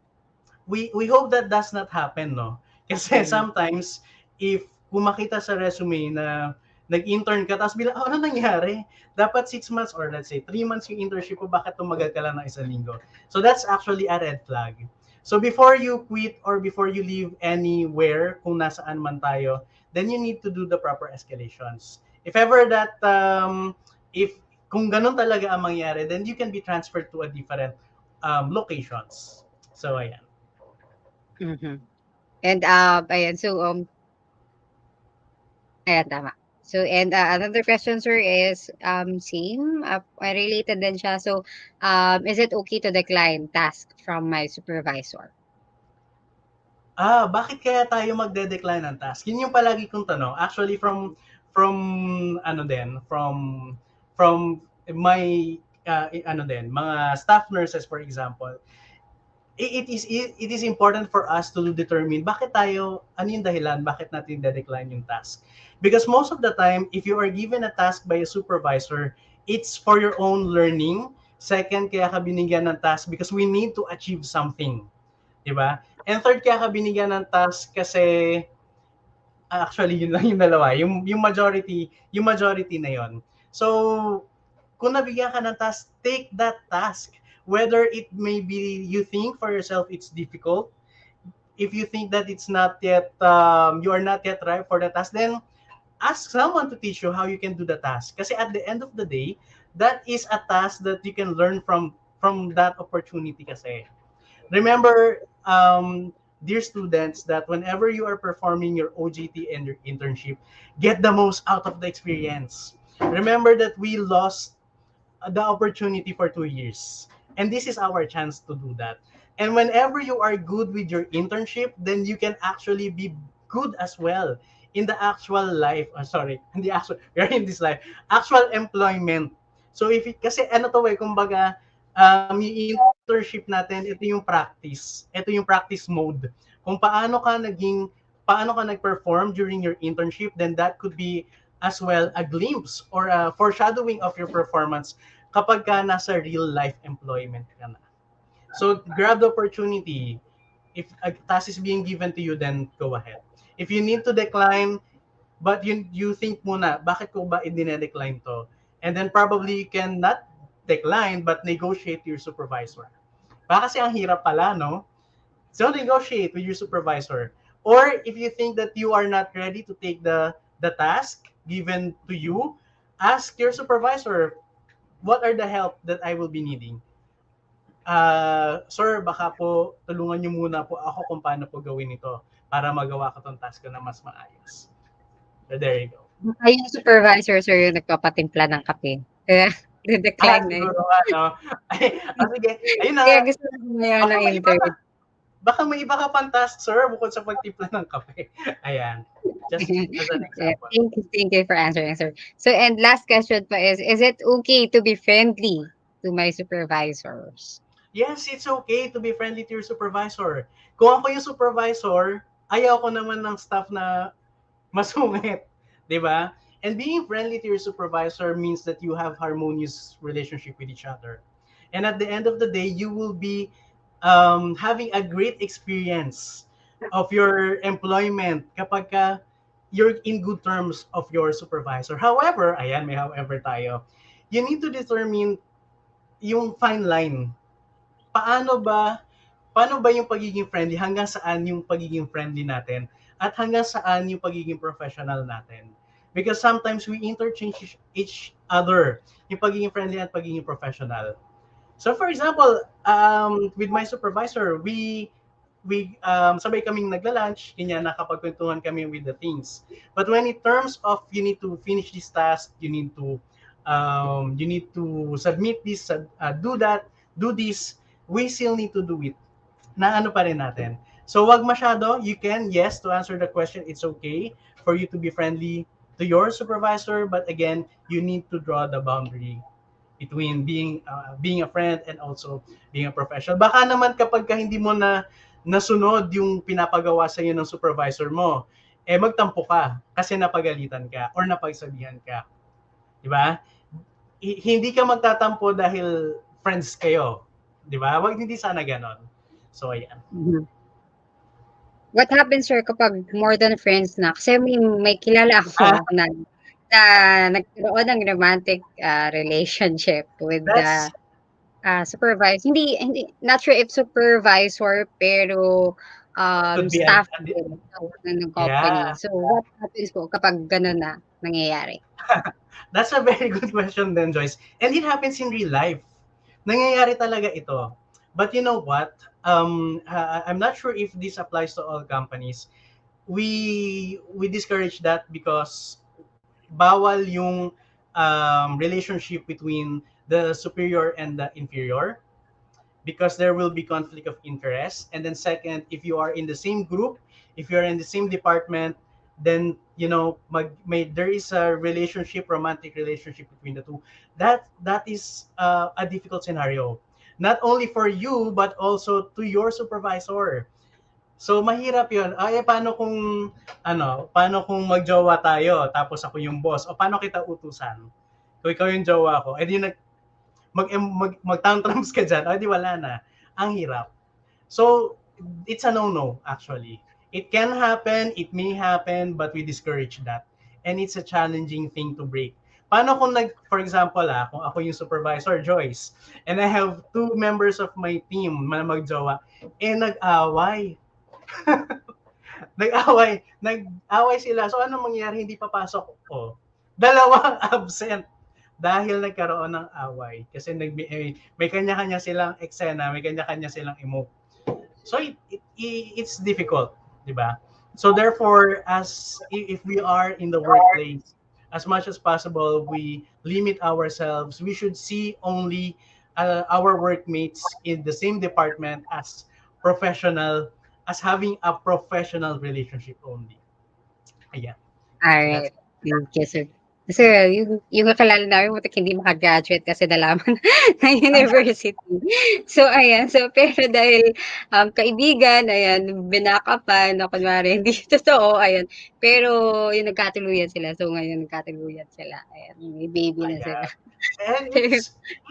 we hope that does not happen, no? Kasi sometimes if kung makita sa resume na nag-intern ka tapos bilang ano nangyari? Dapat 6 months or let's say 3 months yung internship ko, bakit tumagal ka lang ng 1 linggo? So that's actually a red flag. So before you quit or before you leave anywhere, kung nasaan man tayo, then you need to do the proper escalations. If ever that if kung ganun talaga ang mangyari, then you can be transferred to a different locations. So ayan. Mhm. And ayan, so ayan, tama. So and another question, sir, is same, related din siya. So is it okay to decline task from my supervisor? Bakit kaya tayo magde-decline ng task? Yun yung palagi kong tanong. Actually from ano din, from my ano din, mga staff nurses for example. It is important for us to determine bakit tayo, ano yung dahilan, bakit natin de-decline yung task. Because most of the time, if you are given a task by a supervisor, it's for your own learning. Second, kaya ka binigyan ng task because we need to achieve something. Diba? And third, kaya ka binigyan ng task kasi actually yun lang yung dalawa. Yung majority na yon. So, kung nabigyan ka ng task, take that task. Whether it may be you think for yourself it's difficult, if you think that it's not yet you are not yet ripe for the task, then ask someone to teach you how you can do the task. Kasi at the end of the day, that is a task that you can learn from that opportunity kasi. Remember, dear students, that whenever you are performing your OJT and your internship, get the most out of the experience. Remember that we lost the opportunity for 2 years. And this is our chance to do that. And whenever you are good with your internship, then you can actually be good as well in the actual life. In the actual, we're in this life, actual employment. So if it, kasi ano to kumbaga, yung internship natin, ito yung practice. Ito yung practice mode. Kung paano ka nag-perform during your internship, then that could be as well a glimpse or a foreshadowing of your performance kapag ka nasa real life employment ka na. So grab the opportunity. If a task is being given to you, then go ahead. If you need to decline, but you think muna, bakit ko ba i-decline to? And then probably you can not decline but negotiate to your supervisor. Kasi ang hirap pala, no? So negotiate with your supervisor. Or if you think that you are not ready to take the task given to you, ask your supervisor, what are the help that I will be needing? Sir, baka po tulungan niyo muna po ako kung paano po gawin ito para magawa ko tong task ko na mas maayos. So there you go. Ay, yung supervisor, sir, yung nagpapatimpla ng kape. Kaya, decline na yun. Siguro nga, no? Sige, ayun na. Kaya gusto ko na ng intern. Baka may iba ka pang task, sir, bukod sa pagtimpla ng kape. Ayan. Just as an example. Thank you for answering, sir. So, and last question pa is it okay to be friendly to my supervisors? Yes, it's okay to be friendly to your supervisor. Kung ako yung supervisor, ayaw ko naman ng staff na masungit. Diba? And being friendly to your supervisor means that you have harmonious relationship with each other. And at the end of the day, you will be having a great experience of your employment kapag ka you're in good terms of your supervisor. However, ayan, may however tayo, you need to determine yung fine line. Paano ba yung pagiging friendly? Hanggang saan yung pagiging friendly natin? At hanggang saan yung pagiging professional natin? Because sometimes we interchange each other, yung pagiging friendly at pagiging professional. So for example, with my supervisor, we sabay kaming nagla-lunch, kanya nakapagkwentuhan kami with the things. But when in terms of you need to finish this task, you need to submit this, do that, do this, we still need to do it. Na ano pa rin natin. So wag masyado, you can, yes, to answer the question, it's okay for you to be friendly to your supervisor, but again, you need to draw the boundary between being a friend and also being a professional. Baka naman kapag ka hindi mo na nasunod yung pinapagawa sa iyo ng supervisor mo, magtampo ka kasi napagalitan ka or napagsabihan ka. Di ba? Hindi ka magtatampo dahil friends kayo. Di ba? Hindi sana ganon. So, ayan. Mhm. What happens, sir, kapag more than friends na? Kasi may kilala ako Ah, na nagkaroon ng romantic relationship with the that's supervisor. Hindi, not sure if supervisor, pero could be staff din ng company. yeah. So, what happens po kapag gano'n na nangyayari? That's a very good question then, Joyce. And it happens in real life. Nangyayari talaga ito. But you know what? I'm not sure if this applies to all companies. We discourage that because bawal yung relationship between the superior and the inferior, because there will be conflict of interest. And then second, if you are in the same group, if you're in the same department, then there is a relationship, romantic relationship between the two. That is a difficult scenario, not only for you but also to your supervisor. So mahirap 'yun. Ay, paano kung magjowa tayo tapos ako yung boss, o paano kita utusan? Kung ikaw yung jowa ko, edi mag-tantrums ka dyan, o di wala na. Ang hirap. So, it's a no-no, actually. It can happen, it may happen, but we discourage that. And it's a challenging thing to break. Paano kung for example, kung ako yung supervisor, Joyce, and I have two members of my team na magjowa, nag-away. Nag-away sila. So, ano mangyayari? Hindi papasok. Dalawang absent dahil nagkaroon ng away, kasi may kanya-kanya silang eksena, may kanya-kanya silang emote. So it's difficult, di ba? So therefore, if we are in the workplace, as much as possible, we limit ourselves. We should see only our workmates in the same department as professional, as having a professional relationship only. Ayan. So that's Alright. Thank you, sir. Sir, yung kakilala namin butik hindi maka-graduate kasi nalaman ng university. So, ayan. So, pero dahil kaibigan, ayan, binakapan na kunwari, hindi totoo, ayan. Pero, yung nagkatuluyan sila. So, ngayon nagkatuluyan sila. Ayan, may baby na sila. And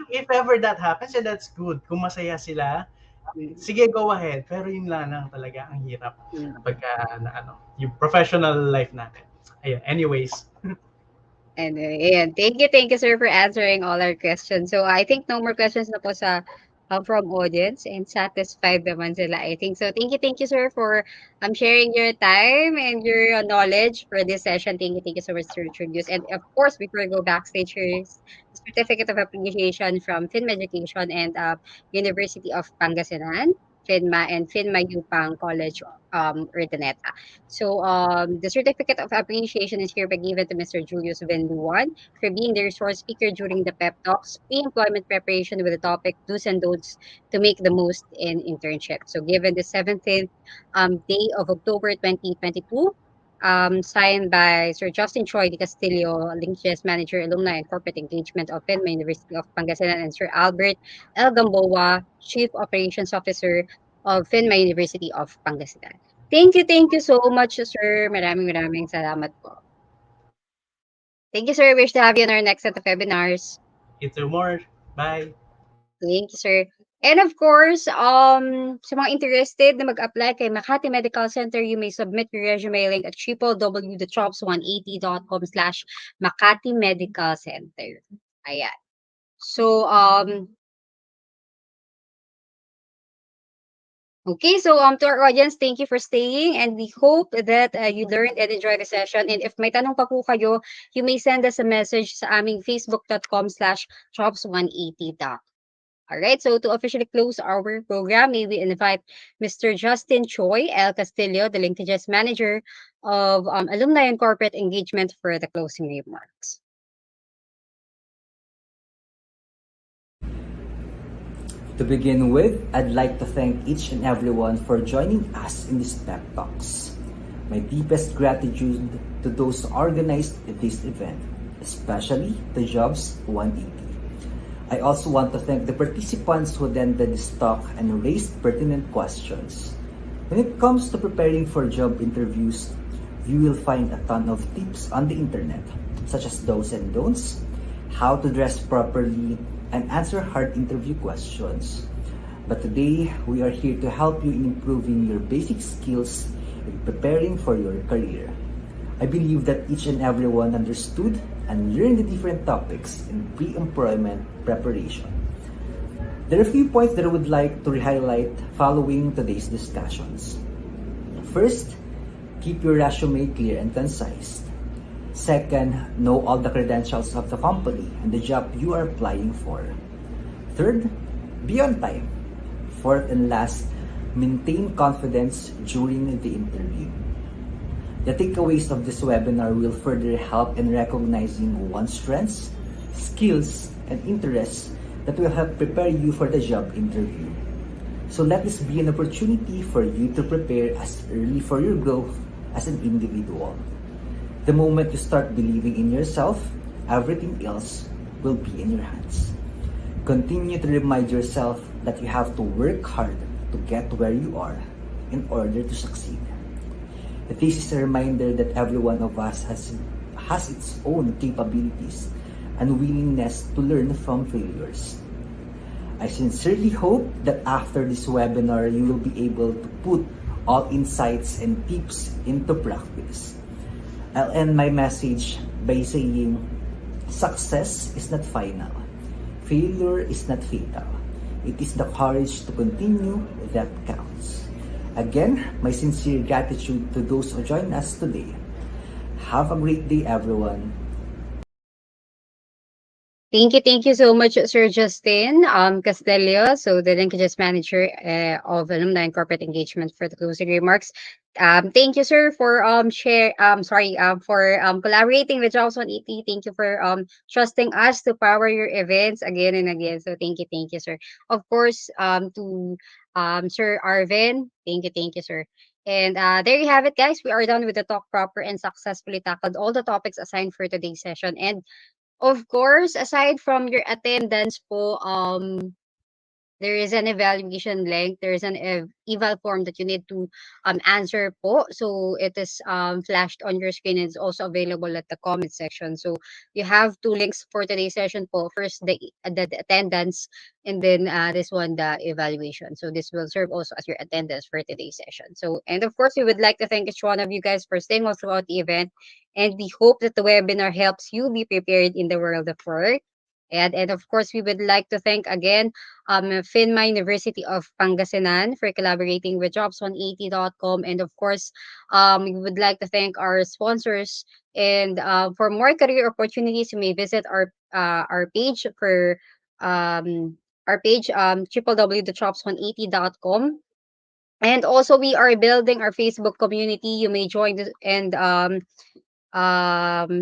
if ever that happens, that's good. Kung masaya sila, sige, go ahead. Pero yun lang talaga ang hirap pagka yung professional life natin. Ayun, anyways. And ayan, thank you, sir, for answering all our questions. So, I think no more questions na po from audience, and satisfied naman sila, I think. So, thank you, sir, for sharing your time and your knowledge for this session. Thank you so much, Sir Julius. And of course, before we go backstage, here's a certificate of appreciation from Phinma Education and University of Pangasinan, Phinma, and Phinma UPang College, Urdaneta. So, the certificate of appreciation is hereby given to Mr. Julius Vinluan for being the resource speaker during the PEP Talks, pre-employment preparation with the topic Do's and Don'ts to make the most in internship. So, given the 17th day of October 2022, signed by Sir Justin Choi de Castillo, Linkages Manager, Alumni and Corporate Engagement of Phinma University of Pangasinan, and Sir Albert L. Gamboa, Chief Operations Officer of Phinma University of Pangasinan. Thank you so much, sir. Maraming salamat po. Thank you, sir. Wish to have you on our next set of webinars. You too more. Bye. Thank you, sir. And of course, sa mga interested na mag-apply kay Makati Medical Center, you may submit your resume link at www.jobs180.com/Makati Medical Center. Ayan. So, okay, so to our audience, thank you for staying, and we hope that you learned and enjoyed the session. And if may tanong pa po kayo, you may send us a message sa aming facebook.com/jobs180. Alright, so to officially close our program, may we invite Mr. Justin Choi L. Castillo, the Linkages Manager of Alumni and Corporate Engagement, for the closing remarks. To begin with, I'd like to thank each and everyone for joining us in these pep talks. My deepest gratitude to those who organized this event, especially the Jobs 180. I also want to thank the participants who attended this talk and raised pertinent questions. When it comes to preparing for job interviews, you will find a ton of tips on the internet, such as do's and don'ts, how to dress properly, and answer hard interview questions. But today, we are here to help you in improving your basic skills and preparing for your career. I believe that each and everyone understood and learned the different topics in pre-employment preparation. There are a few points that I would like to highlight following today's discussions. First, keep your resume clear and concise. Second, know all the credentials of the company and the job you are applying for. Third, be on time. Fourth and last, maintain confidence during the interview. The takeaways of this webinar will further help in recognizing one's strengths, skills, and interests that will help prepare you for the job interview. So let this be an opportunity for you to prepare as early for your growth as an individual. The moment you start believing in yourself, everything else will be in your hands. Continue to remind yourself that you have to work hard to get where you are in order to succeed. This is a reminder that every one of us has its own capabilities and willingness to learn from failures. I sincerely hope that after this webinar, you will be able to put all insights and tips into practice. I'll end my message by saying, success is not final. Failure is not fatal. It is the courage to continue that counts. Again, my sincere gratitude to those who joined us today. Have a great day, everyone. Thank you so much, Sir Justin Castelio, so the Linkage Manager of Alumni and Corporate Engagement, for the closing remarks. Thank you, sir, for collaborating with Jobs 180. Thank you for trusting us to power your events again and again. So thank you, sir. Of course, to Sir Arvin, thank you, sir. And there you have it, guys. We are done with the talk proper and successfully tackled all the topics assigned for today's session. And of course, aside from your attendance po, there is an evaluation link. There is an eval form that you need to answer po. So it is flashed on your screen. It's also available at the comment section. So you have two links for today's session po. First, the attendance, and then this one, the evaluation. So this will serve also as your attendance for today's session. So, and of course, we would like to thank each one of you guys for staying all throughout the event. And we hope that the webinar helps you be prepared in the world of work. And of course, we would like to thank again Phinma University of Pangasinan for collaborating with jobs180.com. And of course, we would like to thank our sponsors. And for more career opportunities, you may visit our page for www.jobs180.com. And also, we are building our Facebook community. You may join and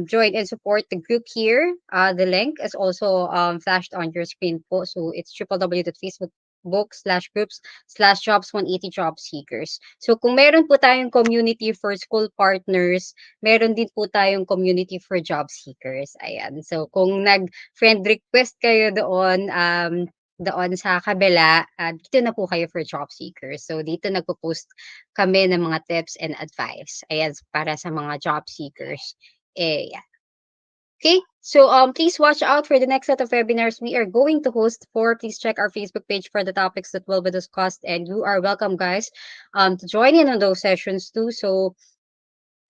join and support the group here. The link is also flashed on your screen po. So it's www.facebook.com/groups/jobs180 job seekers. So kung meron po tayong community for school partners, meron din po tayong community for job seekers. Ayan. So kung nag-friend request kayo doon, doon sa kabila, dito na po kayo for job seekers. So dito nagpo-post kami ng mga tips and advice. Ayan, para sa mga job seekers. Yeah. Okay, so please watch out for the next set of webinars we are going to host for. Please check our Facebook page for the topics that will be discussed, and you are welcome, guys, to join in on those sessions too. So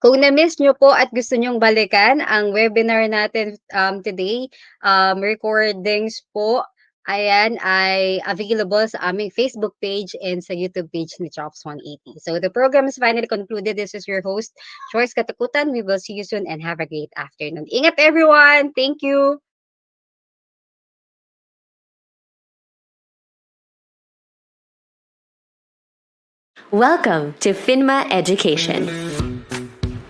kung na-miss nyo po at gusto nyong balikan ang webinar natin today, recordings po, ayan, ay available sa aming Facebook page and sa YouTube page ni Jobs 180. So the program is finally concluded. This is your host, Joyce Katakutan. We will see you soon and have a great afternoon. Ingat, everyone! Thank you! Welcome to Phinma Education.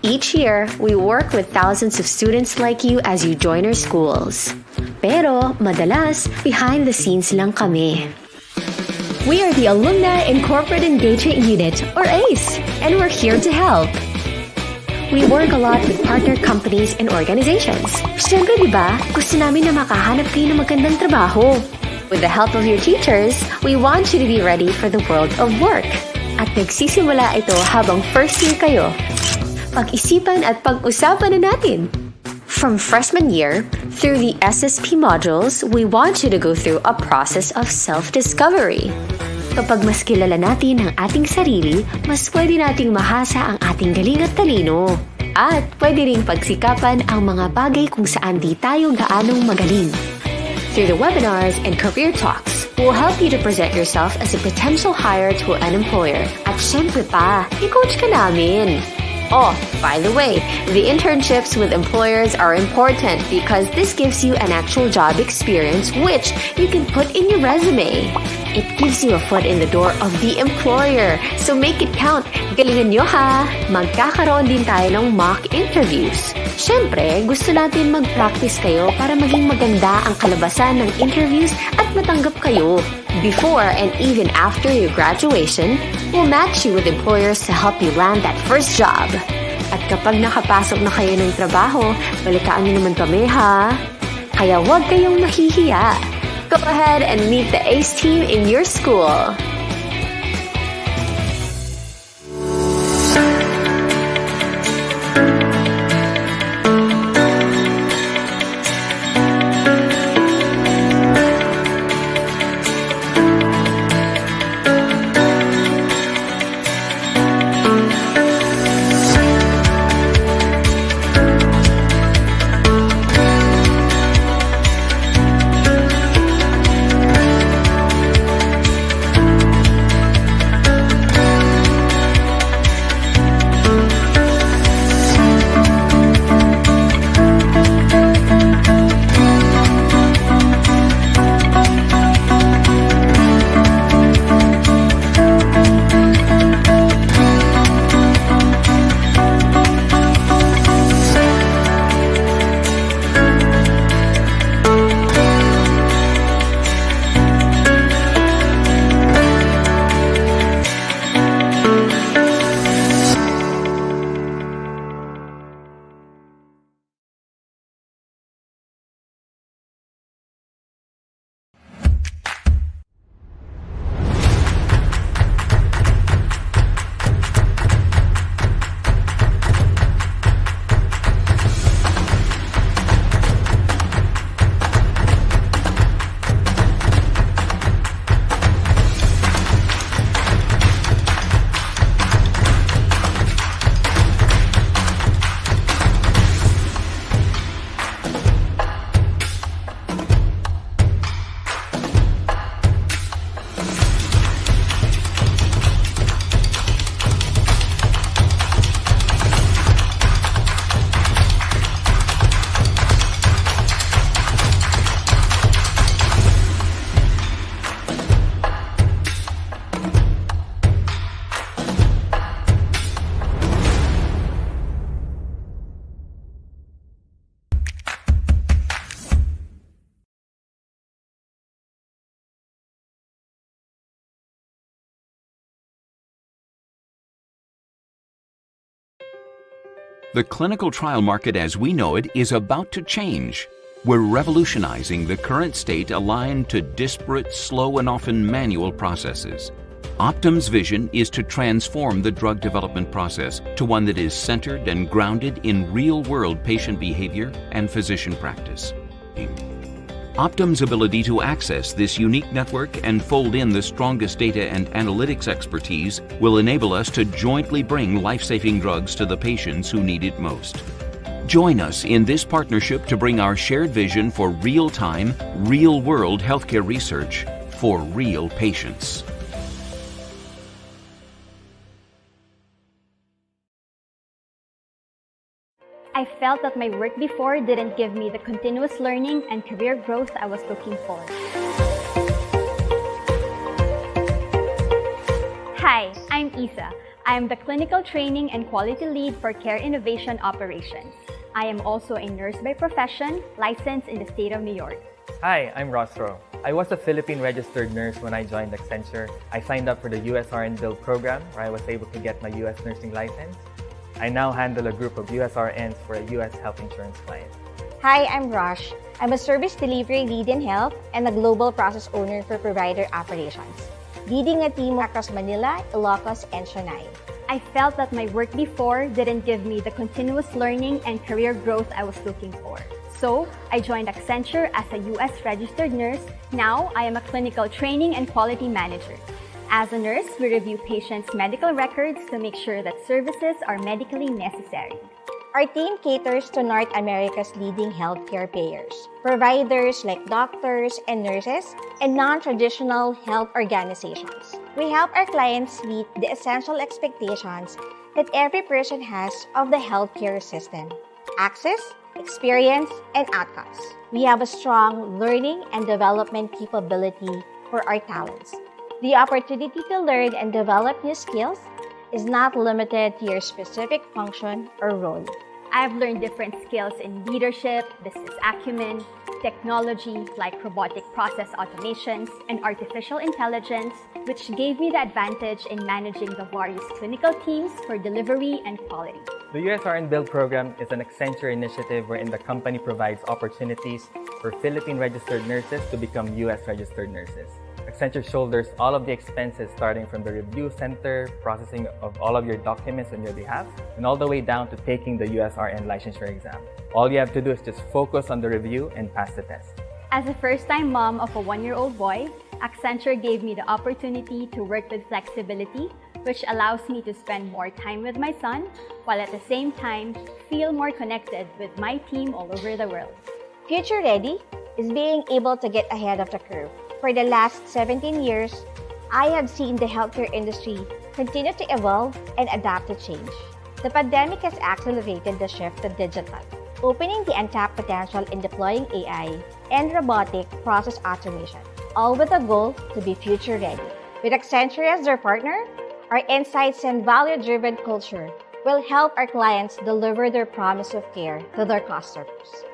Each year, we work with thousands of students like you as you join our schools. Pero, madalas, behind the scenes lang kami. We are the Alumni and Corporate Engagement Unit, or ACE, and we're here to help. We work a lot with partner companies and organizations. Siyempre, di ba, gusto namin na makahanap kayo ng magandang trabaho. With the help of your teachers, we want you to be ready for the world of work. At nagsisimula ito habang first year kayo. Pag-isipan at pag-usapan na natin. From freshman year, through the SSP modules, we want you to go through a process of self-discovery. Kapag mas kilala natin ang ating sarili, mas pwede nating mahasa ang ating galing at talino. At pwede ring pagsikapan ang mga bagay kung saan di tayo gaanong magaling. Through the webinars and career talks, we'll help you to present yourself as a potential hire to an employer. At syempre pa, i-coach ka namin. Oh, by the way, the internships with employers are important because this gives you an actual job experience which you can put in your resume. It gives you a foot in the door of the employer, so make it count. Galingan nyo ha! Magkakaroon din tayo ng mock interviews. Siyempre, gusto natin mag-practice kayo para maging maganda ang kalabasan ng interviews at matanggap kayo. Before and even after your graduation, we'll match you with employers to help you land that first job. At kapag nakapasok na kayo ng trabaho, balitaan nyo naman kami ha. Kaya huwag kayong mahihiya. Go ahead and meet the ACE team in your school. The clinical trial market as we know it is about to change. We're revolutionizing the current state aligned to disparate, slow, and often manual processes. Optum's vision is to transform the drug development process to one that is centered and grounded in real-world patient behavior and physician practice. Optum's ability to access this unique network and fold in the strongest data and analytics expertise will enable us to jointly bring life-saving drugs to the patients who need it most. Join us in this partnership to bring our shared vision for real-time, real-world healthcare research for real patients. I felt that my work before didn't give me the continuous learning and career growth I was looking for. Hi, I'm Isa. I am the Clinical Training and Quality Lead for Care Innovation Operations. I am also a nurse by profession, licensed in the state of New York. Hi, I'm Rosro. I was a Philippine registered nurse when I joined Accenture. I signed up for the USRN Build program where I was able to get my US nursing license. I now handle a group of USRNs for a US health insurance client. Hi, I'm Rosh. I'm a service delivery lead in health and a global process owner for provider operations, leading a team across Manila, Ilocos, and Chennai. I felt that my work before didn't give me the continuous learning and career growth I was looking for. So, I joined Accenture as a US registered nurse. Now, I am a clinical training and quality manager. As a nurse, we review patients' medical records to make sure that services are medically necessary. Our team caters to North America's leading healthcare payers, providers like doctors and nurses, and non-traditional health organizations. We help our clients meet the essential expectations that every person has of the healthcare system: access, experience, and outcomes. We have a strong learning and development capability for our talents. The opportunity to learn and develop new skills is not limited to your specific function or role. I've learned different skills in leadership, business acumen, technology like robotic process automations, and artificial intelligence, which gave me the advantage in managing the various clinical teams for delivery and quality. The USRN Build program is an Accenture initiative wherein the company provides opportunities for Philippine-registered nurses to become US-registered nurses. Accenture shoulders all of the expenses starting from the review center, processing of all of your documents on your behalf, and all the way down to taking the USRN licensure exam. All you have to do is just focus on the review and pass the test. As a first-time mom of a 1-year-old boy, Accenture gave me the opportunity to work with flexibility, which allows me to spend more time with my son, while at the same time feel more connected with my team all over the world. Future Ready is being able to get ahead of the curve. For the last 17 years, I have seen the healthcare industry continue to evolve and adapt to change. The pandemic has accelerated the shift to digital, opening the untapped potential in deploying AI and robotic process automation, all with a goal to be future ready. With Accenture as their partner, our insights and value-driven culture will help our clients deliver their promise of care to their customers.